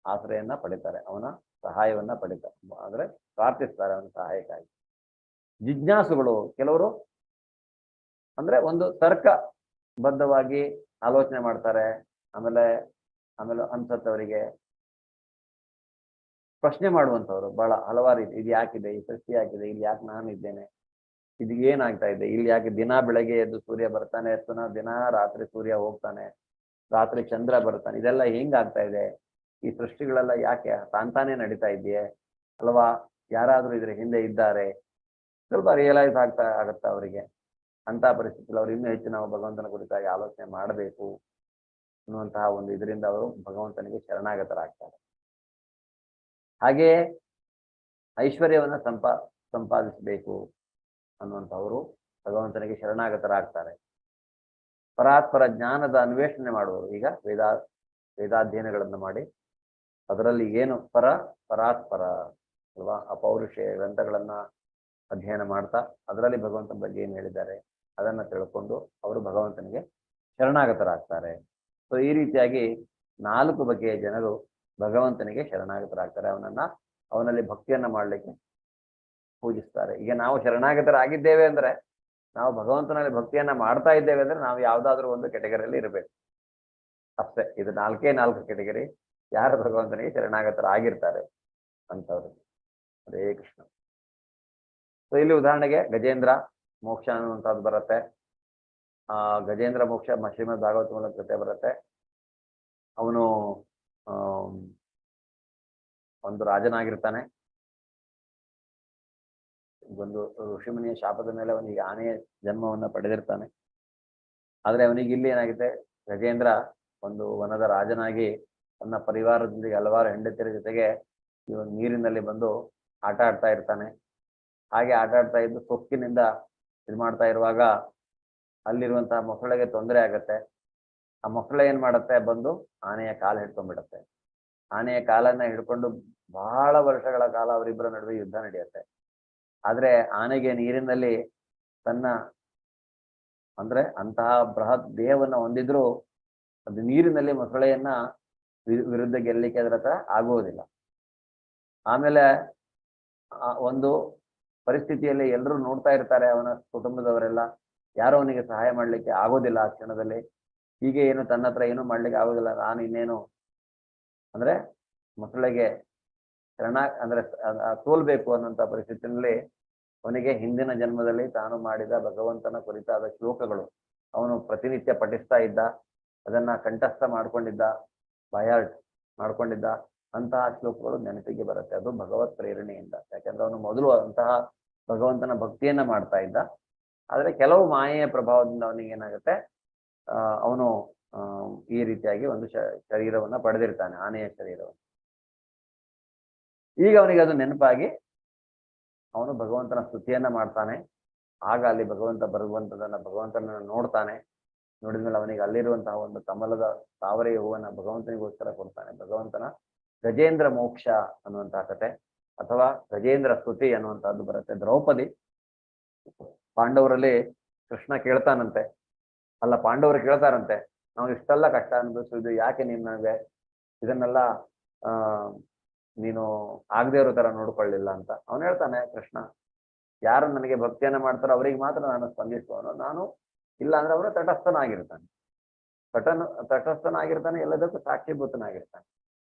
ಆಶ್ರಯನ್ನ ಪಡಿತಾರೆ, ಅವನ ಸಹಾಯವನ್ನ ಪಡಿತಾರೆ, ಅಂದ್ರೆ ಪ್ರಾರ್ಥಿಸ್ತಾರೆ ಅವನ ಸಹಾಯಕ್ಕಾಗಿ. ಜಿಜ್ಞಾಸುಗಳು, ಕೆಲವರು ಅಂದ್ರೆ ಒಂದು ತರ್ಕಬದ್ಧವಾಗಿ ಆಲೋಚನೆ ಮಾಡ್ತಾರೆ. ಆಮೇಲೆ ಅನ್ಸತ್ತವರಿಗೆ ಪ್ರಶ್ನೆ ಮಾಡುವಂಥವ್ರು ಬಹಳ ಹಲವಾರು ಇದೆ. ಇದು ಯಾಕಿದೆ, ಈ ಸೃಷ್ಟಿ ಯಾಕಿದೆ, ಇಲ್ಲಿ ಯಾಕೆ ನಾನು ಇದ್ದೇನೆ, ಇದು ಏನಾಗ್ತಾ ಇದೆ, ಇಲ್ಲಿ ಯಾಕೆ ದಿನ ಬೆಳಗ್ಗೆ ಎದ್ದು ಸೂರ್ಯ ಬರ್ತಾನೆ, ಪುನಃ ದಿನ ರಾತ್ರಿ ಸೂರ್ಯ ಹೋಗ್ತಾನೆ, ರಾತ್ರಿ ಚಂದ್ರ ಬರ್ತಾನೆ, ಇದೆಲ್ಲ ಹೆಂಗಾಗ್ತಾ ಇದೆ, ಈ ಸೃಷ್ಟಿಗಳೆಲ್ಲ ಯಾಕೆ ತಾಂತಾನೇ ನಡೀತಾ ಇದೆಯೇ, ಅಲ್ವಾ ಯಾರಾದ್ರೂ ಇದ್ರ ಹಿಂದೆ ಇದ್ದಾರೆ, ಸ್ವಲ್ಪ ರಿಯಲೈಸ್ ಆಗತ್ತಾ ಅವರಿಗೆ. ಅಂತ ಪರಿಸ್ಥಿತಿಯಲ್ಲಿ ಅವ್ರು ಇನ್ನೂ ಹೆಚ್ಚು ನಾವು ಭಗವಂತನ ಕುರಿತಾಗಿ ಆಲೋಚನೆ ಮಾಡಬೇಕು ಅನ್ನುವಂತಹ ಒಂದು ಇದರಿಂದ ಅವರು ಭಗವಂತನಿಗೆ ಶರಣಾಗತರಾಗ್ತಾರೆ. ಹಾಗೆಯೇ ಐಶ್ವರ್ಯವನ್ನ ಸಂಪಾದಿಸಬೇಕು ಅನ್ನುವಂಥವರು ಭಗವಂತನಿಗೆ ಶರಣಾಗತರಾಗ್ತಾರೆ. ಪರಾತ್ಪರ ಜ್ಞಾನದ ಅನ್ವೇಷಣೆ ಮಾಡುವರು. ಈಗ ವೇದಾಧ್ಯಯನಗಳನ್ನು ಮಾಡಿ ಅದರಲ್ಲಿ ಏನು ಪರಾತ್ಪರ ಅಲ್ವಾ, ಅಪೌರುಷೇಯ ಗ್ರಂಥಗಳನ್ನ ಅಧ್ಯಯನ ಮಾಡ್ತಾ ಅದರಲ್ಲಿ ಭಗವಂತನ ಬಗ್ಗೆ ಏನು ಹೇಳಿದ್ದಾರೆ ಅದನ್ನ ತಿಳ್ಕೊಂಡು ಅವರು ಭಗವಂತನಿಗೆ ಶರಣಾಗತರಾಗ್ತಾರೆ. ಸೊ ಈ ರೀತಿಯಾಗಿ 4 ಬಗೆಯ ಜನರು ಭಗವಂತನಿಗೆ ಶರಣಾಗತರಾಗ್ತಾರೆ. ಅವನಲ್ಲಿ ಭಕ್ತಿಯನ್ನ ಮಾಡಲಿಕ್ಕೆ ಪೂಜಿಸ್ತಾರೆ. ಈಗ ನಾವು ಶರಣಾಗತರಾಗಿದ್ದೇವೆ ಅಂದ್ರೆ, ನಾವು ಭಗವಂತನಲ್ಲಿ ಭಕ್ತಿಯನ್ನ ಮಾಡ್ತಾ ಇದ್ದೇವೆ ಅಂದ್ರೆ ನಾವು ಯಾವ್ದಾದ್ರು ಒಂದು ಕೆಟಗರಿಯಲ್ಲಿ ಇರಬೇಕು ಅಷ್ಟೇ. ಇದು 4 ಕೆಟಗರಿ ಯಾರು ಭಗವಂತನಿಗೆ ಶರಣಾಗತರಾಗಿರ್ತಾರೆ ಅಂತವ್ರು. ಹರೇ ಕೃಷ್ಣ. ಸೊ ಇಲ್ಲಿ ಉದಾಹರಣೆಗೆ ಗಜೇಂದ್ರ ಮೋಕ್ಷ ಅನ್ನುವಂಥದ್ದು ಬರುತ್ತೆ. ಗಜೇಂದ್ರ ಮೋಕ್ಷ ಶ್ರೀಮದ್ ಭಾಗವತ ಮೂಲಕ ಕಥೆ ಬರುತ್ತೆ. ಅವನು ಒಂದು ರಾಜನಾಗಿರ್ತಾನೆ. ಒಂದು ಋಷಿಮುನಿಯ ಶಾಪದ ಮೇಲೆ ಅವನಿಗೆ ಆನೆಯ ಜನ್ಮವನ್ನ ಪಡೆದಿರ್ತಾನೆ. ಆದ್ರೆ ಅವನಿಗೆ ಇಲ್ಲಿ ಏನಾಗುತ್ತೆ, ಗಜೇಂದ್ರ ಒಂದು ವನದ ರಾಜನಾಗಿ ತನ್ನ ಪರಿವಾರದೊಂದಿಗೆ ಹಲವಾರು ಹೆಂಡತಿಯರ ಜೊತೆಗೆ ಈ ಒಂದು ನೀರಿನಲ್ಲಿ ಬಂದು ಆಟ ಆಡ್ತಾ ಇರ್ತಾನೆ. ಹಾಗೆ ಆಟ ಆಡ್ತಾ ಇದ್ದು ಸೊಕ್ಕಿನಿಂದ ಇದು ಮಾಡ್ತಾ ಇರುವಾಗ ಅಲ್ಲಿರುವಂತಹ ಮೊಸಳೆಗೆ ತೊಂದರೆ ಆಗತ್ತೆ. ಆ ಮೊಸಳೆ ಏನ್ ಮಾಡತ್ತೆ, ಬಂದು ಆನೆಯ ಕಾಲು ಹಿಡ್ಕೊಂಡ್ಬಿಡತ್ತೆ. ಆನೆಯ ಕಾಲನ್ನ ಹಿಡ್ಕೊಂಡು ಬಹಳ ವರ್ಷಗಳ ಕಾಲ ಅವರಿಬ್ಬರ ನಡುವೆ ಯುದ್ಧ ನಡೆಯುತ್ತೆ. ಆದ್ರೆ ಆನೆಗೆ ನೀರಿನಲ್ಲಿ ತನ್ನ ಅಂದ್ರೆ ಅಂತಹ ಬೃಹತ್ ದೇಹವನ್ನ ಹೊಂದಿದ್ರು ಅದು ನೀರಿನಲ್ಲಿ ಮೊಸಳೆಯನ್ನ ವಿರುದ್ಧ ಗೆಲ್ಲಲಿಕ್ಕೆ ಅದರ ಹತ್ರ ಆಗುವುದಿಲ್ಲ. ಆಮೇಲೆ ಒಂದು ಪರಿಸ್ಥಿತಿಯಲ್ಲಿ ಎಲ್ಲರೂ ನೋಡ್ತಾ ಇರ್ತಾರೆ, ಅವನ ಕುಟುಂಬದವರೆಲ್ಲ, ಯಾರೋ ಅವನಿಗೆ ಸಹಾಯ ಮಾಡ್ಲಿಕ್ಕೆ ಆಗೋದಿಲ್ಲ ಆ ಕ್ಷಣದಲ್ಲಿ. ಹೀಗೆ ಏನು ತನ್ನ ಹತ್ರ ಏನು ಮಾಡ್ಲಿಕ್ಕೆ ಆಗೋದಿಲ್ಲ, ನಾನು ಇನ್ನೇನು ಅಂದ್ರೆ ಮೊಸಳೆಗೆ ಅಂದ್ರೆ ಸೋಲ್ಬೇಕು ಅನ್ನೋಂಥ ಪರಿಸ್ಥಿತಿಯಲ್ಲಿ ಅವನಿಗೆ ಹಿಂದಿನ ಜನ್ಮದಲ್ಲಿ ತಾನು ಮಾಡಿದ ಭಗವಂತನ ಕುರಿತಾದ ಶ್ಲೋಕಗಳು ಅವನು ಪ್ರತಿನಿತ್ಯ ಪಠಿಸ್ತಾ ಇದ್ದ, ಅದನ್ನ ಕಂಠಸ್ಥ ಮಾಡ್ಕೊಂಡಿದ್ದ, ಬಯಾರ್ಟ್ ಮಾಡ್ಕೊಂಡಿದ್ದ ಅಂತಹ ಶ್ಲೋಕಗಳು ನೆನಪಿಗೆ ಬರುತ್ತೆ. ಅದು ಭಗವತ್ ಪ್ರೇರಣೆಯಿಂದ. ಯಾಕಂದ್ರೆ ಅವನು ಮೊದಲು ಅಂತಹ ಭಗವಂತನ ಭಕ್ತಿಯನ್ನ ಮಾಡ್ತಾ ಇದ್ದ. ಆದ್ರೆ ಕೆಲವು ಮಾಯೆಯ ಪ್ರಭಾವದಿಂದ ಅವನಿಗೆ ಏನಾಗುತ್ತೆ, ಅವನು ಈ ರೀತಿಯಾಗಿ ಒಂದು ಶರೀರವನ್ನ ಪಡೆದಿರ್ತಾನೆ, ಆನೆಯ ಶರೀರವನ್ನು. ಈಗ ಅವನಿಗೆ ಅದು ನೆನಪಾಗಿ ಅವನು ಭಗವಂತನ ಸ್ತುತಿಯನ್ನ ಮಾಡ್ತಾನೆ. ಆಗ ಅಲ್ಲಿ ಭಗವಂತನನ್ನ ನೋಡ್ತಾನೆ. ನೋಡಿದ್ಮೇಲೆ ಅವನಿಗೆ ಅಲ್ಲಿರುವಂತಹ ಒಂದು ಕಮಲದ ತಾವರೆಯ ಹೂವನ್ನ ಭಗವಂತನಿಗೋಸ್ಕರ ಕೊಡ್ತಾನೆ. ಭಗವಂತನ ಗಜೇಂದ್ರ ಮೋಕ್ಷ ಅನ್ನುವಂತಹ ಕತೆ ಅಥವಾ ಗಜೇಂದ್ರ ಸ್ತುತಿ ಅನ್ನುವಂತಹದ್ದು ಬರುತ್ತೆ. ದ್ರೌಪದಿ ಪಾಂಡವರಲ್ಲಿ ಕೃಷ್ಣ ಕೇಳ್ತಾನಂತೆ, ಅಲ್ಲ ಪಾಂಡವರು ಕೇಳ್ತಾರಂತೆ, ನಾವು ಇಷ್ಟೆಲ್ಲ ಕಷ್ಟ ಅನುಭವಿಸುವುದು ಯಾಕೆ ನಿಮಗೆ ಇದನ್ನೆಲ್ಲ ನೀನು ಆಗದೆ ಇರೋ ತರ ನೋಡ್ಕೊಳ್ಳಿಲ್ಲ ಅಂತ. ಅವನು ಹೇಳ್ತಾನೆ, ಕೃಷ್ಣ ಯಾರು ನನಗೆ ಭಕ್ತಿಯನ್ನ ಮಾಡ್ತಾರೋ ಅವರಿಗೆ ಮಾತ್ರ ನಾನು ಸ್ಪಂದಿಸುವನು, ನಾನು ಇಲ್ಲ ಅಂದ್ರೆ ಅವನು ತಟಸ್ಥನಾಗಿರ್ತಾನೆ. ತಟಸ್ಥನಾಗಿರ್ತಾನೆ, ಎಲ್ಲದಕ್ಕೂ ಸಾಕ್ಷಿಭೂತನಾಗಿರ್ತಾನೆ.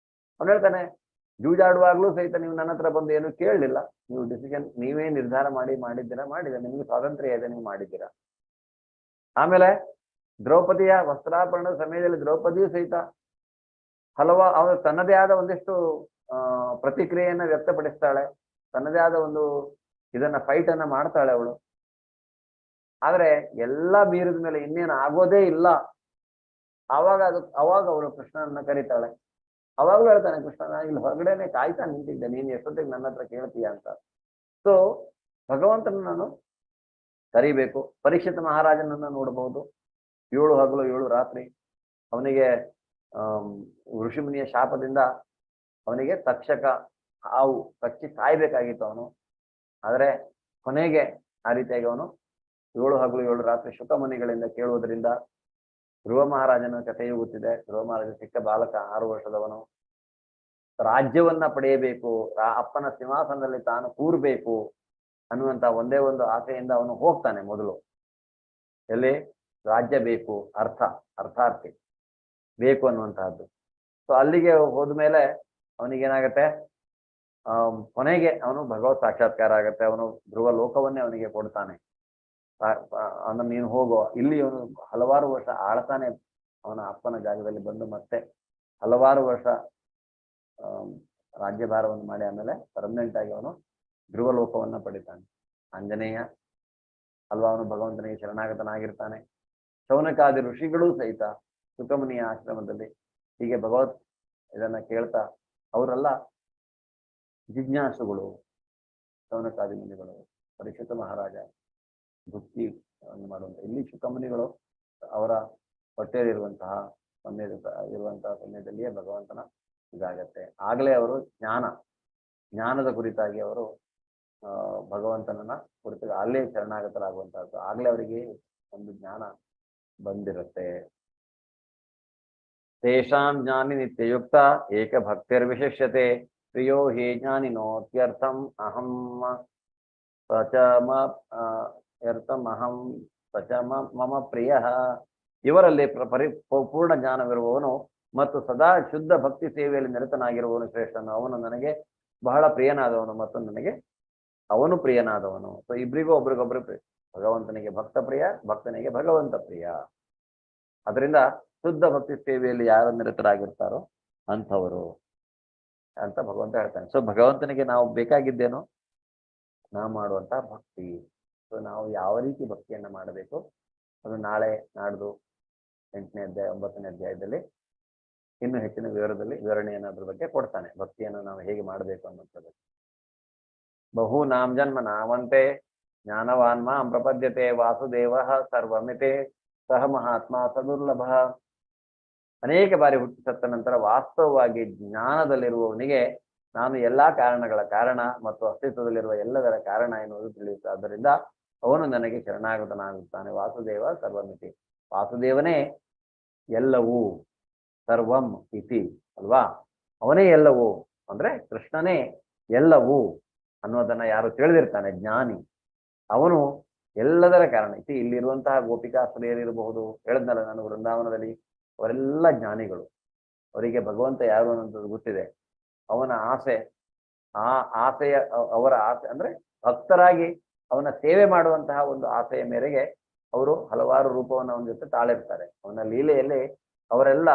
ಅವನು ಹೇಳ್ತಾನೆ, ಜೂಜಾಡುವಾಗ್ಲೂ ಸಹಿತ ನೀವು ನನ್ನ ಹತ್ರ ಬಂದು ಏನು ಕೇಳಲಿಲ್ಲ, ನೀವು ಡಿಸಿಷನ್ ನೀವೇ ನಿರ್ಧಾರ ಮಾಡಿದ್ದೀರಾ, ನಿಮ್ಗೆ ಸ್ವಾತಂತ್ರ್ಯ ಇದೆ, ನೀವು ಮಾಡಿದ್ದೀರಾ. ಆಮೇಲೆ ದ್ರೌಪದಿಯ ವಸ್ತ್ರಾಪರಣದ ಸಮಯದಲ್ಲಿ ದ್ರೌಪದಿಯೂ ಸಹಿತ ಅವಳು ತನ್ನದೇ ಆದ ಒಂದಿಷ್ಟು ಪ್ರತಿಕ್ರಿಯೆಯನ್ನ ವ್ಯಕ್ತಪಡಿಸ್ತಾಳೆ, ತನ್ನದೇ ಆದ ಒಂದು ಇದನ್ನ ಫೈಟ್ ಅನ್ನ ಮಾಡ್ತಾಳೆ ಅವಳು. ಆದ್ರೆ ಎಲ್ಲ ಮೀರಿದ ಮೇಲೆ ಇನ್ನೇನು ಆಗೋದೇ ಇಲ್ಲ, ಅವಾಗ ಅವಳು ಕೃಷ್ಣನನ್ನ ಕರೀತಾಳೆ. ಅವಾಗ್ಲೂ ಹೇಳ್ತಾನೆ ಕೃಷ್ಣ, ನಾನು ಇಲ್ಲಿ ಹೊರಗಡೆನೆ ಕಾಯ್ತಾ ನಿಂತಿದ್ದೆ, ನೀನು ಎಷ್ಟೊತ್ತಿಗೆ ನನ್ನ ಹತ್ರ ಕೇಳ್ತೀಯ ಅಂತ. ಸೊ ಭಗವಂತನ ನಾನು ಕರಿಬೇಕು. ಪರೀಕ್ಷಿತ ಮಹಾರಾಜನನ್ನ ನೋಡಬಹುದು. 7 ಹಗಲು 7 ರಾತ್ರಿ ಅವನಿಗೆ ಋಷಿಮುನಿಯ ಶಾಪದಿಂದ ಅವನಿಗೆ ತಕ್ಷಕ ಹಾವು ಕಚ್ಚಿ ಸಾಯ್ಬೇಕಾಗಿತ್ತು ಅವನು. ಆದರೆ ಕೊನೆಗೆ ಆ ರೀತಿಯಾಗಿ ಅವನು 7 ಹಗಲು 7 ರಾತ್ರಿ ಶುಕಮುನಿಗಳಿಂದ ಕೇಳುವುದರಿಂದ ಧ್ರುವ ಮಹಾರಾಜನ ಕಥೆಯೂ ಗೊತ್ತಿದೆ. ಧ್ರುವ ಮಹಾರಾಜ ಚಿಕ್ಕ ಬಾಲಕ, 6 ವರ್ಷದವನು. ರಾಜ್ಯವನ್ನ ಪಡೆಯಬೇಕು, ಅಪ್ಪನ ಸಿಂಹಾಸನದಲ್ಲಿ ತಾನು ಕೂರ್ಬೇಕು ಅನ್ನುವಂತ ಒಂದೇ ಒಂದು ಆಸೆಯಿಂದ ಅವನು ಹೋಗ್ತಾನೆ. ಮೊದಲು ಎಲ್ಲಿ ರಾಜ್ಯ ಬೇಕು, ಅರ್ಥಾರ್ಥಿ ಬೇಕು ಅನ್ನುವಂತಹದ್ದು. ಸೊ ಅಲ್ಲಿಗೆ ಹೋದ್ಮೇಲೆ ಅವನಿಗೇನಾಗತ್ತೆ, ಕೊನೆಗೆ ಅವನು ಭಗವತ್ ಸಾಕ್ಷಾತ್ಕಾರ ಆಗತ್ತೆ. ಅವನು ಧ್ರುವ ಲೋಕವನ್ನೇ ಅವನಿಗೆ ಕೊಡ್ತಾನೆ. ನೀನು ಹೋಗೋ, ಇಲ್ಲಿ ಅವನು ಹಲವಾರು ವರ್ಷ ಆಳ್ತಾನೆ. ಅವನ ಅಪ್ಪನ ಜಾಗದಲ್ಲಿ ಬಂದು ಮತ್ತೆ ಹಲವಾರು ವರ್ಷ ರಾಜ್ಯಭಾರವನ್ನು ಮಾಡಿ ಆಮೇಲೆ ಪರ್ಮನೆಂಟ್ ಆಗಿ ಅವನು ಧ್ರುವ ಲೋಕವನ್ನ ಪಡಿತಾನೆ. ಆಂಜನೇಯ ಅಲ್ವಾ, ಅವನು ಭಗವಂತನಿಗೆ ಶರಣಾಗತನಾಗಿರ್ತಾನೆ. ಶೌನಕಾದಿ ಋಷಿಗಳೂ ಸಹಿತ ಸುಖಮುನಿಯ ಆಶ್ರಮದಲ್ಲಿ ಹೀಗೆ ಭಗವತ್ ಇದನ್ನ ಕೇಳ್ತಾ, ಅವರೆಲ್ಲ ಜಿಜ್ಞಾಸುಗಳು. ಶೌನಕಾದಿ ಮುನಿಗಳು, ಪರೀಕ್ಷಿತ ಮಹಾರಾಜ ಭಕ್ತಿಯನ್ನು ಮಾಡುವಂತ, ಇಲ್ಲಿ ಶುಕಮುನಿಗಳು ಅವರ ಹೊಟ್ಟೆಯಲ್ಲಿರುವಂತಹ ಸಮಯದಲ್ಲಿಯೇ ಭಗವಂತನ ಇದಾಗತ್ತೆ. ಆಗಲೇ ಅವರು ಜ್ಞಾನದ ಕುರಿತಾಗಿ ಅವರು ಭಗವಂತನನ್ನ ಕುರಿತಾಗಿ ಅಲ್ಲೇ ಶರಣಾಗತರಾಗುವಂತಹದ್ದು. ಆಗ್ಲೇ ಅವರಿಗೆ ಒಂದು ಜ್ಞಾನ ಬಂದಿರುತ್ತೆ. ತೇಷಾಂ ಜ್ಞಾನಿ ನಿತ್ಯಯುಕ್ತ ಏಕ ಭಕ್ತಿರ್ವಿಶಿಷ್ಯತೆ ಪ್ರಿಯೋ ಹೇ ಜ್ಞಾನಿನೋತ್ಯರ್ಥಂ ಅಹಂ ಮಮ ಪ್ರಿಯ. ಇವರಲ್ಲಿ ಪೂರ್ಣ ಜ್ಞಾನವಿರುವವನು ಮತ್ತು ಸದಾ ಶುದ್ಧ ಭಕ್ತಿ ಸೇವೆಯಲ್ಲಿ ನಿರತನಾಗಿರುವವನು ಶ್ರೇಷ್ಠನು. ಅವನು ನನಗೆ ಬಹಳ ಪ್ರಿಯನಾದವನು ಮತ್ತು ನನಗೆ ಅವನು ಪ್ರಿಯನಾದವನು. ಸೊ ಇಬ್ಬರಿಗೂ ಒಬ್ರಿಗೊಬ್ರು ಪ್ರಿಯ. ಭಗವಂತನಿಗೆ ಭಕ್ತ ಪ್ರಿಯ, ಭಕ್ತನಿಗೆ ಭಗವಂತ ಪ್ರಿಯ. ಅದರಿಂದ ಶುದ್ಧ ಭಕ್ತಿ ಸೇವೆಯಲ್ಲಿ ಯಾರು ನಿರತರಾಗಿರ್ತಾರೋ ಅಂಥವರು ಅಂತ ಭಗವಂತ ಹೇಳ್ತಾನೆ. ಸೊ ಭಗವಂತನಿಗೆ ನಾವು ಬೇಕಾಗಿದ್ದೇನೋ ನಾವು ಮಾಡುವಂತಹ ಭಕ್ತಿ. ಸೊ ನಾವು ಯಾವ ರೀತಿ ಭಕ್ತಿಯನ್ನ ಮಾಡಬೇಕು ಅದು ನಾಳೆ ನಾಡ್ದು 8ನೇ ಅಧ್ಯಾಯ 9ನೇ ಅಧ್ಯಾಯದಲ್ಲಿ ಇನ್ನೂ ಹೆಚ್ಚಿನ ವಿವರಣೆಯನ್ನು ಅದ್ರ ಬಗ್ಗೆ ಕೊಡ್ತಾನೆ. ಭಕ್ತಿಯನ್ನು ನಾವು ಹೇಗೆ ಮಾಡಬೇಕು ಅನ್ನೋಂಥದ್ದು. ಬಹೂನಾಂ ಜನ್ಮ ನಾವಂತೆ ಜ್ಞಾನವಾನ್ ಮಾಂ ಪ್ರಪದ್ಯತೆ ವಾಸುದೇವ ಸರ್ವಮಿತೆ ಸಹ ಮಹಾತ್ಮ ಸದುರ್ಲಭ. ಅನೇಕ ಬಾರಿ ಹುಟ್ಟಿ ಸತ್ತ ನಂತರ ವಾಸ್ತವವಾಗಿ ಜ್ಞಾನದಲ್ಲಿರುವವನಿಗೆ ನಾನು ಎಲ್ಲಾ ಕಾರಣಗಳ ಕಾರಣ ಮತ್ತು ಅಸ್ತಿತ್ವದಲ್ಲಿರುವ ಎಲ್ಲದರ ಕಾರಣ ಎನ್ನುವುದು ತಿಳಿಯುತ್ತೆ. ಆದ್ದರಿಂದ ಅವನು ನನಗೆ ಶರಣಾಗತನಾಗುತ್ತಾನೆ. ವಾಸುದೇವ ಸರ್ವಮಿತಿ, ವಾಸುದೇವನೇ ಎಲ್ಲವೂ, ಸರ್ವಂ ಇತಿ ಅಲ್ವಾ, ಅವನೇ ಎಲ್ಲವೂ ಅಂದ್ರೆ ಕೃಷ್ಣನೇ ಎಲ್ಲವೂ ಅನ್ನೋದನ್ನ ಯಾರು ತಿಳಿದಿರ್ತಾನೆ ಜ್ಞಾನಿ, ಅವನು ಎಲ್ಲದರ ಕಾರಣ. ಇಲ್ಲಿರುವಂತಹ ಗೋಪಿಕಾಸ್ತ್ರೀಯರಿರಬಹುದು, ಹೇಳಿದ್ನಲ್ಲ ನಾನು ವೃಂದಾವನದಲ್ಲಿ, ಅವರೆಲ್ಲ ಜ್ಞಾನಿಗಳು. ಅವರಿಗೆ ಭಗವಂತ ಯಾರು ಅನ್ನೋದು ಗೊತ್ತಿದೆ. ಅವನ ಆಸೆ, ಅವರ ಆಸೆ ಅಂದ್ರೆ ಭಕ್ತರಾಗಿ ಅವನ ಸೇವೆ ಮಾಡುವಂತಹ ಒಂದು ಆಸೆಯ ಮೇರೆಗೆ ಅವರು ಹಲವಾರು ರೂಪವನ್ನು ಅವನ ಜೊತೆ ತಾಳಿರ್ತಾರೆ. ಅವನ ಲೀಲೆಯಲ್ಲಿ ಅವರೆಲ್ಲ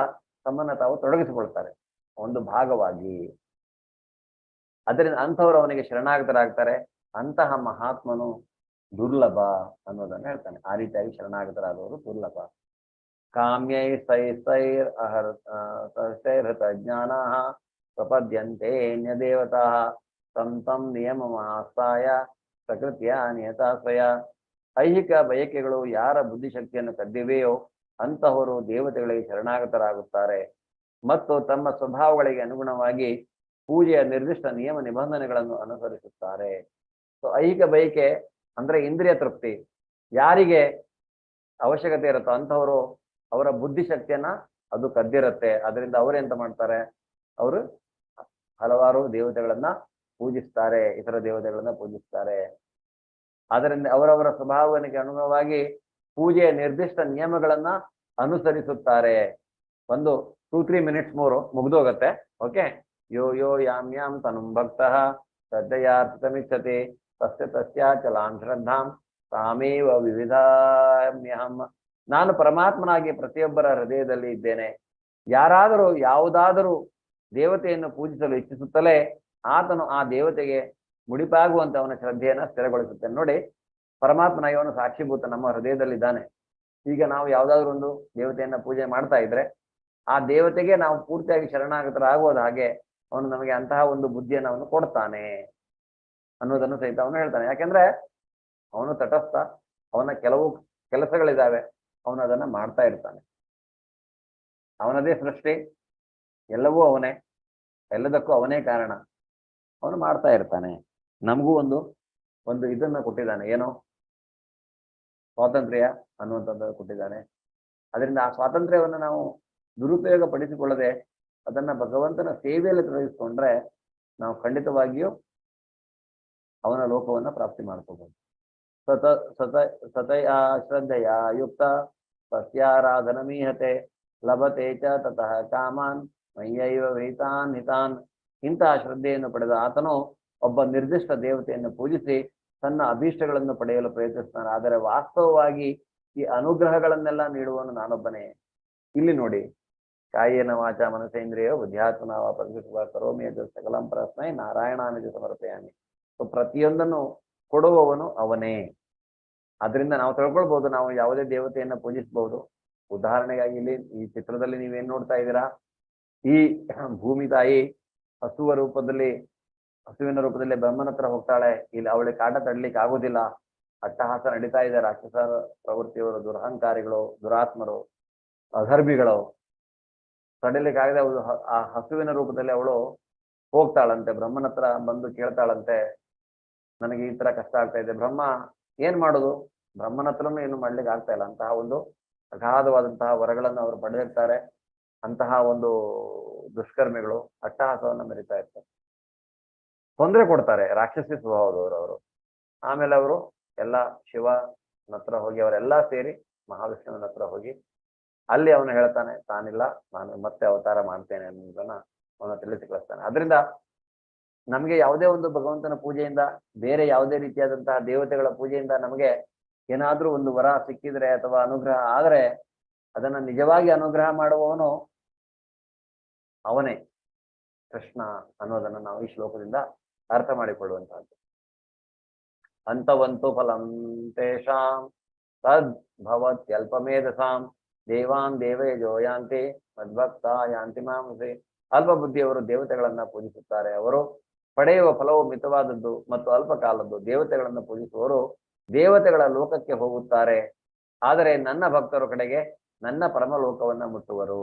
ತಮ್ಮನ್ನ ತಾವು ತೊಡಗಿಸಿಕೊಳ್ತಾರೆ ಒಂದು ಭಾಗವಾಗಿ. ಅದರಿಂದ ಅಂಥವ್ರು ಅವನಿಗೆ ಶರಣಾಗತರಾಗ್ತಾರೆ. ಅಂತಹ ಮಹಾತ್ಮನು ದುರ್ಲಭ ಅನ್ನೋದನ್ನ ಹೇಳ್ತಾನೆ. ಆ ರೀತಿಯಾಗಿ ಶರಣಾಗತರಾದವರು ದುರ್ಲಭ. ಕಾಮ್ಯೈ ಸೈರ್ಹೃತ ಜ್ಞಾನ ಪ್ರಪದ್ಯಂತೆ ನ್ಯದೇವತಾ ತಂ ನಿಯಮಮಾಸ್ತಾಯ ಪ್ರಕೃತಿಯ ನಿಯತಾಶ್ರಯ. ಐಹಿಕ ಬಯಕೆಗಳು ಯಾರ ಬುದ್ಧಿಶಕ್ತಿಯನ್ನು ಕದ್ದಿವೆಯೋ ಅಂತಹವರು ದೇವತೆಗಳಿಗೆ ಶರಣಾಗತರಾಗುತ್ತಾರೆ ಮತ್ತು ತಮ್ಮ ಸ್ವಭಾವಗಳಿಗೆ ಅನುಗುಣವಾಗಿ ಪೂಜೆಯ ನಿರ್ದಿಷ್ಟ ನಿಯಮ ನಿಬಂಧನೆಗಳನ್ನು ಅನುಸರಿಸುತ್ತಾರೆ. ಸೊ ಐಹಿಕ ಬಯಕೆ ಅಂದ್ರೆ ಇಂದ್ರಿಯ ತೃಪ್ತಿ ಯಾರಿಗೆ ಅವಶ್ಯಕತೆ ಇರುತ್ತೋ ಅಂಥವರು ಅವರ ಬುದ್ಧಿಶಕ್ತಿಯನ್ನ ಅದು ಕದ್ದಿರುತ್ತೆ. ಅದರಿಂದ ಅವರೆಂತ ಮಾಡ್ತಾರೆ, ಅವರು ಹಲವಾರು ದೇವತೆಗಳನ್ನ ಪೂಜಿಸ್ತಾರೆ, ಇತರ ದೇವತೆಗಳನ್ನ ಪೂಜಿಸ್ತಾರೆ. ಆದ್ದರಿಂದ ಅವರವರ ಸ್ವಭಾವನಿಗೆ ಅನುಗುಣವಾಗಿ ಪೂಜೆಯ ನಿರ್ದಿಷ್ಟ ನಿಯಮಗಳನ್ನ ಅನುಸರಿಸುತ್ತಾರೆ. ಒಂದು 2-3 ಮಿನಿಟ್ಸ್ ಮುಗ್ದೋಗತ್ತೆ. ಓಕೆ. ಯೋ ಯೋ ಯಾಮ್ ಯಾಮ್ ತನುಂ ಭಕ್ತಃ ಶ್ರದ್ಧೆಯಾರ್ಥಮಿಚ್ಛತಿ ತಸ್ಯ ತಸ್ಯಾಚಲಾಂ ಶ್ರದ್ಧಾಂ ತಾಮೇವ ವಿವಿಧಾಮ್ಯಹಂ. ನಾನು ಪರಮಾತ್ಮನಾಗಿ ಪ್ರತಿಯೊಬ್ಬರ ಹೃದಯದಲ್ಲಿ ಇದ್ದೇನೆ. ಯಾರಾದರೂ ಯಾವುದಾದರೂ ದೇವತೆಯನ್ನು ಪೂಜಿಸಲು ಇಚ್ಛಿಸುತ್ತಲೇ ಆತನು ಆ ದೇವತೆಗೆ ಮುಡಿಪಾಗುವಂತೆ ಅವನ ಶ್ರದ್ಧೆಯನ್ನ ಸ್ಥಿರಗೊಳಿಸುತ್ತೇನೆ. ನೋಡಿ, ಪರಮಾತ್ಮನಾಗಿ ಅವನು ಸಾಕ್ಷಿಭೂತ ನಮ್ಮ ಹೃದಯದಲ್ಲಿದ್ದಾನೆ. ಈಗ ನಾವು ಯಾವುದಾದ್ರೂ ಒಂದು ದೇವತೆಯನ್ನ ಪೂಜೆ ಮಾಡ್ತಾ ಇದ್ರೆ ಆ ದೇವತೆಗೆ ನಾವು ಪೂರ್ತಿಯಾಗಿ ಶರಣಾಗತರಾಗೋದು ಹಾಗೆ ಅವನು ನಮಗೆ ಅಂತಹ ಒಂದು ಬುದ್ಧಿಯನ್ನು ಅವನು ಕೊಡ್ತಾನೆ ಅನ್ನೋದನ್ನು ಸಹಿತ ಅವನು ಹೇಳ್ತಾನೆ. ಯಾಕೆಂದ್ರೆ ಅವನು ತಟಸ್ಥ, ಅವನ ಕೆಲವು ಕೆಲಸಗಳಿದ್ದಾವೆ, ಅವನು ಅದನ್ನ ಮಾಡ್ತಾ ಇರ್ತಾನೆ. ಅವನದೇ ಸೃಷ್ಟಿ, ಎಲ್ಲವೂ ಅವನೇ, ಎಲ್ಲದಕ್ಕೂ ಅವನೇ ಕಾರಣ, ಅವನು ಮಾಡ್ತಾ ಇರ್ತಾನೆ. ನಮಗೂ ಒಂದು ಇದನ್ನ ಕೊಟ್ಟಿದ್ದಾನೆ, ಏನೋ ಸ್ವಾತಂತ್ರ್ಯ ಅನ್ನುವಂಥದ್ದು ಕೊಟ್ಟಿದ್ದಾನೆ. ಅದರಿಂದ ಆ ಸ್ವಾತಂತ್ರ್ಯವನ್ನು ನಾವು ದುರುಪಯೋಗ ಪಡಿಸಿಕೊಳ್ಳದೆ ಅದನ್ನ ಭಗವಂತನ ಸೇವೆಯಲ್ಲಿ ತೊಡಗಿಸ್ಕೊಂಡ್ರೆ ನಾವು ಖಂಡಿತವಾಗಿಯೂ ಅವನ ಲೋಕವನ್ನ ಪ್ರಾಪ್ತಿ ಮಾಡ್ಕೋಬಹುದು. ಸತಯ ಶ್ರದ್ಧೆಯ ಯುಕ್ತ ಸಸ್ಯಾರಾಧನಮೀಹತೆ ಲಭತೆ ಚ ತತಃ ಕಾಮಾನ್ ಮಯ್ಯೈವ ವಿಹಿತಾನ್ ಹಿತಾನ್. ಇಂತಹ ಶ್ರದ್ಧೆಯನ್ನು ಪಡೆದ ಆತನು ಒಬ್ಬ ನಿರ್ದಿಷ್ಟ ದೇವತೆಯನ್ನು ಪೂಜಿಸಿ ತನ್ನ ಅಭೀಷ್ಟಗಳನ್ನು ಪಡೆಯಲು ಪ್ರಯತ್ನಿಸ್ತಾನೆ. ಆದರೆ ವಾಸ್ತವವಾಗಿ ಈ ಅನುಗ್ರಹಗಳನ್ನೆಲ್ಲ ನೀಡುವನು ನಾನೊಬ್ಬನೇ. ಇಲ್ಲಿ ನೋಡಿ, ಕಾಯೇನ ವಾಚ ಮನಸೇಂದ್ರಿಯ ಬುದ್ಧ್ಯಾತ್ಮನ ಪರಿಶುದ್ಧ ಕರೋಮಿ ಅದು ಸಕಲಂ ಪರಸ್ಮೈ ನಾರಾಯಣಾನಿಗೆ ಸಮರ್ಪಯಾಮಿ. ಸೊ ಪ್ರತಿಯೊಂದನ್ನು ಕೊಡುವವನು ಅವನೇ. ಅದರಿಂದ ನಾವು ತಿಳ್ಕೊಳ್ಬಹುದು, ನಾವು ಯಾವುದೇ ದೇವತೆಯನ್ನ ಪೂಜಿಸಬಹುದು. ಉದಾಹರಣೆಗಾಗಿ ಇಲ್ಲಿ ಈ ಚಿತ್ರದಲ್ಲಿ ನೀವೇನ್ ನೋಡ್ತಾ ಇದ್ದೀರಾ, ಈ ಭೂಮಿ ತಾಯಿ ಹಸುವಿನ ರೂಪದಲ್ಲಿ ಬ್ರಹ್ಮನ ಹತ್ರ ಹೋಗ್ತಾಳೆ. ಇಲ್ಲಿ ಅವಳಿಗೆ ಕಾಟ ತಡ್ಲಿಕ್ಕೆ ಆಗೋದಿಲ್ಲ, ಅಟ್ಟಹಾಸ ನಡೀತಾ ಇದೆ. ರಾಕ್ಷಸ ಪ್ರವೃತ್ತಿಯವರು, ದುರಹಂಕಾರಿಗಳು, ದುರಾತ್ಮರು, ಅಧರ್ಮಿಗಳು ತಡಿಲಿಕ್ಕಾಗದೆ ಅವಳು ಆ ಹಸುವಿನ ರೂಪದಲ್ಲಿ ಅವಳು ಹೋಗ್ತಾಳಂತೆ. ಬ್ರಹ್ಮನ ಹತ್ರ ಬಂದು ಕೇಳ್ತಾಳಂತೆ, ನನಗೆ ಈ ತರ ಕಷ್ಟ ಆಗ್ತಾ ಇದೆ. ಬ್ರಹ್ಮ ಏನ್ ಮಾಡೋದು, ಬ್ರಹ್ಮನ ಹತ್ರನೂ ಏನು ಮಾಡ್ಲಿಕ್ಕೆ ಆಗ್ತಾ ಇಲ್ಲ. ಅಂತಹ ಒಂದು ಅಗಾಧವಾದಂತಹ ವರಗಳನ್ನು ಅವರು ಪಡೆದಿರ್ತಾರೆ. ಅಂತಹ ಒಂದು ದುಷ್ಕರ್ಮಿಗಳು ಅಟ್ಟಹಾಸವನ್ನು ಮೆರಿತಾ ಇರ್ತಾರೆ, ತೊಂದರೆ ಕೊಡ್ತಾರೆ, ರಾಕ್ಷಸಿ ಸ್ವಭಾವದವರು ಅವರು. ಆಮೇಲೆ ಅವರು ಎಲ್ಲ ಶಿವನ ಹತ್ರ ಹೋಗಿ, ಅವರೆಲ್ಲ ಸೇರಿ ಮಹಾವಿಷ್ಣುವಿನ ಹತ್ರ ಹೋಗಿ ಅಲ್ಲಿ ಅವನು ಹೇಳ್ತಾನೆ, ತಾನಿಲ್ಲ, ನಾನು ಮತ್ತೆ ಅವತಾರ ಮಾಡ್ತೇನೆ ಅನ್ನೋದನ್ನ ಅವನ ತಿಳಿಸಿ ಕಳಿಸ್ತಾನೆ. ಅದರಿಂದ ನಮಗೆ ಯಾವುದೇ ಒಂದು ಭಗವಂತನ ಪೂಜೆಯಿಂದ, ಬೇರೆ ಯಾವುದೇ ರೀತಿಯಾದಂತಹ ದೇವತೆಗಳ ಪೂಜೆಯಿಂದ ನಮಗೆ ಏನಾದ್ರೂ ಒಂದು ವರ ಸಿಕ್ಕಿದ್ರೆ ಅಥವಾ ಅನುಗ್ರಹ ಆದ್ರೆ ಅದನ್ನ ನಿಜವಾಗಿ ಅನುಗ್ರಹ ಮಾಡುವವನು ಅವನೇ, ಕೃಷ್ಣ ಅನ್ನೋದನ್ನ ನಾವು ಈ ಶ್ಲೋಕದಿಂದ ಅರ್ಥ ಮಾಡಿಕೊಳ್ಳುವಂತಹದ್ದು. ಅಂತವಂತು ಫಲಂ ತೇಷಾಂ ತದ್ ಭವತ್ಯಲ್ಪಮೇಧಸಾಂ ದೇವಾನ್ ದೇವೇಜೋ ಯಾಂತಿ ಮದ್ಭಕ್ತ ಯಾಂತಿ ಮಾಂಸೆ. ಅಲ್ಪ ಬುದ್ಧಿಯವರು ದೇವತೆಗಳನ್ನ ಪೂಜಿಸುತ್ತಾರೆ, ಅವರು ಪಡೆಯುವ ಫಲವು ಮಿತವಾದದ್ದು ಮತ್ತು ಅಲ್ಪ ಕಾಲದ್ದು. ದೇವತೆಗಳನ್ನು ಪೂಜಿಸುವವರು ದೇವತೆಗಳ ಲೋಕಕ್ಕೆ ಹೋಗುತ್ತಾರೆ, ಆದರೆ ನನ್ನ ಭಕ್ತರು ಕಡೆಗೆ ನನ್ನ ಪರಮ ಲೋಕವನ್ನ ಮುಟ್ಟುವರು.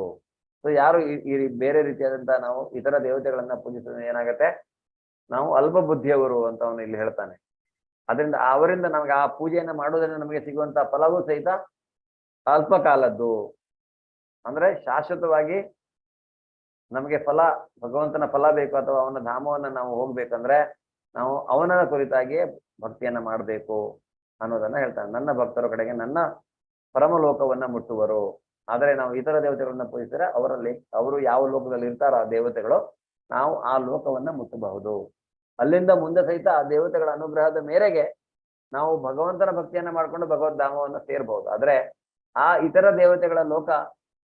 ಸೊ ಯಾರು ಈ ಬೇರೆ ರೀತಿಯಾದಂತಹ ನಾವು ಇತರ ದೇವತೆಗಳನ್ನ ಪೂಜಿಸಿದ್ರೆ ಏನಾಗತ್ತೆ, ನಾವು ಅಲ್ಪ ಬುದ್ಧಿಯವರು ಅಂತ ಅವನು ಇಲ್ಲಿ ಹೇಳ್ತಾನೆ. ಅದರಿಂದ ಅವರಿಂದ ನಮಗೆ ಆ ಪೂಜೆಯನ್ನ ಮಾಡುವುದರಿಂದ ನಮಗೆ ಸಿಗುವಂತ ಫಲವೂ ಸಹಿತ ಅಲ್ಪ ಕಾಲದ್ದು. ಅಂದ್ರೆ ಶಾಶ್ವತವಾಗಿ ನಮಗೆ ಫಲ, ಭಗವಂತನ ಫಲ ಬೇಕು ಅಥವಾ ಅವನ ಧಾಮವನ್ನ ನಾವು ಹೋಗ್ಬೇಕಂದ್ರೆ ನಾವು ಅವನ ಕುರಿತಾಗಿ ಭಕ್ತಿಯನ್ನ ಮಾಡಬೇಕು ಅನ್ನೋದನ್ನ ಹೇಳ್ತಾನೆ. ನನ್ನ ಭಕ್ತರ ಕಡೆಗೆ ನನ್ನ ಪರಮ ಲೋಕವನ್ನ ಮುಟ್ಟುವರು. ಆದರೆ ನಾವು ಇತರ ದೇವತೆಗಳನ್ನ ಪೂಜಿಸಿದ್ರೆ ಅವರು ಯಾವ ಲೋಕದಲ್ಲಿ ಇರ್ತಾರೋ ಆ ದೇವತೆಗಳು, ನಾವು ಆ ಲೋಕವನ್ನ ಮುಟ್ಟಬಹುದು. ಅಲ್ಲಿಂದ ಮುಂದೆ ಸಹಿತ ಆ ದೇವತೆಗಳ ಅನುಗ್ರಹದ ಮೇರೆಗೆ ನಾವು ಭಗವಂತನ ಭಕ್ತಿಯನ್ನ ಮಾಡ್ಕೊಂಡು ಭಗವದ್ಧಾಮವನ್ನ ಸೇರ್ಬಹುದು. ಆದ್ರೆ ಆ ಇತರ ದೇವತೆಗಳ ಲೋಕ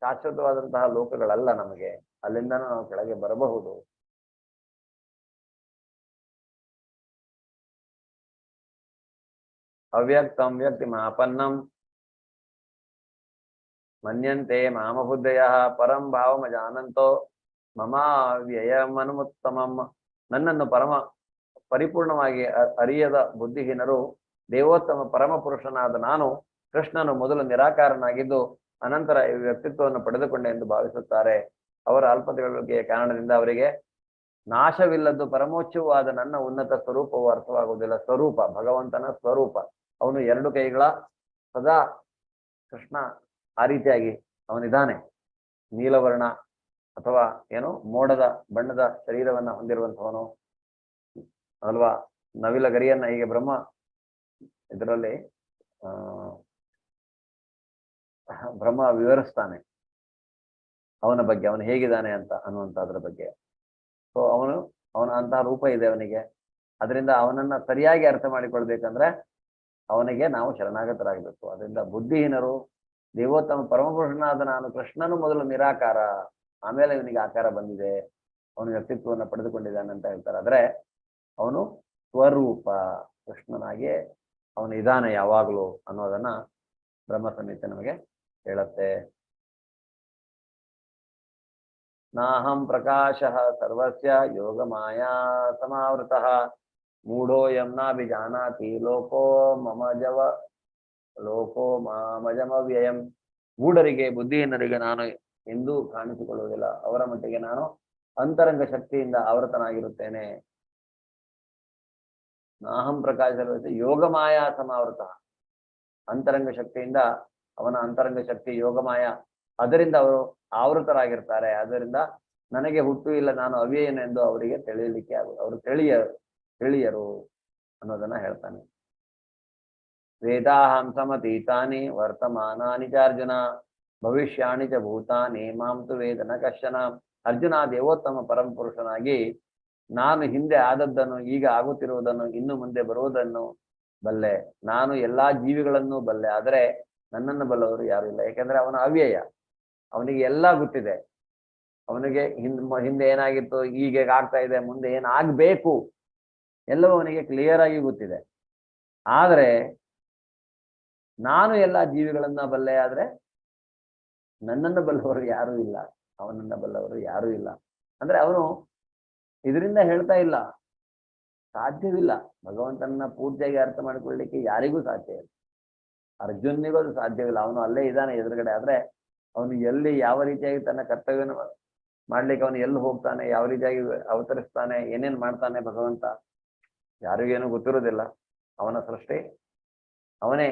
ಶಾಶ್ವತವಾದಂತಹ ಲೋಕಗಳಲ್ಲ, ನಮಗೆ ಅಲ್ಲಿಂದ ನಾವು ಕೆಳಗೆ ಬರಬಹುದು. ಅವ್ಯಕ್ತಂ ವ್ಯಕ್ತಿ ಮಾಪನ್ನಂ ಮನ್ಯಂತೆ ಮಾಮಬುದ್ಧಯ ಪರಂ ಭಾವಮಜಾನಂತೋ ಮಮಾವ್ಯಯಮನುತ್ತಮಂ. ನನ್ನನ್ನು ಪರಿಪೂರ್ಣವಾಗಿ ಅರಿಯದ ಬುದ್ಧಿಹೀನರು ದೇವೋತ್ತಮ ಪರಮ ಪುರುಷನಾದ ನಾನು ಕೃಷ್ಣನು ಮೊದಲು ನಿರಾಕಾರನಾಗಿದ್ದು ಅನಂತರ ಈ ವ್ಯಕ್ತಿತ್ವವನ್ನು ಪಡೆದುಕೊಂಡೆ ಎಂದು ಭಾವಿಸುತ್ತಾರೆ. ಅವರ ಅಲ್ಪತೆಗಳಿಗೆ ಕಾರಣದಿಂದ ಅವರಿಗೆ ನಾಶವಿಲ್ಲದ್ದು ಪರಮೋಚ್ಚವಾದ ನನ್ನ ಉನ್ನತ ಸ್ವರೂಪವು ಅರ್ಥವಾಗುವುದಿಲ್ಲ. ಸ್ವರೂಪ, ಭಗವಂತನ ಸ್ವರೂಪ, ಅವನು ಎರಡು ಕೈಗಳ ಸದಾ ಕೃಷ್ಣ ಆ ರೀತಿಯಾಗಿ ಅವನಿದ್ದಾನೆ. ನೀಲವರ್ಣ ಅಥವಾ ಏನು ಮೋಡದ ಬಣ್ಣದ ಶರೀರವನ್ನ ಹೊಂದಿರುವಂತವನು ಅಲ್ವಾ. ನವಿಲ ಗರಿಯನ್ನ ಹೀಗೆ ಬ್ರಹ್ಮ ಇದರಲ್ಲಿ ಬ್ರಹ್ಮ ವಿವರಿಸ್ತಾನೆ ಅವನ ಬಗ್ಗೆ, ಅವನು ಹೇಗಿದ್ದಾನೆ ಅಂತ ಅನ್ನುವಂಥದ್ರ ಬಗ್ಗೆ. ಸೊ ಅವನ ಅಂತಹ ರೂಪ ಇದೆ ಅವನಿಗೆ. ಅದರಿಂದ ಅವನನ್ನ ಸರಿಯಾಗಿ ಅರ್ಥ ಮಾಡಿಕೊಳ್ಬೇಕಂದ್ರೆ ಅವನಿಗೆ ನಾವು ಶರಣಾಗತರಾಗಬೇಕು. ಅದರಿಂದ ಬುದ್ಧಿಹೀನರು ದೇವೋತ್ತಮ ಪರಮಪುರುಷನಾದ ನಾನು ಕೃಷ್ಣನು ಮೊದಲು ನಿರಾಕಾರ, ಆಮೇಲೆ ಇವನಿಗೆ ಆಕಾರ ಬಂದಿದೆ, ಅವನ ವ್ಯಕ್ತಿತ್ವವನ್ನು ಪಡೆದುಕೊಂಡಿದ್ದಾನೆ ಅಂತ ಹೇಳ್ತಾರೆ. ಆದ್ರೆ ಅವನು ಸ್ವರೂಪ ಕೃಷ್ಣನಾಗಿ ಅವನು ಇದಾನೆ ಯಾವಾಗಲೂ ಅನ್ನೋದನ್ನ ಬ್ರಹ್ಮ ಸಂಹಿತೆ ನಮಗೆ ಹೇಳುತ್ತೆ. ನಾಹಂ ಪ್ರಕಾಶಃ ಸರ್ವಸ್ಯ ಯೋಗಮಾಯಾ ಸಮಾವೃತಃ ಮೂಢೋಯಂ ನಾಭಿಜಾನಾತಿ ಲೋಕೋ ಮಾಮಜಮವ್ಯಯಂ. ಮೂಢರಿಗೆ ಬುದ್ಧಿಹೀನರಿಗೆ ನಾನು ಎಂದೂ ಕಾಣಿಸಿಕೊಳ್ಳುವುದಿಲ್ಲ, ಅವರ ಮಟ್ಟಿಗೆ ನಾನು ಅಂತರಂಗ ಶಕ್ತಿಯಿಂದ ಆವೃತನಾಗಿರುತ್ತೇನೆ. ನಾಹಂ ಪ್ರಕಾಶ ಯೋಗಮಾಯ ಸಮಾವೃತ, ಅಂತರಂಗ ಶಕ್ತಿಯಿಂದ ಅವನ ಅಂತರಂಗ ಶಕ್ತಿ ಯೋಗಮಾಯ, ಅದರಿಂದ ಅವರು ಆವೃತರಾಗಿರ್ತಾರೆ. ಅದರಿಂದ ನನಗೆ ಹುಟ್ಟು ಇಲ್ಲ, ನಾನು ಅವ್ಯಯನೆಂದು ಅವರಿಗೆ ತಿಳಿಯಲಿಕ್ಕೆ ಆಗುದು, ಅವರು ತಿಳಿಯರು ಅನ್ನೋದನ್ನ ಹೇಳ್ತಾನೆ. ವೇದಾಹಂ ಸಮತೀತಾನಿ ವರ್ತಮಾನಾನಿ ಚ ಅರ್ಜುನ ಭವಿಷ್ಯಾಣಿ ಚ ಭೂತಾನಿ ಮಾಂ ತು ವೇದನ ಕಶ್ಚನ. ಅರ್ಜುನ ದೇವೋತ್ತಮ ಪರಮ ಪುರುಷನಾಗಿ ನಾನು ಹಿಂದೆ ಆದದ್ದನ್ನು, ಈಗ ಆಗುತ್ತಿರುವುದನ್ನು, ಇನ್ನು ಮುಂದೆ ಬರುವುದನ್ನು ಬಲ್ಲೆ. ನಾನು ಎಲ್ಲಾ ಜೀವಿಗಳನ್ನು ಬಲ್ಲೆ, ಆದರೆ ನನ್ನನ್ನು ಬಲ್ಲವರು ಯಾರು ಇಲ್ಲ. ಯಾಕೆಂದ್ರೆ ಅವನ ಅವ್ಯಯ, ಅವನಿಗೆ ಎಲ್ಲ ಗೊತ್ತಿದೆ. ಅವನಿಗೆ ಹಿಂದೆ ಏನಾಗಿತ್ತು, ಈಗ ಆಗ್ತಾ ಇದೆ, ಮುಂದೆ ಏನಾಗಬೇಕು ಎಲ್ಲವೂ ಅವನಿಗೆ ಕ್ಲಿಯರ್ ಆಗಿ ಗೊತ್ತಿದೆ. ಆದರೆ ನಾನು ಎಲ್ಲ ಜೀವಿಗಳನ್ನ ಬಲ್ಲೆ, ಆದ್ರೆ ನನ್ನನ್ನು ಬಲ್ಲವರು ಯಾರೂ ಇಲ್ಲ, ಅವನನ್ನ ಬಲ್ಲವರು ಯಾರೂ ಇಲ್ಲ. ಅಂದ್ರೆ ಅವನು ಇದರಿಂದ ಹೇಳ್ತಾ ಇಲ್ಲ, ಸಾಧ್ಯವಿಲ್ಲ. ಭಗವಂತನ ಪೂರ್ತಿಯಾಗಿ ಅರ್ಥ ಮಾಡಿಕೊಳ್ಳಲಿಕ್ಕೆ ಯಾರಿಗೂ ಸಾಧ್ಯ ಇಲ್ಲ. ಅರ್ಜುನಿಗೂ ಅದು ಸಾಧ್ಯವಿಲ್ಲ. ಅವನು ಅಲ್ಲೇ ಇದ್ದಾನೆ ಎದುರುಗಡೆ, ಆದ್ರೆ ಅವನು ಎಲ್ಲಿ ಯಾವ ರೀತಿಯಾಗಿ ತನ್ನ ಕರ್ತವ್ಯನ ಮಾಡ್ಲಿಕ್ಕೆ ಅವನು ಎಲ್ಲಿ ಹೋಗ್ತಾನೆ, ಯಾವ ರೀತಿಯಾಗಿ ಅವತರಿಸ್ತಾನೆ, ಏನೇನ್ ಮಾಡ್ತಾನೆ ಭಗವಂತ ಯಾರಿಗೇನು ಗೊತ್ತಿರೋದಿಲ್ಲ. ಅವನ ಸೃಷ್ಟಿ ಅವನೇ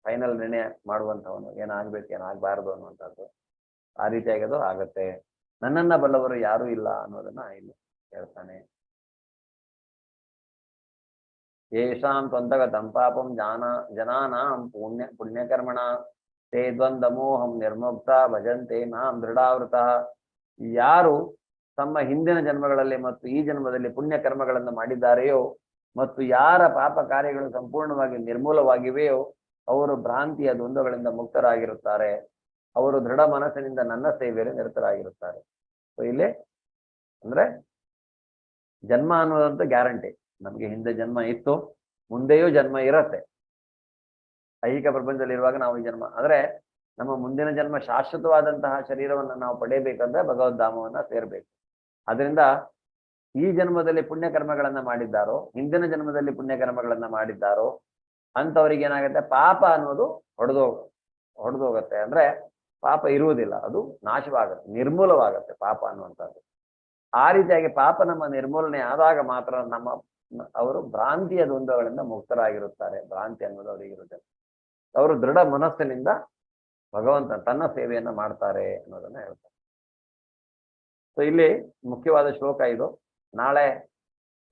ಫೈನಲ್ ನಿರ್ಣಯ ಮಾಡುವಂಥವನು, ಏನಾಗ್ಬೇಕು ಏನಾಗಬಾರದು ಅನ್ನುವಂಥದ್ದು. ಆ ರೀತಿಯಾಗಿ ಅದು ಆಗತ್ತೆ. ನನ್ನನ್ನ ಬಲ್ಲವರು ಯಾರೂ ಇಲ್ಲ ಅನ್ನೋದನ್ನ ಇಲ್ಲಿ ಹೇಳ್ತಾನೆ. ಯೇಷಾಂ ತ್ವಂತಗತಂ ಪಾಪಂ ಜನಾನಾಂ ಪುಣ್ಯಕರ್ಮಣ ತೇ ದ್ವಂದ್ವಮೋಹಂ ನಿರ್ಮುಕ್ತ ಭಜಂತೆ ಮಾಂ ದೃಢಾವೃತ. ಯಾರು ತಮ್ಮ ಹಿಂದಿನ ಜನ್ಮಗಳಲ್ಲಿ ಮತ್ತು ಈ ಜನ್ಮದಲ್ಲಿ ಪುಣ್ಯ ಕರ್ಮಗಳನ್ನು ಮಾಡಿದ್ದಾರೆಯೋ ಮತ್ತು ಯಾರ ಪಾಪ ಕಾರ್ಯಗಳು ಸಂಪೂರ್ಣವಾಗಿ ನಿರ್ಮೂಲವಾಗಿವೆಯೋ ಅವರು ಭ್ರಾಂತಿಯ ದ್ವಂದ್ವಗಳಿಂದ ಮುಕ್ತರಾಗಿರುತ್ತಾರೆ. ಅವರು ದೃಢ ಮನಸ್ಸಿನಿಂದ ನನ್ನ ಸೇವೆಯಲ್ಲಿ ನಿರತರಾಗಿರುತ್ತಾರೆ. ಸೊ ಇಲ್ಲಿ ಅಂದ್ರೆ ಜನ್ಮ ಅನ್ನೋದಂತ ಗ್ಯಾರಂಟಿ. ನಮ್ಗೆ ಹಿಂದೆ ಜನ್ಮ ಇತ್ತು, ಮುಂದೆಯೂ ಜನ್ಮ ಇರತ್ತೆ. ಐಹಿಕ ಪ್ರಪಂಚದಲ್ಲಿ ಇರುವಾಗ ನಾವು ಈ ಜನ್ಮ ಅಂದ್ರೆ ನಮ್ಮ ಮುಂದಿನ ಜನ್ಮ ಶಾಶ್ವತವಾದಂತಹ ಶರೀರವನ್ನು ನಾವು ಪಡೆಯಬೇಕಂದ್ರೆ ಭಗವದ್ಧಾಮವನ್ನ ಸೇರ್ಬೇಕು. ಅದರಿಂದ ಈ ಜನ್ಮದಲ್ಲಿ ಪುಣ್ಯ ಕರ್ಮಗಳನ್ನ ಮಾಡಿದ್ದಾರೋ, ಹಿಂದಿನ ಜನ್ಮದಲ್ಲಿ ಪುಣ್ಯ ಕರ್ಮಗಳನ್ನ ಮಾಡಿದ್ದಾರೋ ಅಂತವ್ರಿಗೆ ಏನಾಗುತ್ತೆ, ಪಾಪ ಅನ್ನೋದು ಹೊಡೆದೋಗತ್ತೆ. ಅಂದ್ರೆ ಪಾಪ ಇರುವುದಿಲ್ಲ, ಅದು ನಾಶವಾಗತ್ತೆ, ನಿರ್ಮೂಲವಾಗತ್ತೆ ಪಾಪ ಅನ್ನುವಂಥದ್ದು. ಆ ರೀತಿಯಾಗಿ ಪಾಪ ನಮ್ಮ ನಿರ್ಮೂಲನೆ ಆದಾಗ ಮಾತ್ರ ಅವರು ಭ್ರಾಂತಿಯ ದ್ವಂದ್ವಗಳಿಂದ ಮುಕ್ತರಾಗಿರುತ್ತಾರೆ. ಭ್ರಾಂತಿ ಅನ್ನೋದು ಅವರಿಗಿರುತ್ತೆ. ಅವರು ದೃಢ ಮನಸ್ಸಿನಿಂದ ಭಗವಂತ ತನ್ನ ಸೇವೆಯನ್ನ ಮಾಡ್ತಾರೆ ಅನ್ನೋದನ್ನ ಹೇಳ್ತಾರೆ. ಸೊ ಇಲ್ಲಿ ಮುಖ್ಯವಾದ ಶ್ಲೋಕ ಇದು. ನಾಳೆ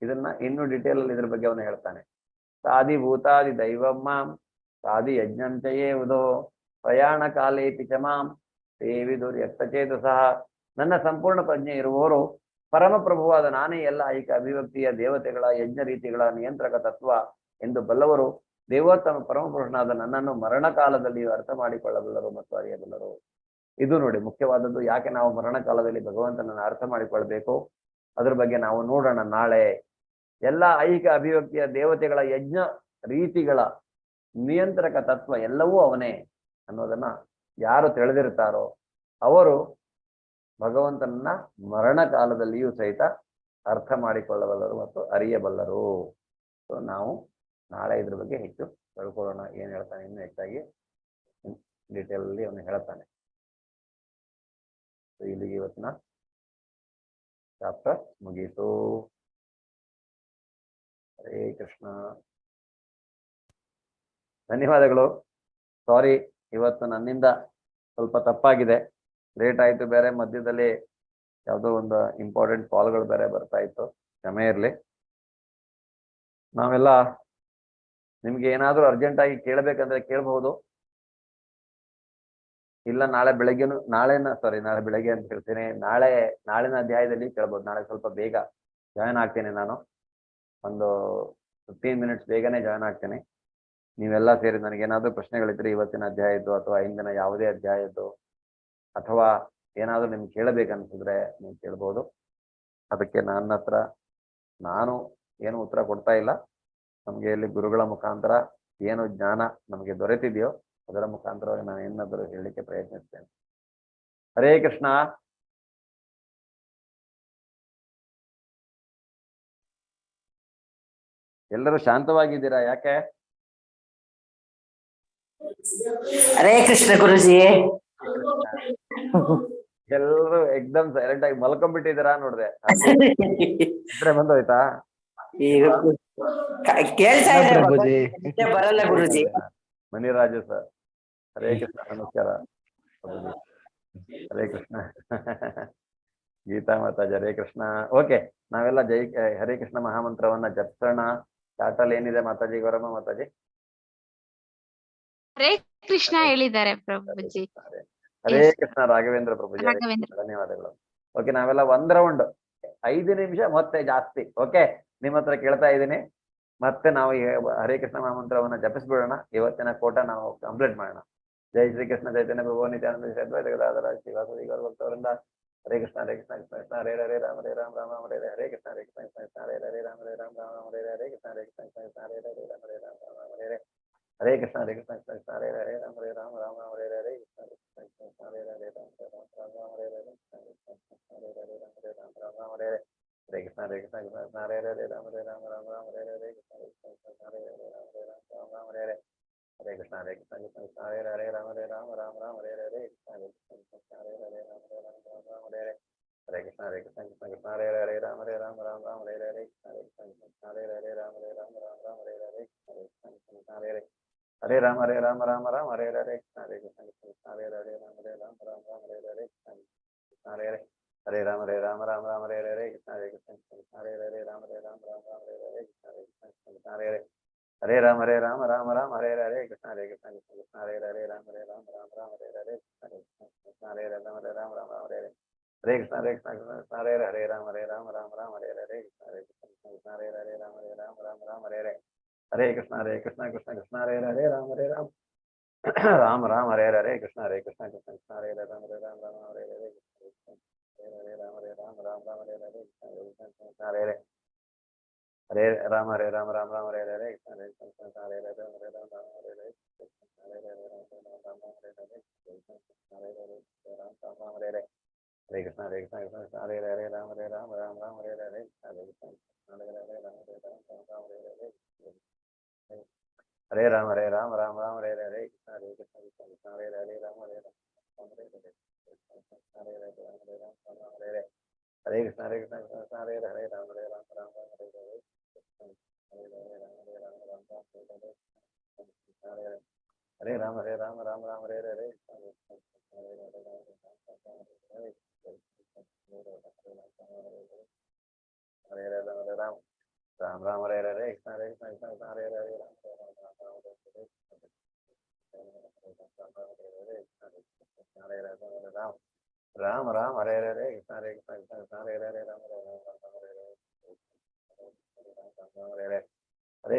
ಇದನ್ನ ಇನ್ನೂ ಡೀಟೇಲ್ ಅಲ್ಲಿ ಇದ್ರ ಬಗ್ಗೆ ಅವನು ಹೇಳ್ತಾನೆ. ಸಾಧಿ ಭೂತಾದಿ ದೈವಮ್ಮಾಂ ಸಾಧಿ ಯಜ್ಞಂತೆಯೇ ಉದೋ ಪ್ರಯಾಣ ಕಾಲೇ ಪಿಚಮಾಂ ಸೇವಿದುರ್ ಸಹ. ನನ್ನ ಸಂಪೂರ್ಣ ಪ್ರಜ್ಞೆ ಇರುವವರು ಪರಮಪ್ರಭುವಾದ ನಾನೇ ಎಲ್ಲ ಐಕ ಅಭಿವ್ಯಕ್ತಿಯ ದೇವತೆಗಳ ಯಜ್ಞ ರೀತಿಗಳ ನಿಯಂತ್ರಕ ತತ್ವ ಎಂದು ಬಲ್ಲವರು ದೇವೋತ್ತಮ ಪರಮಪುರುಷನಾದ ನನ್ನನ್ನು ಮರಣ ಕಾಲದಲ್ಲಿಯೂ ಅರ್ಥ ಮಾಡಿಕೊಳ್ಳಬಲ್ಲರು ಮತ್ತು ಅರಿಯಬಲ್ಲರು. ಇದು ನೋಡಿ ಮುಖ್ಯವಾದದ್ದು. ಯಾಕೆ ನಾವು ಮರಣ ಕಾಲದಲ್ಲಿ ಭಗವಂತನನ್ನು ಅರ್ಥ ಮಾಡಿಕೊಳ್ಬೇಕು, ಅದ್ರ ಬಗ್ಗೆ ನಾವು ನೋಡೋಣ ನಾಳೆ. ಎಲ್ಲ ಐಹಿಕ ಅಭಿವ್ಯಕ್ತಿಯ ದೇವತೆಗಳ ಯಜ್ಞ ರೀತಿಗಳ ನಿಯಂತ್ರಕ ತತ್ವ ಎಲ್ಲವೂ ಅವನೇ ಅನ್ನೋದನ್ನ ಯಾರು ತಿಳಿದಿರ್ತಾರೋ ಅವರು ಭಗವಂತನನ್ನ ಮರಣ ಕಾಲದಲ್ಲಿಯೂ ಸಹಿತ ಅರ್ಥ ಮಾಡಿಕೊಳ್ಳಬಲ್ಲರು ಮತ್ತು ಅರಿಯಬಲ್ಲರು. ಸೊ ನಾವು ನಾಳೆ ಇದ್ರ ಬಗ್ಗೆ ಹೆಚ್ಚು ತಿಳ್ಕೊಳ್ಳೋಣ. ಏನ್ ಹೇಳ್ತಾನೆ ಇನ್ನು ಹೆಚ್ಚಾಗಿ ಡೀಟೇಲ್ ಅಲ್ಲಿ ಅವನು ಹೇಳ್ತಾನೆ. ಇಲ್ಲಿಗೆ ಇವತ್ತಿನ ಚಾಪ್ಟರ್ ಮುಗೀತು. ಹರೇ ಕೃಷ್ಣ. ಧನ್ಯವಾದಗಳು. ಸಾರಿ, ಇವತ್ತು ನನ್ನಿಂದ ಸ್ವಲ್ಪ ತಪ್ಪಾಗಿದೆ, ಲೇಟ್ ಆಯ್ತು. ಬೇರೆ ಮಧ್ಯದಲ್ಲಿ ಯಾವುದೋ ಒಂದು ಇಂಪಾರ್ಟೆಂಟ್ ಕಾಲ್ಗಳು ಬೇರೆ ಬರ್ತಾ ಇತ್ತು, ಕ್ಷಮೆ ಇರಲಿ. ನಾವೆಲ್ಲ ನಿಮ್ಗೆ ಏನಾದರೂ ಅರ್ಜೆಂಟ್ ಆಗಿ ಕೇಳಬೇಕಂದ್ರೆ ಕೇಳಬಹುದು. ಇಲ್ಲ ನಾಳೆ ಬೆಳಗ್ಗೆನು ನಾಳೆ ಬೆಳಗ್ಗೆ ಅಂತ ಹೇಳ್ತೀನಿ, ನಾಳಿನ ಅಧ್ಯಾಯದಲ್ಲಿ ಕೇಳ್ಬೋದು. ನಾಳೆ ಸ್ವಲ್ಪ ಬೇಗ ಜಾಯ್ನ್ ಆಗ್ತೇನೆ ನಾನು, ಒಂದು 15 ಮಿನಿಟ್ಸ್ ಬೇಗನೆ ಜಾಯ್ನ್ ಆಗ್ತೇನೆ. ನೀವೆಲ್ಲ ಸೇರಿ ನನಗೇನಾದ್ರೂ ಪ್ರಶ್ನೆಗಳಿದ್ರೆ ಇವತ್ತಿನ ಅಧ್ಯಾಯದ್ದು ಅಥವಾ ಹಿಂದಿನ ಯಾವುದೇ ಅಧ್ಯಾಯದ್ದು ಅಥವಾ ಏನಾದರೂ ನಿಮ್ಗೆ ಕೇಳಬೇಕನ್ಸಿದ್ರೆ ನೀವು ಕೇಳ್ಬೋದು. ಅದಕ್ಕೆ ನನ್ನ ಹತ್ರ ನಾನು ಏನು ಉತ್ತರ ಕೊಡ್ತಾ ಇಲ್ಲ. ನಮಗೆ ಇಲ್ಲಿ ಗುರುಗಳ ಮುಖಾಂತರ ಏನು ಜ್ಞಾನ ನಮಗೆ ದೊರೆತಿದೆಯೋ ಅದರ ಮುಖಾಂತರವಾಗಿ ನಾನು ಏನಾದರೂ ಹೇಳಲಿಕ್ಕೆ ಪ್ರಯತ್ನಿಸ್ತೇನೆ. ಹರೇ ಕೃಷ್ಣ. ಎಲ್ಲರೂ ಶಾಂತವಾಗಿದ್ದೀರಾ? ಯಾಕೆ? ಹರೇ ಕೃಷ್ಣ ಗುರುಜಿ. ಎಲ್ಲರೂ ಎಕ್ದಮ್ ಸೈಲೆಂಟ್ ಆಗಿ ಮಲ್ಕೊಂಡ್ಬಿಟ್ಟಿದ್ದೀರಾ ನೋಡ್ದೆ. ನಿದ್ರೆ ಬಂದೋಯ್ತಾ? ಈಗ ಕೇಳ್ತಾ ಇದ್ರೆ ಪ್ರಭುಜಿ. ನಿದ್ದೆ ಬರಲ್ಲ ಗುರುಜಿ. ಮಣಿರಾಜು ಸರ್, ಹರೇ ಕೃಷ್ಣ, ನಮಸ್ಕಾರ ಪ್ರಭುಜಿ. ಹರೇ ಕೃಷ್ಣ. ಗೀತಾ ಮಾತಾಜಿ, ಹರೇ ಕೃಷ್ಣ. ಓಕೆ, ನಾವೆಲ್ಲ ಹರೇ ಕೃಷ್ಣ ಮಹಾಮಂತ್ರವನ್ನ ಜಪಿಸೋಣ. ಚಾಟಲ್ ಏನಿದೆ ಮಾತಾಜಿ? ಗೌರಮ್ಮ ಮಾತಾಜಿ. ಹರೇ ಕೃಷ್ಣ ಹೇಳಿದ್ದಾರೆ ಪ್ರಭುಜಿ. ಹರೇ ಕೃಷ್ಣ ರಾಘವೇಂದ್ರ ಪ್ರಭುಜಿ. ಹರೇ ಕೃಷ್ಣ, ರಾಘವೇಂದ್ರ. ಧನ್ಯವಾದಗಳು. ಓಕೆ, ನಾವೆಲ್ಲ ಒಂದ್ ರೌಂಡ್ 5 ನಿಮಿಷ ಮತ್ತೆ ಜಾಸ್ತಿ. ಓಕೆ, ನಿಮ್ಮ ಹತ್ರ ಕೇಳ್ತಾ ಇದ್ದೀನಿ. ಮತ್ತೆ ನಾವು ಈ ಹರೇ ಕೃಷ್ಣ ಮಹಾಮಂತ್ರವನ್ನ ಜಪಿಸ್ಬಿಡೋಣ. ಇವತ್ತಿನ ಕೋಟ ನಾವು ಕಂಪ್ಲೀಟ್ ಮಾಡೋಣ. ಜೈ ಶ್ರೀ ಕೃಷ್ಣ ಚೈತನ್ಯ ಪ್ರಭು ನಿತ್ಯಾನಂದ ಶ್ರೀವಾಸದಿ ಭಕ್ತವರಿಂದ. ಹರೇ ಕೃಷ್ಣ ಹರೇ ಕೃಷ್ಣ ಕೃಷ್ಣ ಕೃಷ್ಣ ಹರೇ ಹರೇ ರಾಮ ಹರೇ ರಾಮ ರಾಮ ಹರೇ ಹರೇ. ಹರೇ ಕೃಷ್ಣ ಹರೇ ಕೃಷ್ಣ ಕೃಷ್ಣ ಕೃಷ್ಣ ಹರೇ ಹರೇ ರಾಮ ಹರೇ ರಾಮ ರಾಮ ಹರೇ ಹರೇ. ಹರೇ ಕೃಷ್ಣ ಹರೇ ಕೃಷ್ಣ ಕೃಷ್ಣ ಹರೇ ಹರೇ ರಾಮ ಹರೇ ರಾಮ ರಾಮ ಹರೇ ಹರೇ. ಹರೇ ಕೃಷ್ಣ ಹರೇ ಕೃಷ್ಣ ಕೃಷ್ಣ ಹರೇ ಹರೇ ರಾಮ ಹರೇ ರಾಮ ರಾಮ ಹರೇ ಹರೇ. ಹರೇ ಕೃಷ್ಣ ಹರೇ ಕೃಷ್ಣ ಕೃಷ್ಣ ಹರೇ ಹರೇ ರಾಮ ಹರೇ ರಾಮ ರಾಮ ಹರೇ ಹರೇ. ಹರೇ ಹರೇ ರಾಮ ಹರೇ ರಾಮ ರಾಮ ಹರೇ ಹರೇ. ಹರೇ ಕೃಷ್ಣ ಹರೇ ಕೃಷ್ಣ ಕೃಷ್ಣ ಹರೇ ಹರೇ ರಾಮ ಹರೇ ರಾಮ ರಾಮ ರಾಮ ಹರೇ ಹರೇ. ಕೃಷ್ಣ ಹರೇ ಕೃಷ್ಣ ಕೃಷ್ಣ ಹರೇ ಹರೇ ರಾಮ ಹರೇ ರಾಮ ರಾಮ ರಾಮ ಹರೇ ಹರೇ. ಹರೇ ಕೃಷ್ಣ ಹರೇ ಕೃಷ್ಣ ಕೃಷ್ಣ ಕೃಷ್ಣ ಹರೇ ಹರೇ ರಾಮ ಹರೇ ರಾಮ ರಾಮ ರಾಮ ಹರೇ ಹರೇ. ಕೃಷ್ಣ ಹರೇ ಕೃಷ್ಣ ಕೃಷ್ಣ ಹರೇ ಹರೇ ರಾಮ ಹರೇ ರಾಮ ರಾಮ ರಾಮ ಹರೇ ಹರೇ. ಹರೇ ಕೃಷ್ಣ ಹರೇ ಕೃಷ್ಣ ಕೃಷ್ಣ ಕೃಷ್ಣ ಹರೇ ಹರೇ ರಾಮ ಹರೇ ರಾಮ ರಾಮ ರಾಮ ಹರೇ ಹರೇ. ಕೃಷ್ಣ ಹರೇ ಕೃಷ್ಣ ಕೃಷ್ಣ ಹರೇ ಹರೇ ರಾಮ ಹರೇ ರಾಮ ರಾಮ ರಾಮ ಹರೇ ಹರೇ. ಹರೇ ಕೃಷ್ಣ ಕೃಷ್ಣ ಕೃಷ್ಣ ಹರೇ ಹರೇ. ಹರೇ ರಾಮ ಹರೇ ರಾಮ ರಾಮ ರಾಮ ಹರೇ ಹರೇ. ಕೃಷ್ಣ ಹರೇ ಕೃಷ್ಣ ಕೃಷ್ಣ ಕೃಷ್ಣ ಹರೇ ಹರೇ ರಾಮ ಹರೇ ರಾಮ ರಾಮ ರಾಮ ಹರೇ ಹರೇ. ಕೃಷ್ಣ ಕೃಷ್ಣ ಹರೇ ಹರೇ. ಹರೇ ರಾಮ ಹರೇ ರಾಮ ರಾಮ ರಾಮ ಹರೇ ಹರೇ. ಕೃಷ್ಣ ಹರೇ ಕೃಷ್ಣ ಕೃಷ್ಣ ಹರೇ ಹರೇ ರಾಮ ಹರೇ ರಾಮ ರಾಮ ರಾಮ ಹರೇ ಹರೇ. ಕೃಷ್ಣ ಹರೇ ಕೃಷ್ಣ ಕೃಷ್ಣ ಕೃಷ್ಣ ಹರೇ ಹರೇ. ಹರೇ ರಾಮ ಹರೇ ರಾಮ ರಾಮ ರಾಮ ಹರೇ ಹರೇ. ಕೃಷ್ಣ ಹರೇ ಕೃಷ್ಣ ಕೃಷ್ಣ ಕೃಷ್ಣ ಹರೇ ಹರೇ ರಾಮ ಹರೇ ರಾಮ ರಾಮ ರಾಮ ಹರೇ ಹರೇ. ಕೃಷ್ಣ ಹರೇ ಕೃಷ್ಣ ಕೃಷ್ಣ ಹರೇ ಹರೇ ರಾಮ ಹರೇ ರಾಮ ರಾಮ ರಾಮ ಹರೇ ಹರೇ. ಹರೇ ಕೃಷ್ಣ ಹರೇ ಕೃಷ್ಣ ಕೃಷ್ಣ ಕೃಷ್ಣ ಹರೇ ಹರೇ ರಾಮ ಹರೇ ರಾಮ ರಾಮ ರಾಮ ಹರೇ ಹರೇ. ಕೃಷ್ಣ ಹರೇ ಕೃಷ್ಣ ಕೃಷ್ಣ ಕೃಷ್ಣ ಹರೇ ಹರೇ ರಾಮ ಹರೇ ರಾಮ ರಾಮ ರಾಮ ಹರೇ ಹರೇ. ಹರೇ ಕೃಷ್ಣ ಕೃಷ್ಣ ಕೃಷ್ಣ ಹರೇ ಹರೇ ರಾಮ ಹರೇ ರಾಮ ರಾಮ ರಾಮ ಹರೇ ಹರೇ. ಕೃಷ್ಣ ಹರೇ ಕೃಷ್ಣ ಕೃಷ್ಣ ಕೃಷ್ಣ ಹರೇ ಹರೇ ರಾಮ ಹರೇ ರಾಮ ರಾಮ ಹರೇ ಹರೇ. ಹರೇ ರಾಮ ಹರೇ ರಾಮ ರಾಮ ರಾಮ ಹರೇ ಹರೇ. ಕೃಷ್ಣ ಹರೇ ಕೃಷ್ಣ ಕೃಷ್ಣ ಹರೇ ಹರೇ. ಹರೇ ರಾಮ ಹರೇ ರಾಮ ರಾಮ ರಾಮ ಹರೇ ಹರೇ. ಕೃಷ್ಣ ಹರೇ ಕೃಷ್ಣ ಕೃಷ್ಣ ಹರೇ ಹರೇ ರಾಮ ಹರೇ ರಾಮ ರಾಮ ಹರೇ ಹರೇ. ಹರೇ ಹರೇ ರಾಮ ಹರೇ ರಾಮ ರಾಮ ಹರೇ ಹರೇ. ಹರೇ ಹರೇ ರಾಮ ರಾಮ ರಾಮ ಹರೇ ಹರೇ. ಹರೇ ಕೃಷ್ಣ ಕೃಷ್ಣ ಕೃಷ್ಣ ಹರೇ ಹರೇ ರಾಮ ಹರೇ ರಾಮ ರಾಮ ರಾಮ ಹರೇ ಹರೇ. ಹರೇ ಕೃಷ್ಣ ಹರೇ ಹರೇ ರಾಮ ಹರೇ ರಾಮ ರಾಮ ರಾಮ ಹರೇ ಹರೇ. ಹರೇ ರಾಮ ಹರೇ ರಾಮ ರಾಮ ರಾಮ ಹರೇ ಹರೇ. ಕೃಷ್ಣ ಹರೇ ಕೃಷ್ಣ ಕೃಷ್ಣ ಕೃಷ್ಣ ಹರೇ ಹರೇ ರಾಮ ಹರೇ ರಾಮ ರಾಮ ಹರೇ ಹರೇ. ಹರೇ ಹರೇ ರಾಮ ಹರೇ ರಾಮ ರಾಮ ರಾಮ ಹರೇ ಹರೇ. ಹರೇ ಕೃಷ್ಣ ಕೃಷ್ಣ ಕೃಷ್ಣ ಹರೇ ಹರೇ ರಾಮ ಹರೇ ರಾಮ ರಾಮ ರಾಮ ಹರೇ ಹರೇ. ಹರೇ ಹರೇ ರಾಮ ಹರೇ ರಾಮ ರಾಮ ರಾಮ ಹರೇ ಹರೇ. ಹರೇ ರಾಮ ಹರೇ ರಾಮ ರಾಮ ರಾಮ ಹರೇ ಹರೇ. ಹರೇ ಹರೇ ರಾಮ ಹರೇ ರಾಮ ರಾಮ ರಾಮ ಹರೇ ಹರೇ.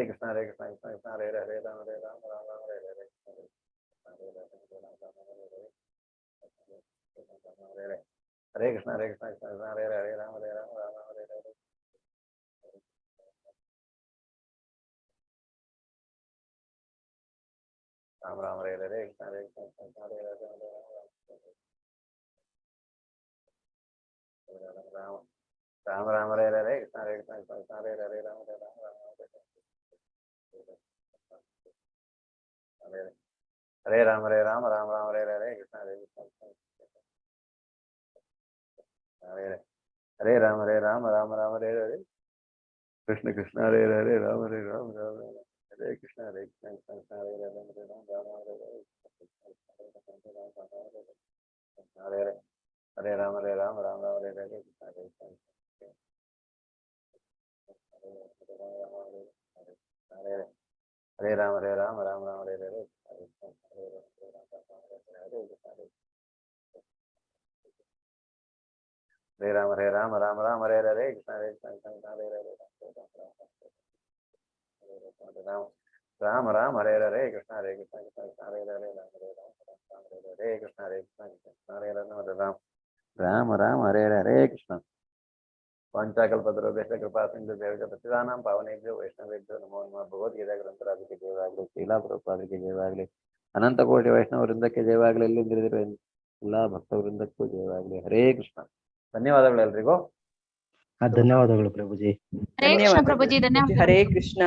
ಕೃಷ್ಣ ಹರೇ ಕೃಷ್ಣ ಕೃಷ್ಣ ಕೃಷ್ಣ ಹರೇ ಹರೇ ರಾಮ ಹರೇ ರಾಮ ರಾಮ ರಾಮ ಹರೇ ಹರೇ. ಹರೇ ಹರೇ ರಾಮ ರಾಮ ರಾಮ ಹರೇ ಹರೇ. ಕೃಷ್ಣ ಹರೇ ಕೃಷ್ಣ ಕೃಷ್ಣ ಕೃಷ್ಣ ಹರೇ ಹರೇ ರಾಮ ಹರೇ ರಾಮ ರಾಮ ರಾಮ ಹರೇ ಹರೇ. ಹರೇ ಹರೇ. ಹರೇ ಕೃಷ್ಣ ಕೃಷ್ಣ ಕೃಷ್ಣ ಹರೇ ಹರೇ ರಾಮ ಹರೇ ರಾಮ ರಾಮ ರಾಮ ಹರೇ ಹರೇ. ಹರೇ ಕೃಷ್ಣ ಕೃಷ್ಣ ಕೃಷ್ಣ ಹರೇ ಹರೇ ರಾಮ ಹರೇ ರಾಮ ರಾಮ ಹರೇ ಹರೇ. ರಾಮ ರಾಮ ಹರೇ ಹರೇ. ಕೃಷ್ಣ ಹರೇ ಕೃಷ್ಣ ಕೃಷ್ಣ ಹರೇ ಹರೇ ರಾಮ ಹರೇ ರಾಮ ರಾಮ ರಾಮ ರಾಮ ಹರೇ ಹರೇ. ಕೃಷ್ಣ ಹರೇ ಕೃಷ್ಣ ಕೃಷ್ಣ ಹರೇ ಹರೇ ರಾಮ ಹರೇ ರಾಮ ರಾಮ ಹರೇ ಹರೇ. ಹರೇ ರಾಮ ಹರೇ ರಾಮ ರಾಮ ರಾಮ ಹರೇ ಹರೇ. ಕೃಷ್ಣ ಹರೇ ಕೃಷ್ಣ ಹರೇ ಹರೇ. ಹರೇ ರಾಮ ಹರೇ ರಾಮ ರಾಮ ರಾಮ ಹರೇ ಹರೇ. ಕೃಷ್ಣ ಕೃಷ್ಣ ಹರೇ ಹರೇ ರಾಮ ಹರೇ ರಾಮ ರಾಮ ರಾಮ ಹರೇ. ಕೃಷ್ಣ ಹರೇ ಕೃಷ್ಣ ಕೃಷ್ಣ ಕೃಷ್ಣ ಹರೇ ಹರೇ ರಾಮ ಹರೇ ರಾಮ ರಾಮ ಹರೇ ಹರೇ. ಹರೇ ಹರೇ. ಹರೇ ರಾಮ ಹರೇ ರಾಮ ರಾಮ ರಾಮ ಹರೇ ಹರೇ. ಕೃಷ್ಣ ಹರೇ ಕೃಷ್ಣ ಹರೇ ಹರೇ. ಹರೇ ರಾಮ ಹರೇ ರಾಮ ರಾಮ ರಾಮ ಹರೇ ಹರೇ. ಹರೇ ರಾಮ ಹರೇ ರಾಮ ರಾಮ ರಾಮ ಹರೇ ಹರೇ. ಕೃಷ್ಣ ಹರೇ ಕೃಷ್ಣ ಕೃಷ್ಣ ಹರೇ ಹರೇ. ರಾಮ ರಾಮ ಹರೇ ಹರೇ. ಕೃಷ್ಣ ಹರೇ ಕೃಷ್ಣ ಕೃಷ್ಣ ಕೃಷ್ಣ ಹರೇ ಹರೇ ರಾಮ ಹರೇ ರಾಮ ರಾಮ ಹರೇ ಹರೇ. ಕೃಷ್ಣ ಹರೇ ಕೃಷ್ಣ ಕೃಷ್ಣ ಹರೇ ಹರೇ ರಾಮ ರಾಮ ರಾಮ ಹರೇ ಹರೇ. ಕೃಷ್ಣ ಪಂಚಾಕಲ್ಪತರುಭ್ಯಶ್ಚ ಕೃಪಾ ಸಿಂಧು ದೇವಚ ಪ್ರತಿದಾನಾಂ ಪಾವನೇಭ್ಯೋ ವೈಷ್ಣವೇಭ್ಯೋ ನಮೋ ನಮಃ. ಭಗವದ್ಗೀತಾ ಗ್ರಂಥರಾಜಕ್ಕೆ ಜಯವಾಗಲಿ. ಶೀಲಾ ಪ್ರಭುಪಾದಕ್ಕೆ ಜಯವಾಗಲಿ. ಅನಂತ ಕೋಟಿ ವೈಷ್ಣವ ವೃಂದಕ್ಕೆ ಜಯವಾಗಲಿ. ಎಲ್ಲಿಂದಿರಿದ್ರು ಎಲ್ಲಾ ಭಕ್ತ ವೃಂದಕ್ಕೂ ಜಯವಾಗಲಿ. ಹರೇ ಕೃಷ್ಣ. ಧನ್ಯವಾದಗಳು ಎಲ್ರಿಗೂ. ಧನ್ಯವಾದಗಳು ಪ್ರಭುಜಿ. ಹರೇ ಕೃಷ್ಣ ಪ್ರಭುಜಿ ಧನ್ಯವಾದ. ಹರೇ ಕೃಷ್ಣ.